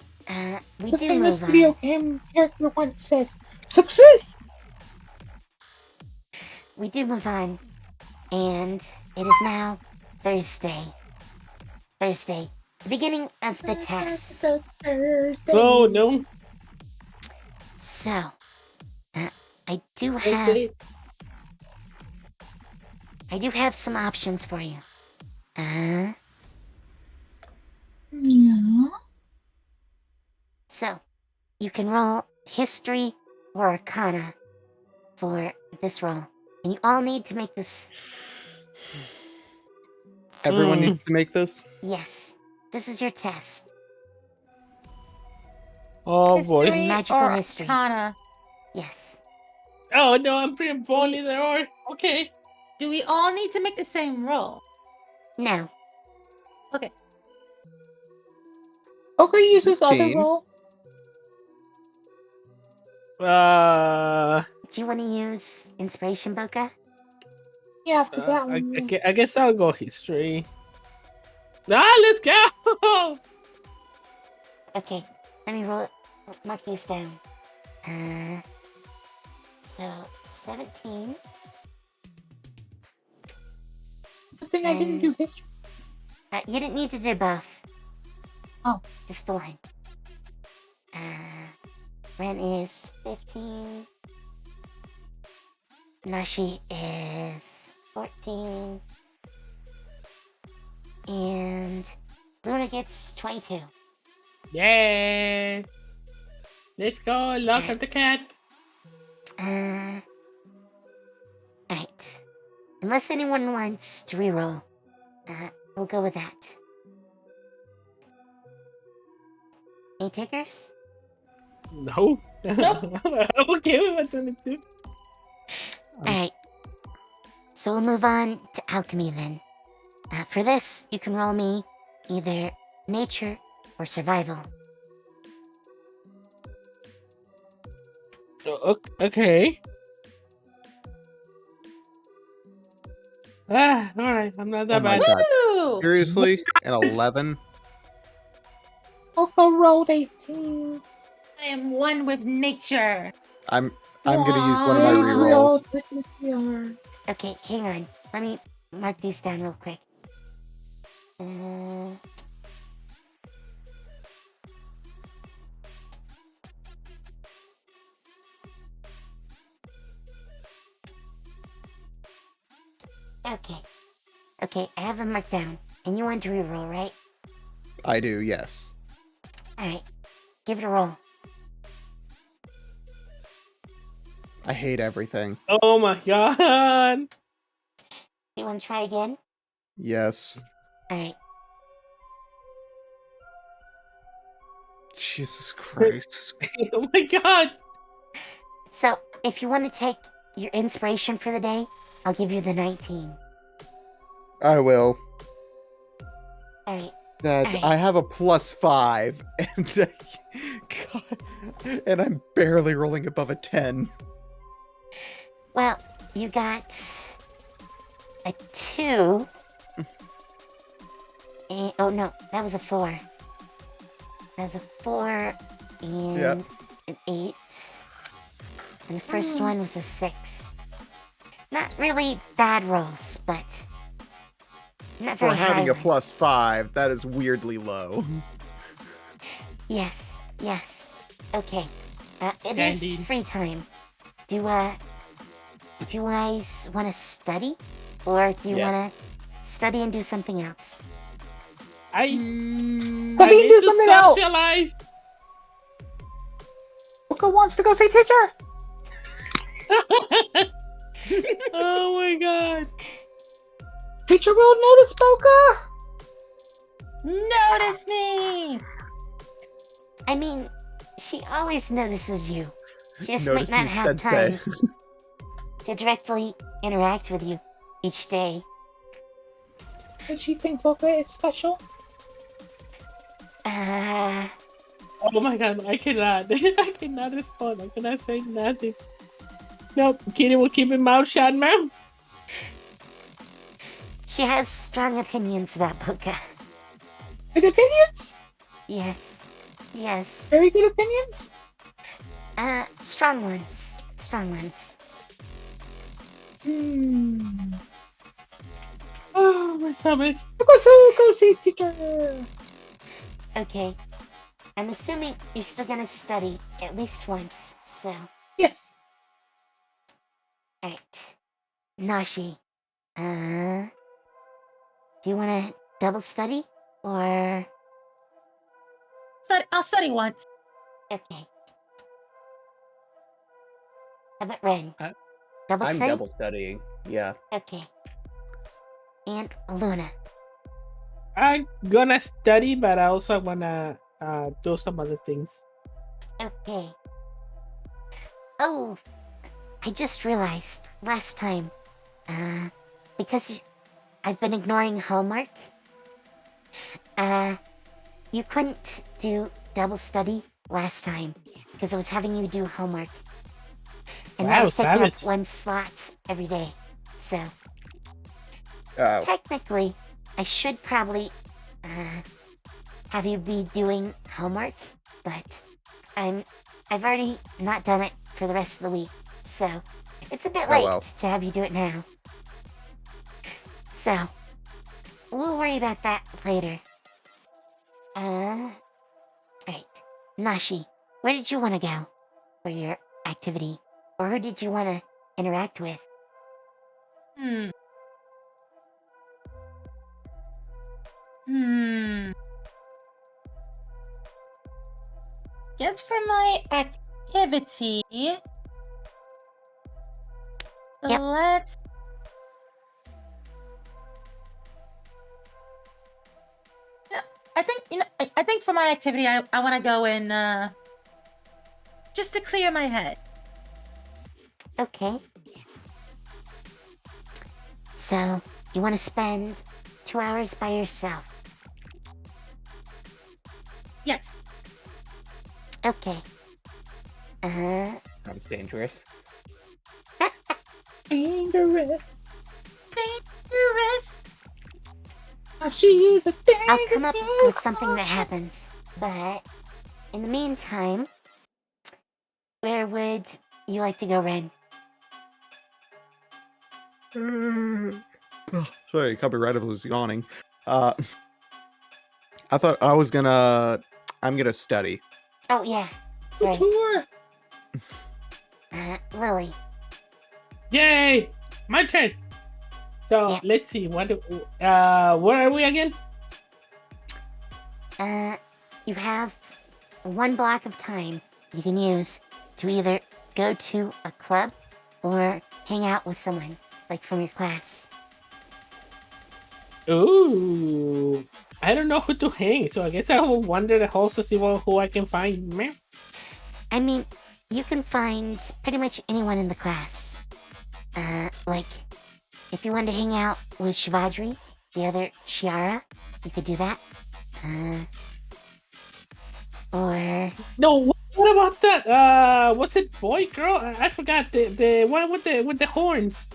we The do famous move video on. game character once said, "Success." We do move on. And it is now Thursday. Thursday. The beginning of the test. Thursday. Oh no. So, I do Thursday. have some options for you. Yeah. So, you can roll History or Arcana for this roll. And you all need to make this... Everyone needs to make this. Yes, this is your test. Oh boy. History Magical or history. Arcana? Yes. Oh no, I'm pretty born either or. Okay. Do we all need to make the same roll? No. Okay. Boka uses other 15. roll. Do you want to use Inspiration, Boka? Yeah, for that one. Yeah. I guess I'll go history. Let's go! Okay, let me mark these down. So 17. Good thing I didn't do history. You didn't need to do both. Oh. Just the one. Ren is 15. Nashi is 14. And Luna gets 22. Yeah. Let's go. Lock up the cat. Alright. Unless anyone wants to reroll, we'll go with that. Any takers? No. I'm okay with my 22. Alright. So we'll move on to Alchemy then. For this, you can roll me either Nature or Survival. Okay. Alright. I'm not that Oh my bad. god. Woo! Seriously? An 11? Boka rolled 18. I am one with nature. I'm gonna use one of my We rerolls. all technically are. Okay, hang on. Let me mark these down real quick. Okay, I have them marked down. And you want to reroll, right? I do, yes. Alright, give it a roll. I hate everything. Oh my god. Do you want to try again? Yes. Alright. Jesus Christ. Oh my god. So, if you want to take your inspiration for the day, I'll give you the 19. I will. Alright. That Alright. I have a +5, and God, and I'm barely rolling above a 10. Well, you got a 2. And, oh no, that was a 4. That was a 4 and Yep. an 8. And the first one was a 6. Not really bad rolls, but not For very high having a ones. +5, that is weirdly low. Yes. Okay. It is Indeed. free time. Do you guys want to study? Or do you Yes. want to study and do something else? I Let need me do to something else. socialize. Boka wants to go see teacher. Oh my god. Teacher will notice Boka. Notice me! I mean, she always notices you. She just Notice might me, not have Sensei. time to directly interact with you each day. Does she think Boka is special? Oh my god, I cannot. I cannot respond. I cannot say nothing. Nope, Kitty will keep her mouth shut, man. She has strong opinions about Boka. Good opinions? Yes. Yes. Very good opinions? Strong ones. Strong ones. Oh, my stomach. Go see teacher. Okay. I'm assuming you're still gonna study at least once, so. Yes. Alright. Nashi. Do you wanna double study? Or. I'll study once. Okay. How about Ren? I- Double I'm study? double studying. Yeah. Okay. And Luna. I'm gonna study, but I also wanna do some other things. Okay. Oh, I just realized last time, because I've been ignoring homework, you couldn't do double study last time because I was having you do homework. And that Wow, was taking up savage. one slot every day. So, Oh. technically, I should probably, have you be doing homework, but I've already not done it for the rest of the week, so it's a bit Oh, late well. to have you do it now. So, we'll worry about that later. Right. Nashi, where did you want to go for your activity? Or who did you want to interact with? Guess for my activity. Yep. Let's. Yeah, I think I think for my activity, I want to go and just to clear my head. Okay. So, you want to spend 2 hours by yourself? Yes. Okay. That's dangerous. Dangerous. Dangerous. She's a dangerous. I'll come up with something that happens. But, in the meantime, where would you like to go, Ren? Sorry, copyright was yawning. I thought I was gonna. I'm gonna study. Oh, yeah. Sorry. Tour. Lily. Yay! My turn. So Yeah. let's see. Where are we again? You have one block of time you can use to either go to a club or hang out with someone, like from your class. Ooh, I don't know who to hang, so I guess I will wander the halls to see who I can find. Meh. I mean, you can find pretty much anyone in the class. Like, if you wanted to hang out with Shivadri, the other Shiara, you could do that. Or No, what about that? What's it, boy, girl? I forgot the one with the horns.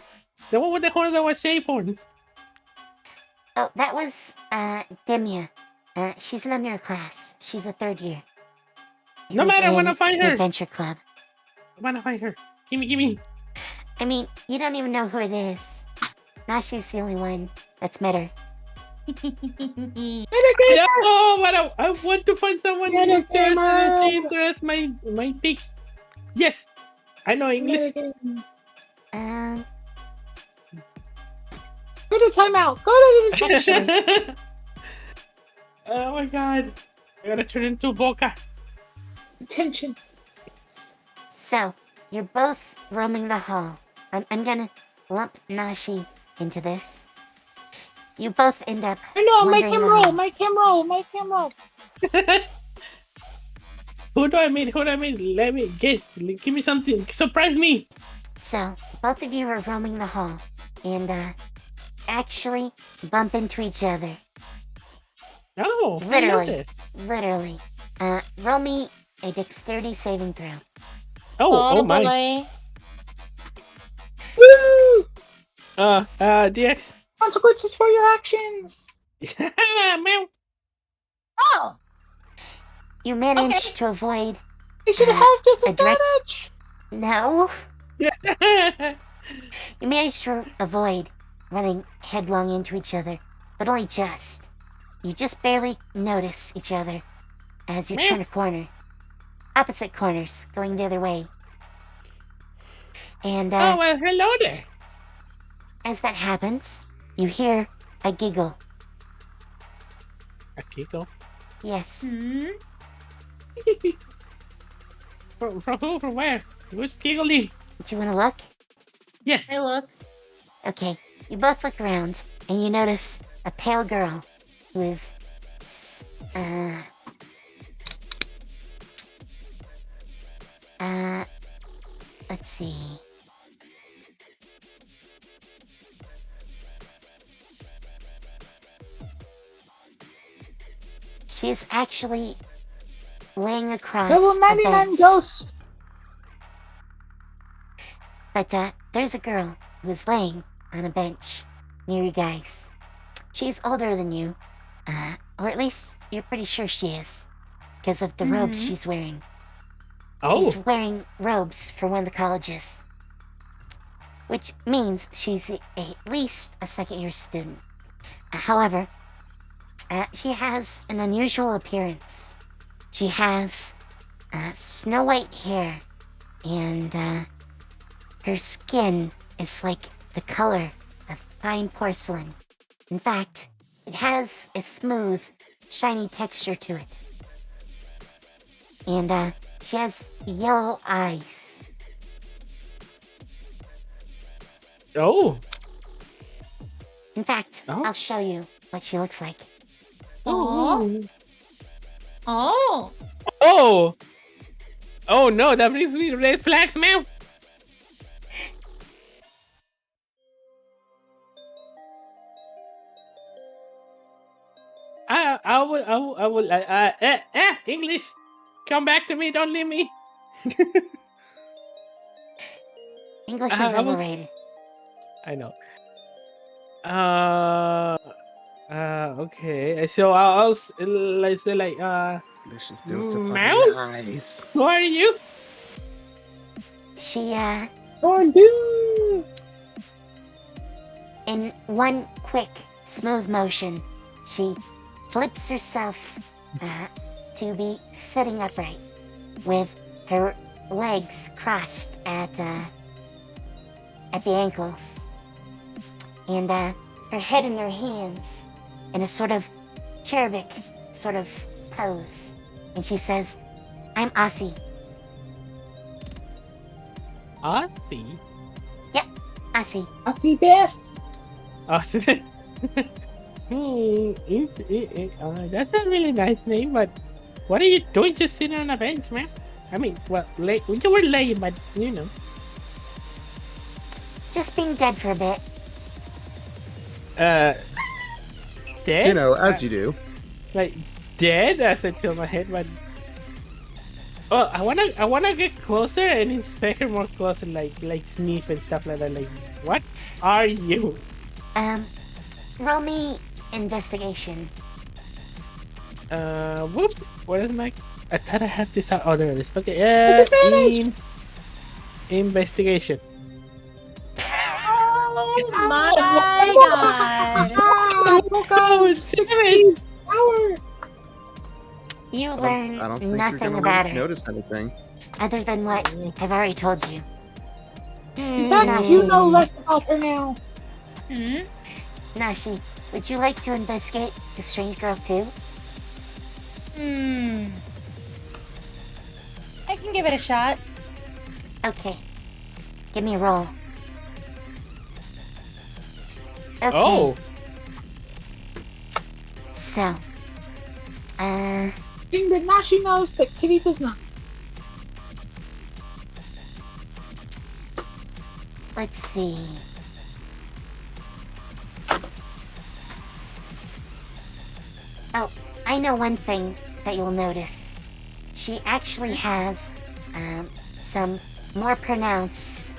The one with the horns that was shaved horns. oh, that was Demia. She's not in your class. She's a third year. No Who's matter, I wanna in find the her. Adventure Club. I wanna find her. Gimme. I mean, you don't even know who it is. Nashi's the only one that's met her. No, but I want to find someone Get it, interested my pick. Yes, I know English. Go Um, to timeout. Go to the actually, Oh my god, I gotta turn into Boka. detention. so you're both roaming the hall. I'm gonna lump Nashi into this. You both end up. I know. Make wandering him the roll. hall. Make him roll. Make him roll. Who do I meet? Let me guess. Give me something. Surprise me. So both of you are roaming the hall, and actually bump into each other. Oh, I love Literally. it. Literally. Roll me a dexterity saving throw. Oh my. boy. Woo! DX. Consequences for your actions. Meow. Oh, You managed to avoid. You should have a direct- disadvantage. No. Yeah. You managed to avoid running headlong into each other, but only just. You just barely notice each other as you turn a corner. Opposite corners, going the other way. And Oh, well, hello there. as that happens, you hear a giggle. A giggle? Yes. hmm. From who? From where? Who's giggling? Do you want to look? Yes. I look. Okay, you both look around, and you notice a pale girl who is, let's see. She is actually laying across Level a 99 bench. ghost. But there's a girl who is laying on a bench near you guys. She's older than you, or at least you're pretty sure she is, because of the robes she's wearing. Oh. She's wearing robes for one of the colleges, which means she's at least a second-year student. However, she has an unusual appearance. She has snow white hair, and her skin is like the color of fine porcelain. In fact, it has a smooth, shiny texture to it. And she has yellow eyes. Oh. In fact, Oh. I'll show you what she looks like. Oh. Oh, Oh. Oh no, that brings me to red flags, man. I will, English. Come back to me, don't leave me. English is I was- overrated. I know. Okay. So let's say This is built upon Meow? lies. who are you? She, Oh, dude. in one quick, smooth motion, she flips herself to be sitting upright, with her legs crossed at the ankles, and her head in her hands in a sort of cherubic sort of pose. And she says, "I'm Aussie." Aussie. Aussie. I see Beth. Aussie. That's a really nice name, but what are you doing just sitting on a bench, man? I mean, well, you were laying, but you know. Just being dead for a bit. Dead? You know, as you do. Like dead as I tilt my head, but oh, I wanna get closer and inspect her more closer, like sniff and stuff like that. Like, what are you? Roll me investigation. Whoop. What is my? I thought I had this out. Oh, there it is. Okay. Disadvantage. Investigation. oh my god. Oh, it's power. You I learn don't think you're nothing gonna about her, notice anything. other than what I've already told you. In fact, Nashi. you know less about her now. Hmm? Nashi, would you like to investigate the strange girl too? I can give it a shot. Okay. Give me a roll. Okay. Oh. So, Thing that Nashi knows that Kitty does not. let's see. Oh, I know one thing that you'll notice. She actually has, some more pronounced,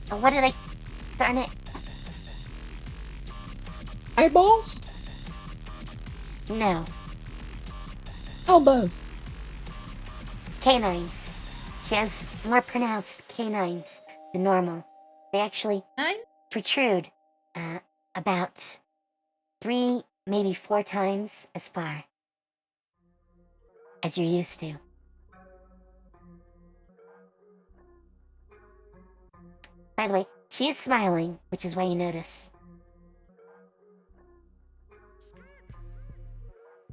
what did I, darn it? Eyeballs? No, Elbows. canines. She has more pronounced canines than normal. They actually Nine? protrude about 3, maybe 4 times as far as you're used to. By the way, she is smiling, which is why you notice.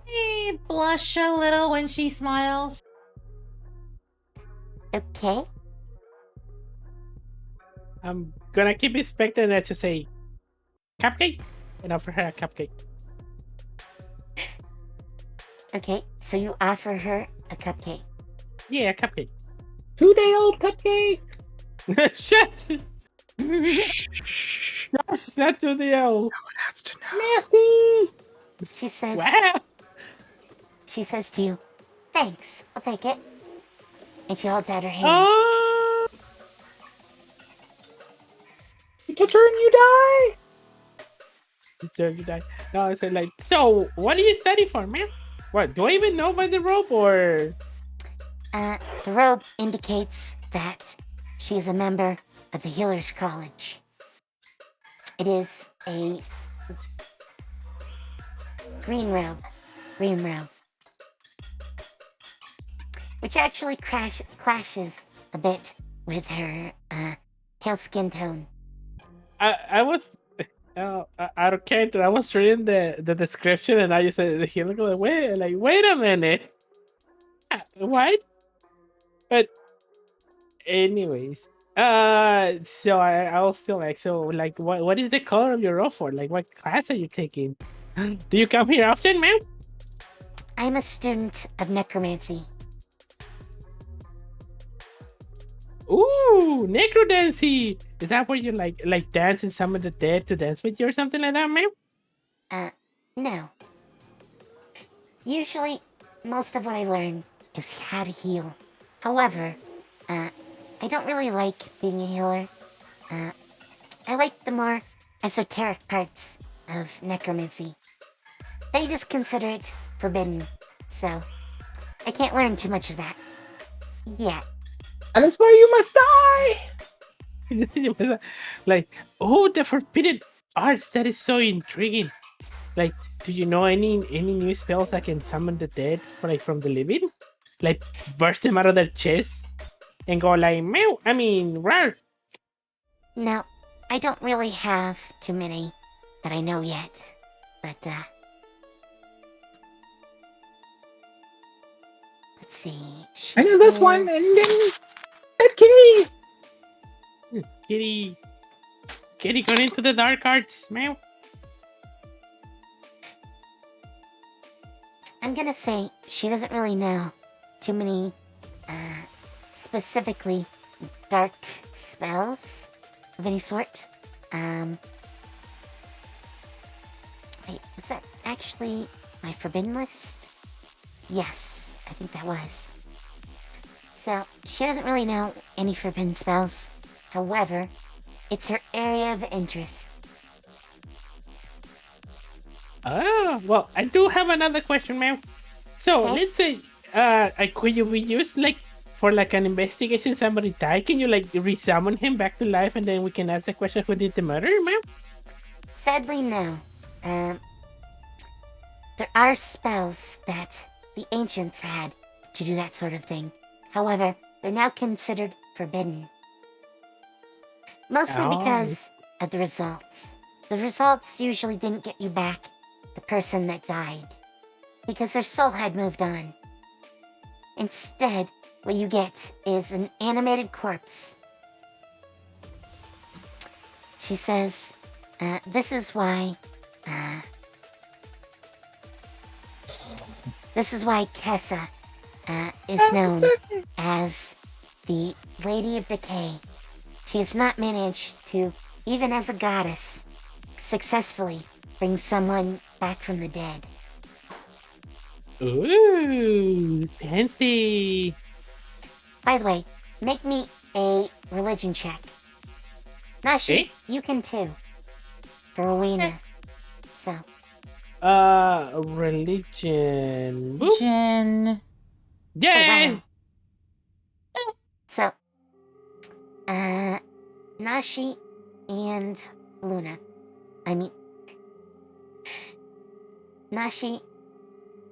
I blush a little when she smiles. Okay, I'm gonna keep expecting her to say cupcake and offer her a cupcake. okay, so you offer her a cupcake. Yeah, a cupcake. 2-day-old cupcake. Shut. Gosh, not to the L. Has to know. Nasty. She says, Wow. she says to you, thanks, I'll take it. And she holds out her hand. Oh. You touch her and you die. Deserve to die. No, I said like, so what do you study for, man? What, do I even know about the rope or? The robe indicates that she is a member of the Healers College. It is a green robe. Which actually clashes a bit with her pale skin tone. I was out of character. I was reading the description and I just said the healer go wait a minute. What? But anyways, so I was still like, so like what is the color of your robe for? Like what class are you taking? Do you come here often, man? I'm a student of necromancy. Ooh, necrodancy. Is that where you like dance and summon the dead to dance with you or something like that, man? No. Usually, most of what I learn is how to heal. However, I don't really like being a healer. I like the more esoteric parts of necromancy. They just consider it forbidden, so I can't learn too much of that. Yet. And that's why you must die. Like, oh, the forbidden arts. That is so intriguing. Like, do you know any new spells that can summon the dead from the living? Like, burst them out of their chest and go like, meow. I mean, rar. No, I don't really have too many that I know yet. But, let's see. I know this one, and then that kitty. Kitty going into the dark arts, meow. I'm gonna say she doesn't really know too many, specifically dark spells of any sort. Wait, was that actually my forbidden list? Yes, I think that was. So, she doesn't really know any forbidden spells. However, it's her area of interest. Oh, well, I do have another question, ma'am. So, Okay. let's say, could you be used, like, for, like, an investigation, somebody died? Can you, like, resummon him back to life, and then we can ask the question who did the murder, ma'am? Sadly, no. There are spells that the ancients had to do that sort of thing. However, they're now considered forbidden. Mostly Oh. because of the results. The results usually didn't get you back the person that died, because their soul had moved on. Instead, what you get is an animated corpse. She says, this is why Kessa is known as the Lady of Decay. She has not managed to, even as a goddess, successfully bring someone back from the dead. Ooh, fancy. By the way, make me a religion check. Nashi, Eh? you can too. For Rowena. So, Religion. Boop. Jin. Yay! wow. So, Nashi and Luna. I mean, Nashi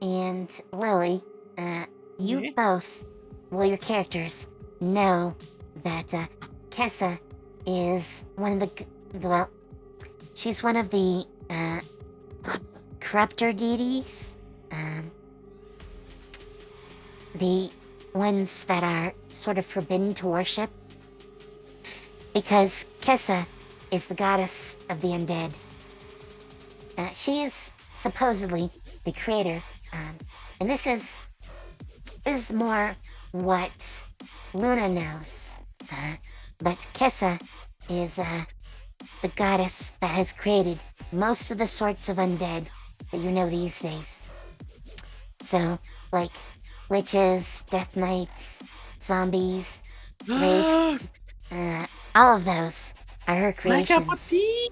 and Lily, you Yeah. both, well, your characters, know that Kessa is one of well, she's one of the corruptor deities, the ones that are sort of forbidden to worship, because Kessa is the goddess of the undead. She is supposedly the creator, and this is more what Luna knows. But Kessa is the goddess that has created most of the sorts of undead that you know these days. So, like liches, death knights, zombies, wraiths, all of those are her My cup of creations. tea.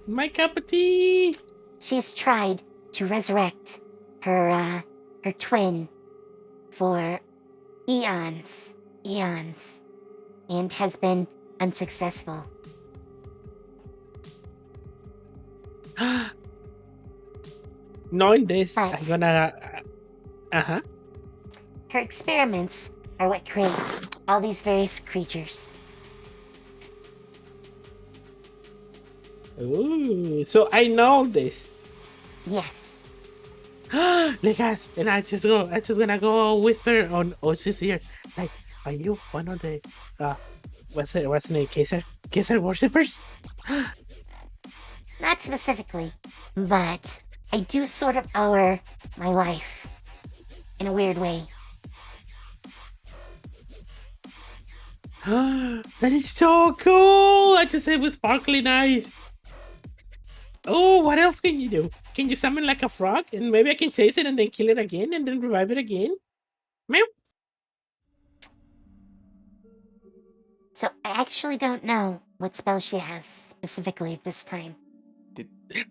My cup of tea. She's tried to resurrect her twin for eons, and has been unsuccessful. Knowing this, But- I'm gonna. Uh-huh. Her experiments are what create all these various creatures. Ooh, so I know this. Yes. Like, guys, and I just gonna go whisper on Osh's ear, like, are you one of the what's the name, Kaiser worshippers? Not specifically, but I do sort of owe her my life. In a weird way. That is so cool! I just said it was sparkling eyes. Oh, what else can you do? Can you summon like a frog, and maybe I can chase it and then kill it again and then revive it again? Meow. So I actually don't know what spell she has specifically at this time. Did you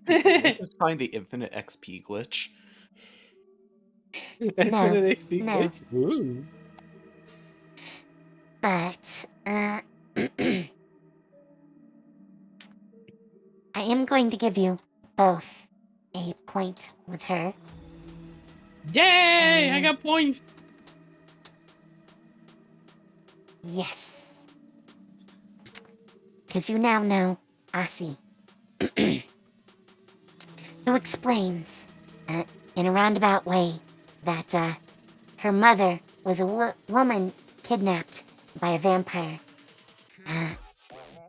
just find the infinite XP glitch? That's No, the next big no. glitch. Ooh. But, I am going to give you both a point with her. Yay! I got points. Yes. Because you now know Asi. Who explains, in a roundabout way, that her mother was a woman kidnapped by a vampire.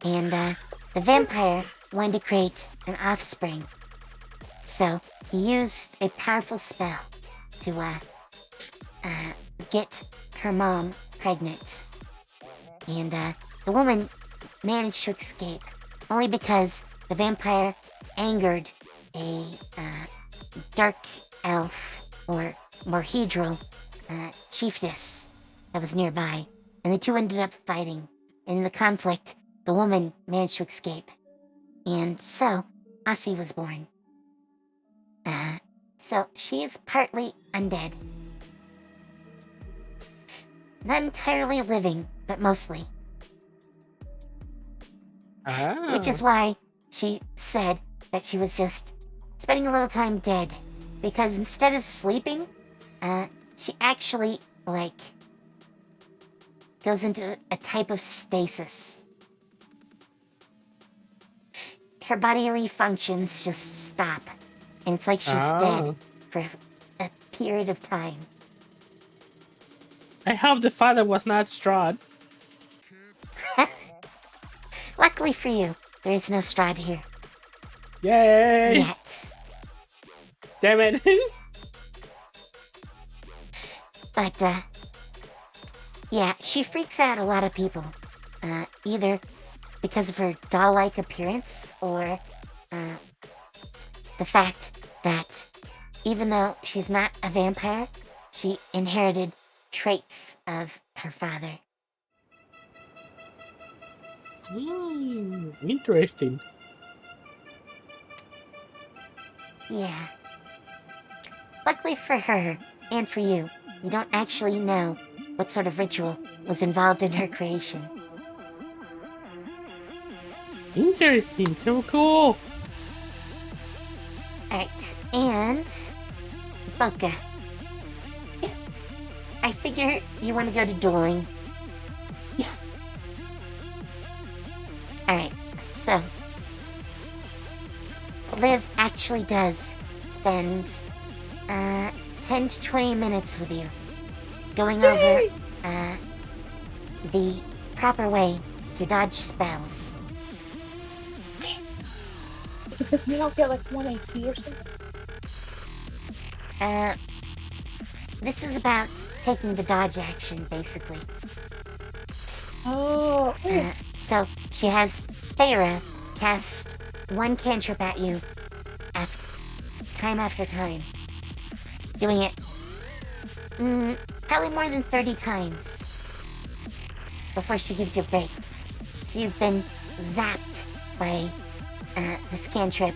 And the vampire wanted to create an offspring. So he used a powerful spell to get her mom pregnant. And the woman managed to escape only because the vampire angered a dark elf or morhedral chiefess that was nearby, and the two ended up fighting. And in the conflict, the woman managed to escape, and so Asi was born. So she is partly undead. Not entirely living, but mostly. Which is why she said that she was just spending a little time dead. Because instead of sleeping, she actually, goes into a type of stasis. Her bodily functions just stop. And it's like she's dead for a period of time. I hope the father was not Strahd. Luckily for you, there is no Strahd here. Yay! Yet. Damn it! But, yeah, she freaks out a lot of people. Either because of her doll-like appearance, or the fact that even though she's not a vampire, she inherited traits of her father. Interesting. Yeah. Luckily for her, and for you, you don't actually know what sort of ritual was involved in her creation. Interesting. So cool. Alright, and... Boka. I figure you want to go to dueling. Yes. Alright, so... Liv actually does spend 10 to 20 minutes with you, going over the proper way to dodge spells. Because you don't get like 1 AC or something. This is about taking the dodge action, basically. Oh. So she has Feyre cast one cantrip at you time after time. Doing it probably more than 30 times before she gives you a break. So you've been zapped by this cantrip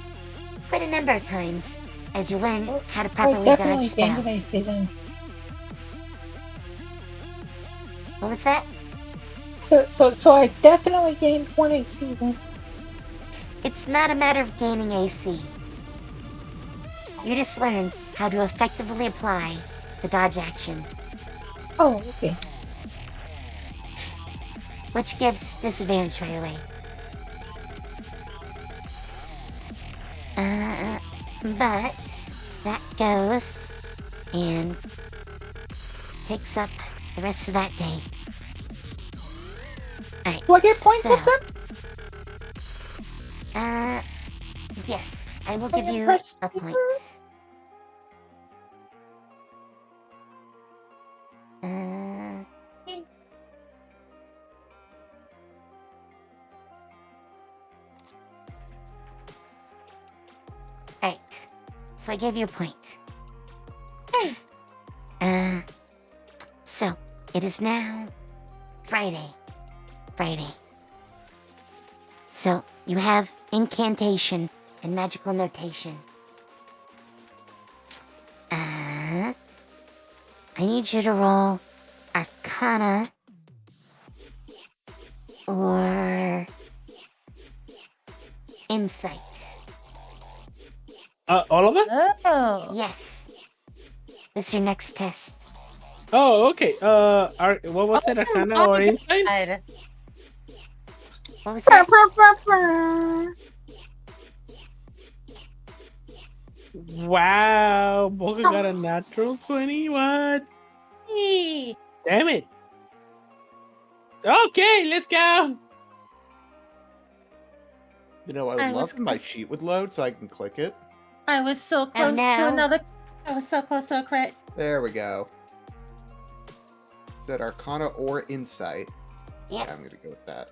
quite a number of times as you learn how to I properly dodge definitely gained an spells. AC then. What was that? So I definitely gained 1 AC then. It's not a matter of gaining AC. You just learn how to effectively apply the dodge action, Oh, okay. which gives disadvantage right away. But that goes and takes up the rest of that day. Alright, Do I get points so, with them? yes, I will Can give you you press a enter? point. Alright, so I gave you a point. So, it is now Friday. So, you have incantation and magical notation. I need you to roll Arcana or Insight. All of us? Oh. Yes. This is your next test. Oh, okay. What was it? Arcana or Insight? God. What was that? Wow, Boka got a natural 20. What? Hey. Damn it. Okay, let's go. You know, I would I love was- if my sheet would load so I can click it. I was so close no. to another. I was so close to a crit. There we go. Is that Arcana or Insight? Yep. Yeah, I'm gonna go with that.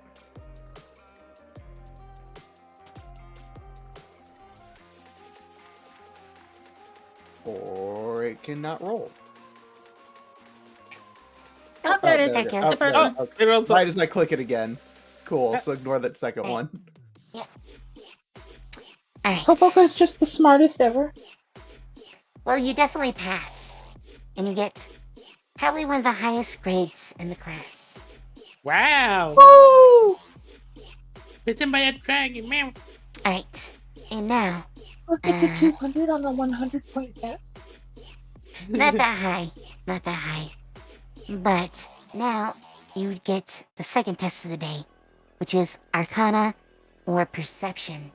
Or it cannot roll. Oh, there it is. there it There is. goes. The first Oh, one. okay. It also- Right as I click it again. Cool, so ignore that second Okay. one. Alright. So Boka's just the smartest ever. Well, you definitely pass. And you get probably one of the highest grades in the class. Wow. Woo! Bitten by a dragon, man. Alright. And now, Look, it's a 200 on the 100 point test. not that high. Not that high. But now you get the second test of the day, which is Arcana or Perception.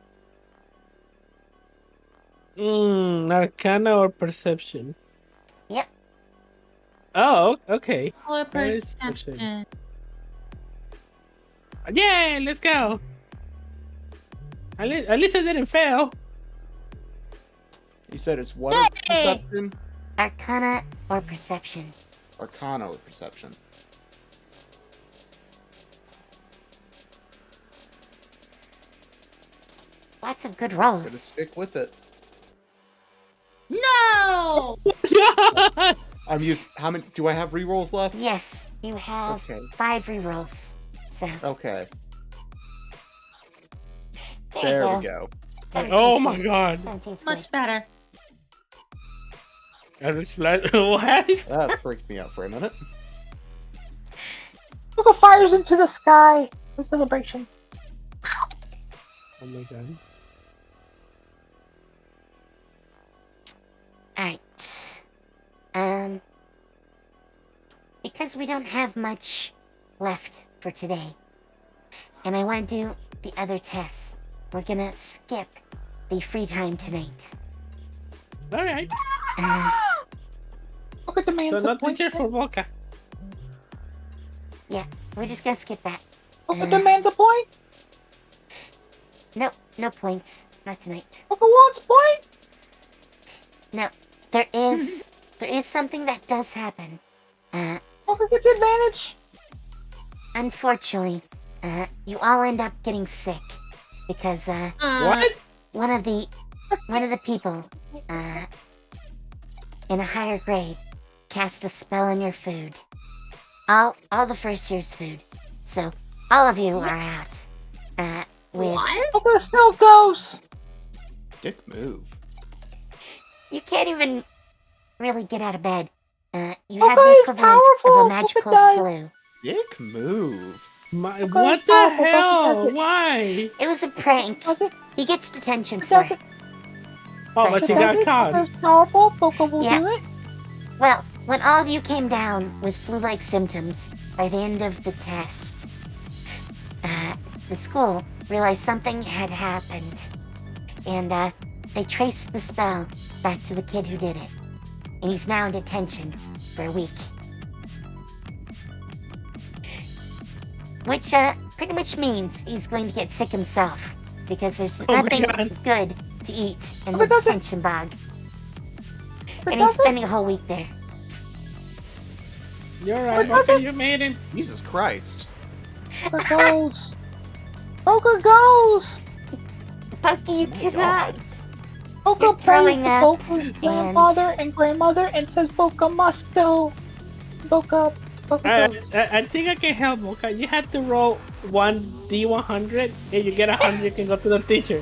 Arcana or Perception? Yep. Oh, okay. Or That is perception. Yay, let's go. At least I didn't fail. You said it's what? Hey! Perception? Arcana or Perception. Arcana or Perception? Lots of good Gonna rolls. stick with it. No! I'm used. How many? Do I have rerolls left? Yes, you have Okay. 5 rerolls. So, Okay. there There you we go. go. 17's Oh my good. god. 17's good. Much better. I just like what? That freaked me out for a minute. Boka fires into the sky in celebration. Oh my god. Alright. Because we don't have much left for today, and I want to do the other tests, we're gonna skip the free time tonight. Alright. Boka demands So a no point. teacher for Boka. Yeah, we're just gonna skip that. Boka demands a point. No, no points. Not tonight. Boka wants a point. No, there is something that does happen. Boka gets advantage. Unfortunately, you all end up getting sick because What? one of the people in a higher grade cast a spell on your food. All the first year's food. So all of you are out. With Boka still goes. Dick move. you can't even really get out of bed. You Boka have the is equivalent of powerful. a Boka magical does. flu. Dick move. My, Okay, what it's the powerful, Boka hell? does it. Why? It was a prank. Does it? He gets detention for Does it. it? Oh, but Does you it? got Boka caught. is powerful. Boka will Yeah. do it. Well, when all of you came down with flu-like symptoms by the end of the test, the school realized something had happened, and they traced the spell back to the kid who did it, and he's now in detention for a week. Which pretty much means he's going to get sick himself, because there's Oh my nothing God. good to eat in Oh, the it doesn't- detention bog, But and he's does it? spending a whole week there. You're right, What Boka. was it? You made it. Jesus Christ. Boka goes. Boka goes. Bucky, you cannot! Boka You're prays throwing to up, Boka's grandfather and grandmother and says Boka must go. Boka goes. I think I can help, Boka. You have to roll 1d100, and you get 100, you can go to the teacher.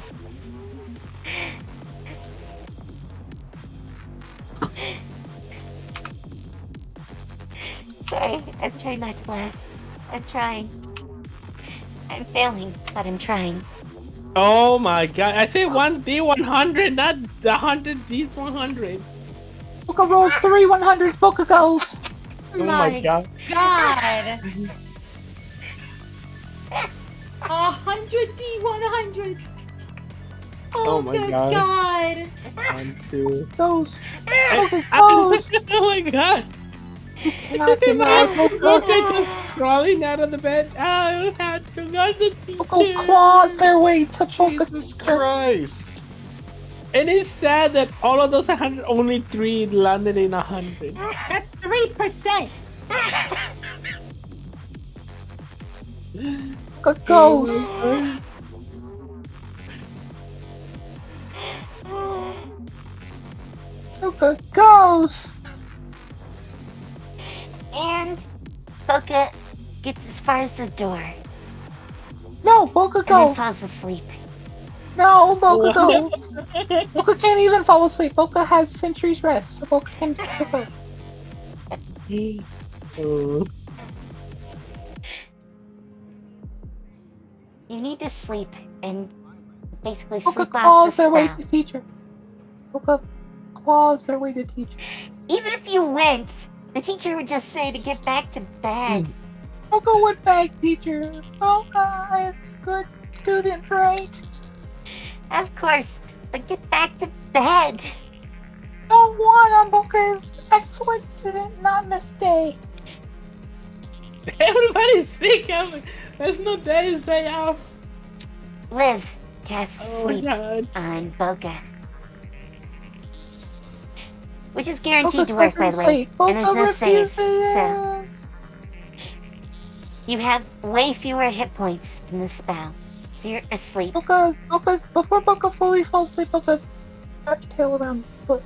Sorry, I'm trying not to laugh. I'm trying. I'm failing, but I'm trying. Oh my god. I say 1d100, not the 100d100. Boka rolls 3 100s. Boka goes. Oh my god. God. 100 D100s. Oh my good God. God. 1, 2. Goes. Boka Oh goes. my god. Cannot deny Boka Boka. just crawling out of the bed. I had to go to the Boka teacher. claws their way to Boka. Jesus Christ. And it's sad that all of those 100, only 3 landed in 100. That's 3%. Boka goes. Boka goes. And Boka gets as far as the door No, Boka and then goes. falls asleep. No, Boka goes. Boka can't even fall asleep. Boka has centuries rest, so Boka can go. Oh. You need to sleep and basically Boka sleep off claws the their way spell. to teacher. Boka claws their way to teacher. Even if you went, the teacher would just say to get back to bed. Boka would beg teacher. Boka is a good student, right? Of course, but get back to bed. Don't want Boka is excellent student, not miss day. Everybody's sick. There's no days day off. Liv casts Oh my sleep god. on Boka. Which is guaranteed Boka to work, by the way. sleep. And there's Boka no save, so refuses. you have way fewer hit points than the spell. So you're asleep. Boka's before Boka fully falls asleep, Boka wraps tail around the foot.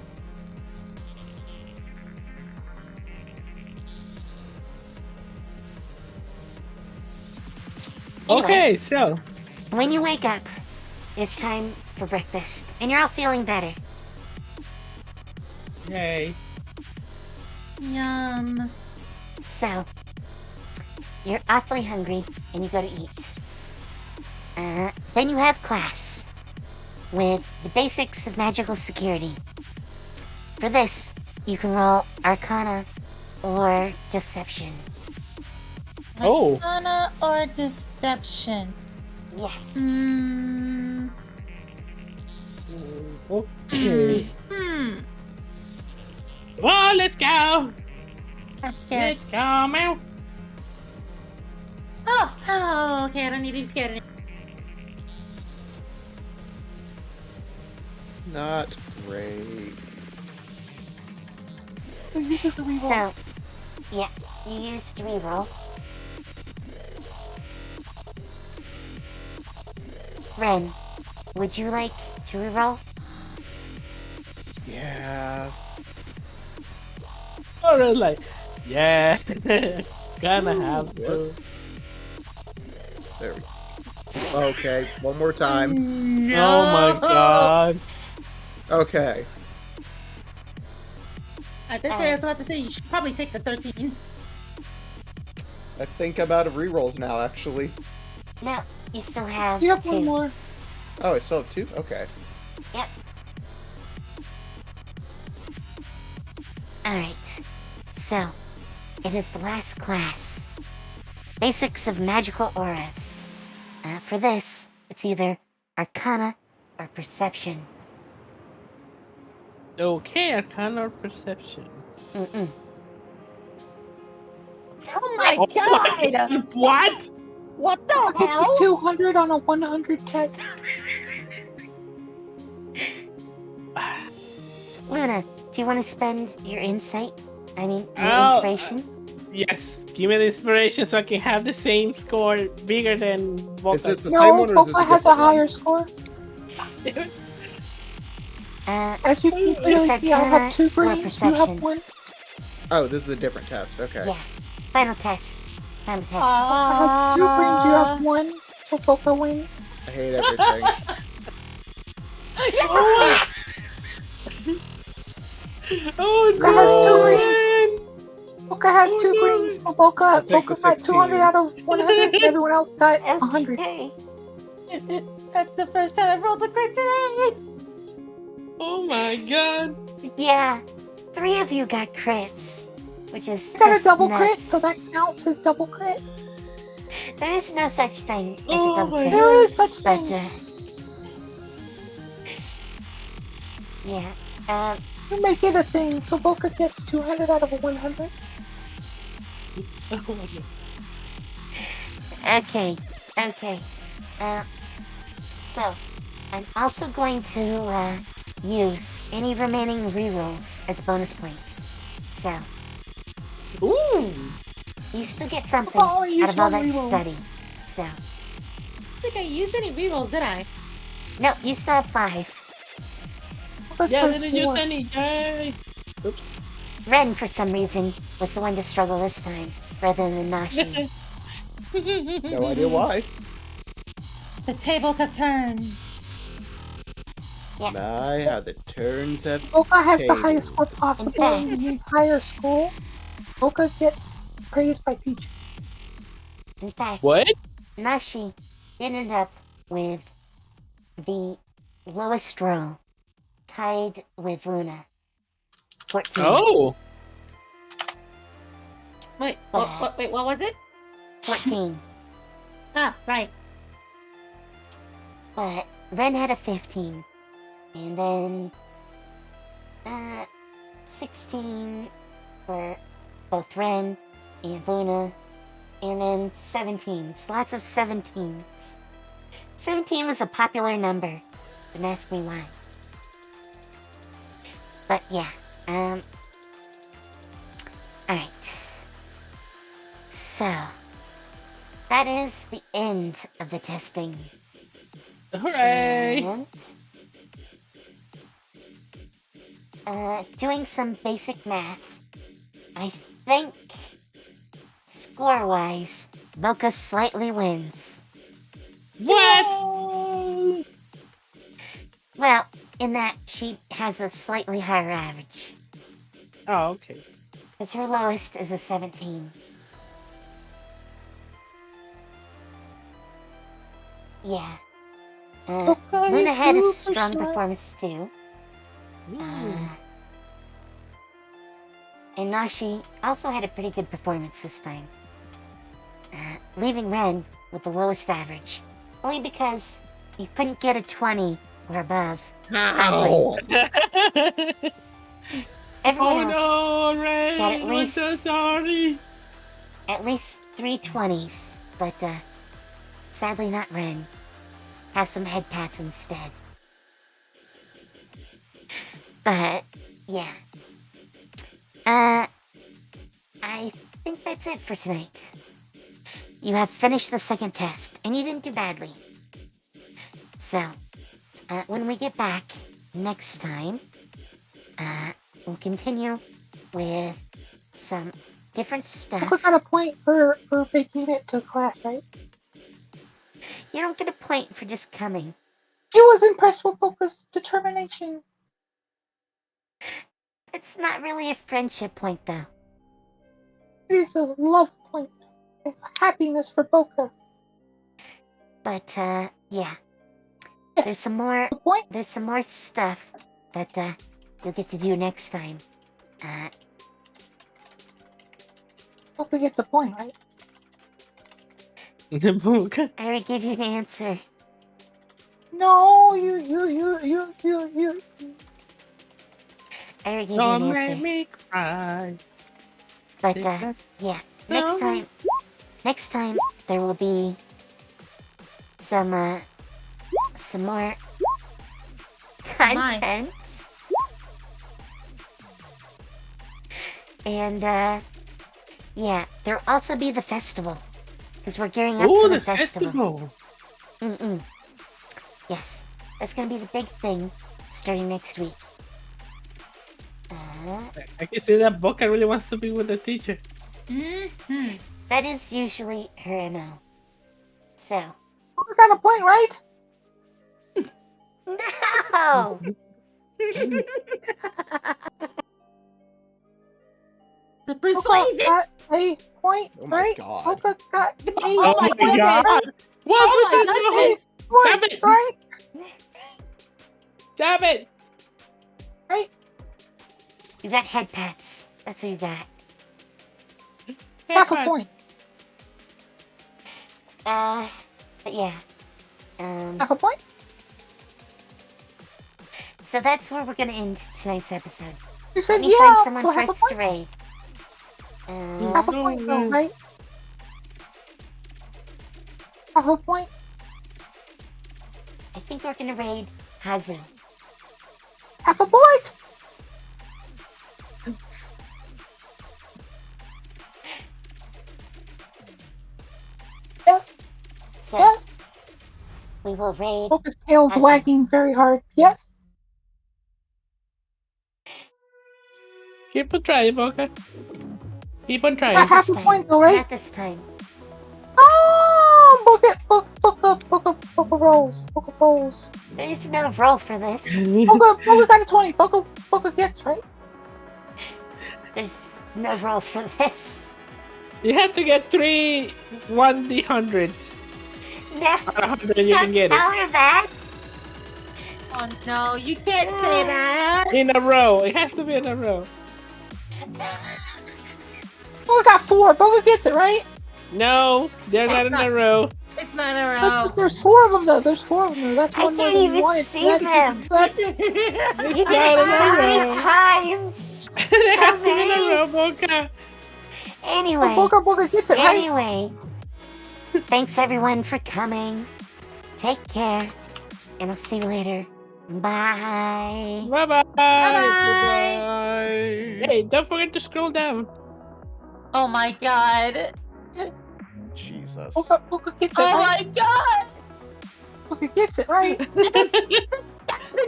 Anyway, Okay, so when you wake up, it's time for breakfast. And you're all feeling better. yay. Yum. So, you're awfully hungry and you go to eat. Then you have class with the basics of magical security. For this, you can roll Arcana or Deception. Oh. Arcana or Deception? Yes. Okay. Well, let's go. I'm scared. Let's go, meow. Oh, okay. I don't need to be scared anymore. Not great. So this is a reroll. So, yeah, you used to reroll. Ren, would you like to reroll? Yeah. I was like, yeah. Gonna have to. There we go. Okay, one more time. Oh my god. Okay. That's what I was about to say. You should probably take the 13. I think I'm out of rerolls now, actually. No, you still have You have 2. one more. Oh, I still have 2? Okay. Yep. Alright, so, it is the last class. Basics of Magical Auras. For this, it's either Arcana or Perception. Okay, Arcana or Perception. Mm-mm. Oh my Oh god! my- What? What the Get to hell? 200 on a 100 test. Luna, do you want to spend your insight? I mean, your Oh, inspiration? Yes, give me the inspiration so I can have the same score bigger than Boka. Is this the No, same one or is this a Boka has a different one? higher score. Uh, As you can clearly It's see, I Arcana have 2 or greens. You Perception. have 1. Oh, this is a different test. Okay. yeah. Final test. Final test. I have 2 greens. You have 1. So Boka wins. I hate everything. Oh Boka has 2 no! greens. Boka has 2 greens. So Boka take the got 200 16. out of 100. And everyone else got 100. Okay. That's the first time I've rolled a crit today. Oh my god! Yeah. 3 of you got crits. Which is I got a just double nuts. crit, so that counts as double crit. There is no such thing as Oh a double my crit. There is such But, thing. yeah. You make it a thing, so Boka gets 200 out of a 100. Oh my god. Okay. Okay. So, I'm also going to, use any remaining rerolls as bonus points. So, Ooh! you still get something I'll only use out of all one that reroll. study. So, I don't think I used any rerolls, did I? no, you still have 5. Boka Yeah, has didn't use 4. any. Yay! Ren, for some reason, was the one to struggle this time, rather than Nashi. No idea why. The tables have turned. My, how the turns have. Boka has the Tables. highest score possible in fact- the entire school. Boka gets praised by teachers. In fact, What? Nashi ended up with the lowest roll, tied with Luna. 14. Oh! Wait, what was it? 14. Ah, right. But Ren had a 15. And then 16 for both Ren and Luna. And then 17s. Lots of 17s. 17 was a popular number. Don't ask me why. But yeah. Alright. So, that is the end of the testing. Hooray! And, doing some basic math, I think, score-wise, Boka slightly wins. What? Well, in that she has a slightly higher average. Oh, okay. Because her lowest is a 17. Yeah. Okay, Luna had a super strong smart. performance too. And Nashi also had a pretty good performance this time. Leaving Ren with the lowest average. Only because you couldn't get a 20 or above. How? Everyone else Oh no, Ray! got at I'm so least- sorry. at least 3 20s. But sadly not Ren. Have some head pats instead. But yeah. I think that's it for tonight. You have finished the second test, and you didn't do badly. So, when we get back next time, we'll continue with some different stuff. Boka got a point for making it to class, right? You don't get a point for just coming. She was impressed with Boka's determination. It's not really a friendship point, though. It is a love point of happiness for Boka. But, yeah. Yeah. There's some more The point? There's some more stuff that you'll get to do next time. Boka gets a point, right? Boka. I already gave you an answer. No, you. I already gave you Don't an make answer. me cry. But yeah, next time there will be some more content. And yeah, there'll also be the festival. Because we're gearing up Oh, for the festival. festival. Yes, that's gonna be the big thing starting next week. I can see that Boka really wants to be with the teacher. Mm-hmm. That is usually her MO. So, Boka got a point, right? no! The Boka persuasion. got a point, Oh my right? God. Boka got a Oh my point, god! right? What Oh my was goodness. Point, Damn it. right? Damn it! Right? You got head pats. That's what you got. Half a point. But yeah. Half a point? So that's where we're gonna end tonight's episode. You Let said me yeah, find someone so half a first to point? raid. Half a point though, right? Half a point? I think we're gonna raid Hazu. Half a point! Yes, So yes. we will raid. Boka's tail's Hazu. wagging very hard. Yes. Keep on trying, Boka. Keep on Not trying. half a time. point though, right? Not this time. Oh, Boka rolls. Boka rolls. There's no roll for this. Boka got a 20. Boka gets, right? There's no roll for this. You have to get 3 1D100s. No, Out of 100 you don't can get tell her that. Oh no, you can't say that. it. In a row. It has to be in a row. Boka got 4. Boka gets it, right? No, they're not That's in not- a row. It's not a row. There's 4 of them though. There's 4 of them though. That's I one more can't than even you wanted. see That's- them. that's- You did not it in a so many row. times. They have to be in many. a row, Boka. Anyway. Boka gets it, right? Anyway, thanks everyone for coming. Take care, and I'll see you later. Bye. Bye-bye. Bye-bye. Bye. Hey, don't forget to scroll down. Oh my god. Jesus. Boka gets it, Oh right? my god. Boka gets it, right? The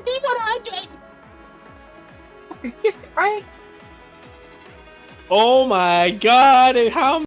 D100. Boka gets it, right? Oh my god, how